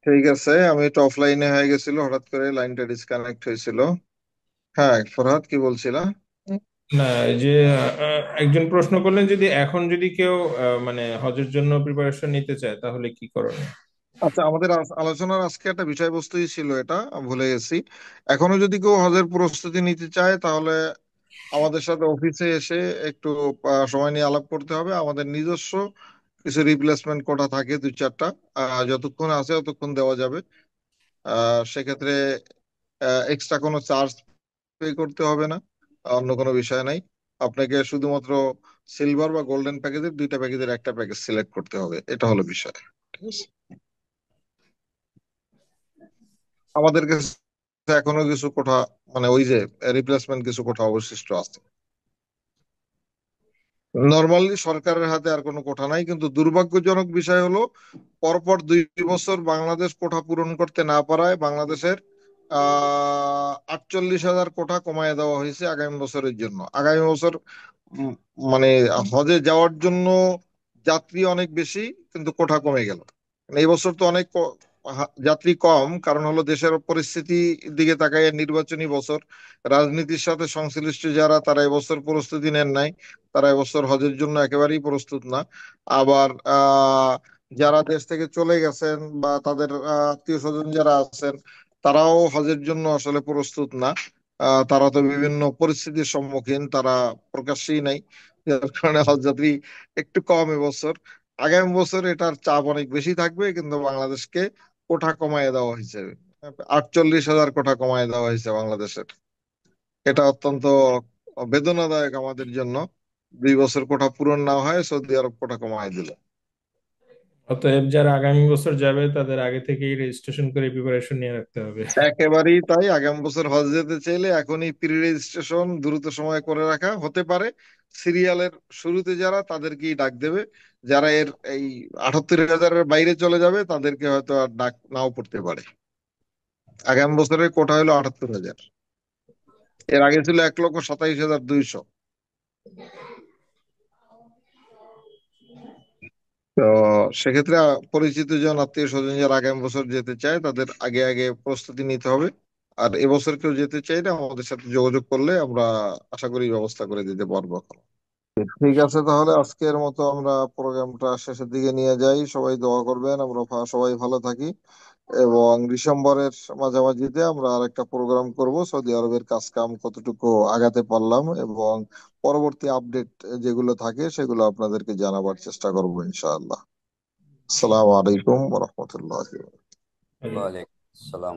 [SPEAKER 3] ঠিক আছে। আমি একটু অফলাইনে হয়ে গেছিল, হঠাৎ করে লাইনটা ডিসকানেক্ট হয়েছিল। হ্যাঁ, ফরহাদ কি বলছিলা?
[SPEAKER 1] না, এই যে একজন প্রশ্ন করলেন, যদি এখন যদি কেউ মানে হজের জন্য প্রিপারেশন নিতে চায় তাহলে কি করণীয়?
[SPEAKER 3] আচ্ছা, আমাদের আলোচনার আজকে একটা বিষয়বস্তুই ছিল এটা, আমি ভুলে গেছি। এখনো যদি কেউ হজের প্রস্তুতি নিতে চায় তাহলে আমাদের সাথে অফিসে এসে একটু সময় নিয়ে আলাপ করতে হবে। আমাদের নিজস্ব কিছু রিপ্লেসমেন্ট কোটা থাকে 2-4টা, যতক্ষণ আছে ততক্ষণ দেওয়া যাবে। সেক্ষেত্রে এক্সট্রা কোনো চার্জ পে করতে হবে না, অন্য কোনো বিষয় নাই। আপনাকে শুধুমাত্র সিলভার বা গোল্ডেন প্যাকেজের 2টা প্যাকেজের একটা প্যাকেজ সিলেক্ট করতে হবে, এটা হলো বিষয়। ঠিক আছে, আমাদের কাছে এখনো কিছু কোঠা, মানে ওই যে রিপ্লেসমেন্ট কিছু কোঠা অবশিষ্ট আছে। নর্মালি সরকারের হাতে আর কোনো কোঠা নাই, কিন্তু দুর্ভাগ্যজনক বিষয় হলো পরপর 2 বছর বাংলাদেশ কোঠা পূরণ করতে না পারায় বাংলাদেশের 48,000 কোঠা কমায় দেওয়া হয়েছে আগামী বছরের জন্য। আগামী বছর উম, মানে হজে যাওয়ার জন্য যাত্রী অনেক বেশি, কিন্তু কোঠা কমে গেল। এই বছর তো অনেক যাত্রী কম, কারণ হলো দেশের পরিস্থিতি দিকে তাকায়, নির্বাচনী বছর, রাজনীতির সাথে সংশ্লিষ্ট যারা, তারা এবছর প্রস্তুতি নেন নাই, তারা এবছর হজের জন্য একেবারেই প্রস্তুত না। আবার যারা দেশ থেকে চলে গেছেন বা তাদের আত্মীয় স্বজন যারা আছেন, তারাও হজের জন্য আসলে প্রস্তুত না। তারা তো বিভিন্ন পরিস্থিতির সম্মুখীন, তারা প্রকাশ্যেই নাই, যার কারণে হজ যাত্রী একটু কম এবছর। আগামী বছর এটার চাপ অনেক বেশি থাকবে, কিন্তু বাংলাদেশকে কোঠা কমায় দেওয়া হয়েছে, 48,000 কোঠা কমায় দেওয়া হয়েছে বাংলাদেশের। এটা অত্যন্ত বেদনাদায়ক আমাদের জন্য। 2 বছর কোঠা পূরণ না হয় সৌদি আরব কোঠা কমায় দিল।
[SPEAKER 1] অতএব যারা আগামী বছর যাবে তাদের আগে থেকেই রেজিস্ট্রেশন করে প্রিপারেশন নিয়ে রাখতে হবে।
[SPEAKER 3] একেবারেই তাই, আগামী বছর হজ যেতে চাইলে এখনই প্রি রেজিস্ট্রেশন দ্রুত সময় করে রাখা হতে পারে। সিরিয়ালের শুরুতে যারা, তাদেরকেই ডাক দেবে। যারা এর এই 78,000-এর বাইরে চলে যাবে তাদেরকে হয়তো আর ডাক নাও পড়তে পারে। আগামী বছরের কোটা হলো 78,000, এর আগে ছিল 1,27,200। তো সেক্ষেত্রে পরিচিত জন, আত্মীয় স্বজন যারা আগামী বছর যেতে চায় তাদের আগে আগে প্রস্তুতি নিতে হবে। আর এবছর কেউ যেতে চাইলে আমাদের সাথে যোগাযোগ করলে আমরা আশা করি ব্যবস্থা করে দিতে পারবো। ঠিক আছে, তাহলে আজকের মতো আমরা প্রোগ্রামটা শেষের দিকে নিয়ে যাই। সবাই দোয়া করবেন আমরা সবাই ভালো থাকি, এবং ডিসেম্বরের মাঝামাঝিতে আমরা আরেকটা প্রোগ্রাম করব, সৌদি আরবের কাজ কাম কতটুকু আগাতে পারলাম এবং পরবর্তী আপডেট যেগুলো থাকে সেগুলো আপনাদেরকে জানাবার চেষ্টা করবো ইনশাআল্লাহ। আসসালামু আলাইকুম ওয়া রাহমাতুল্লাহি।
[SPEAKER 8] ওয়ালাইকুম আসসালাম।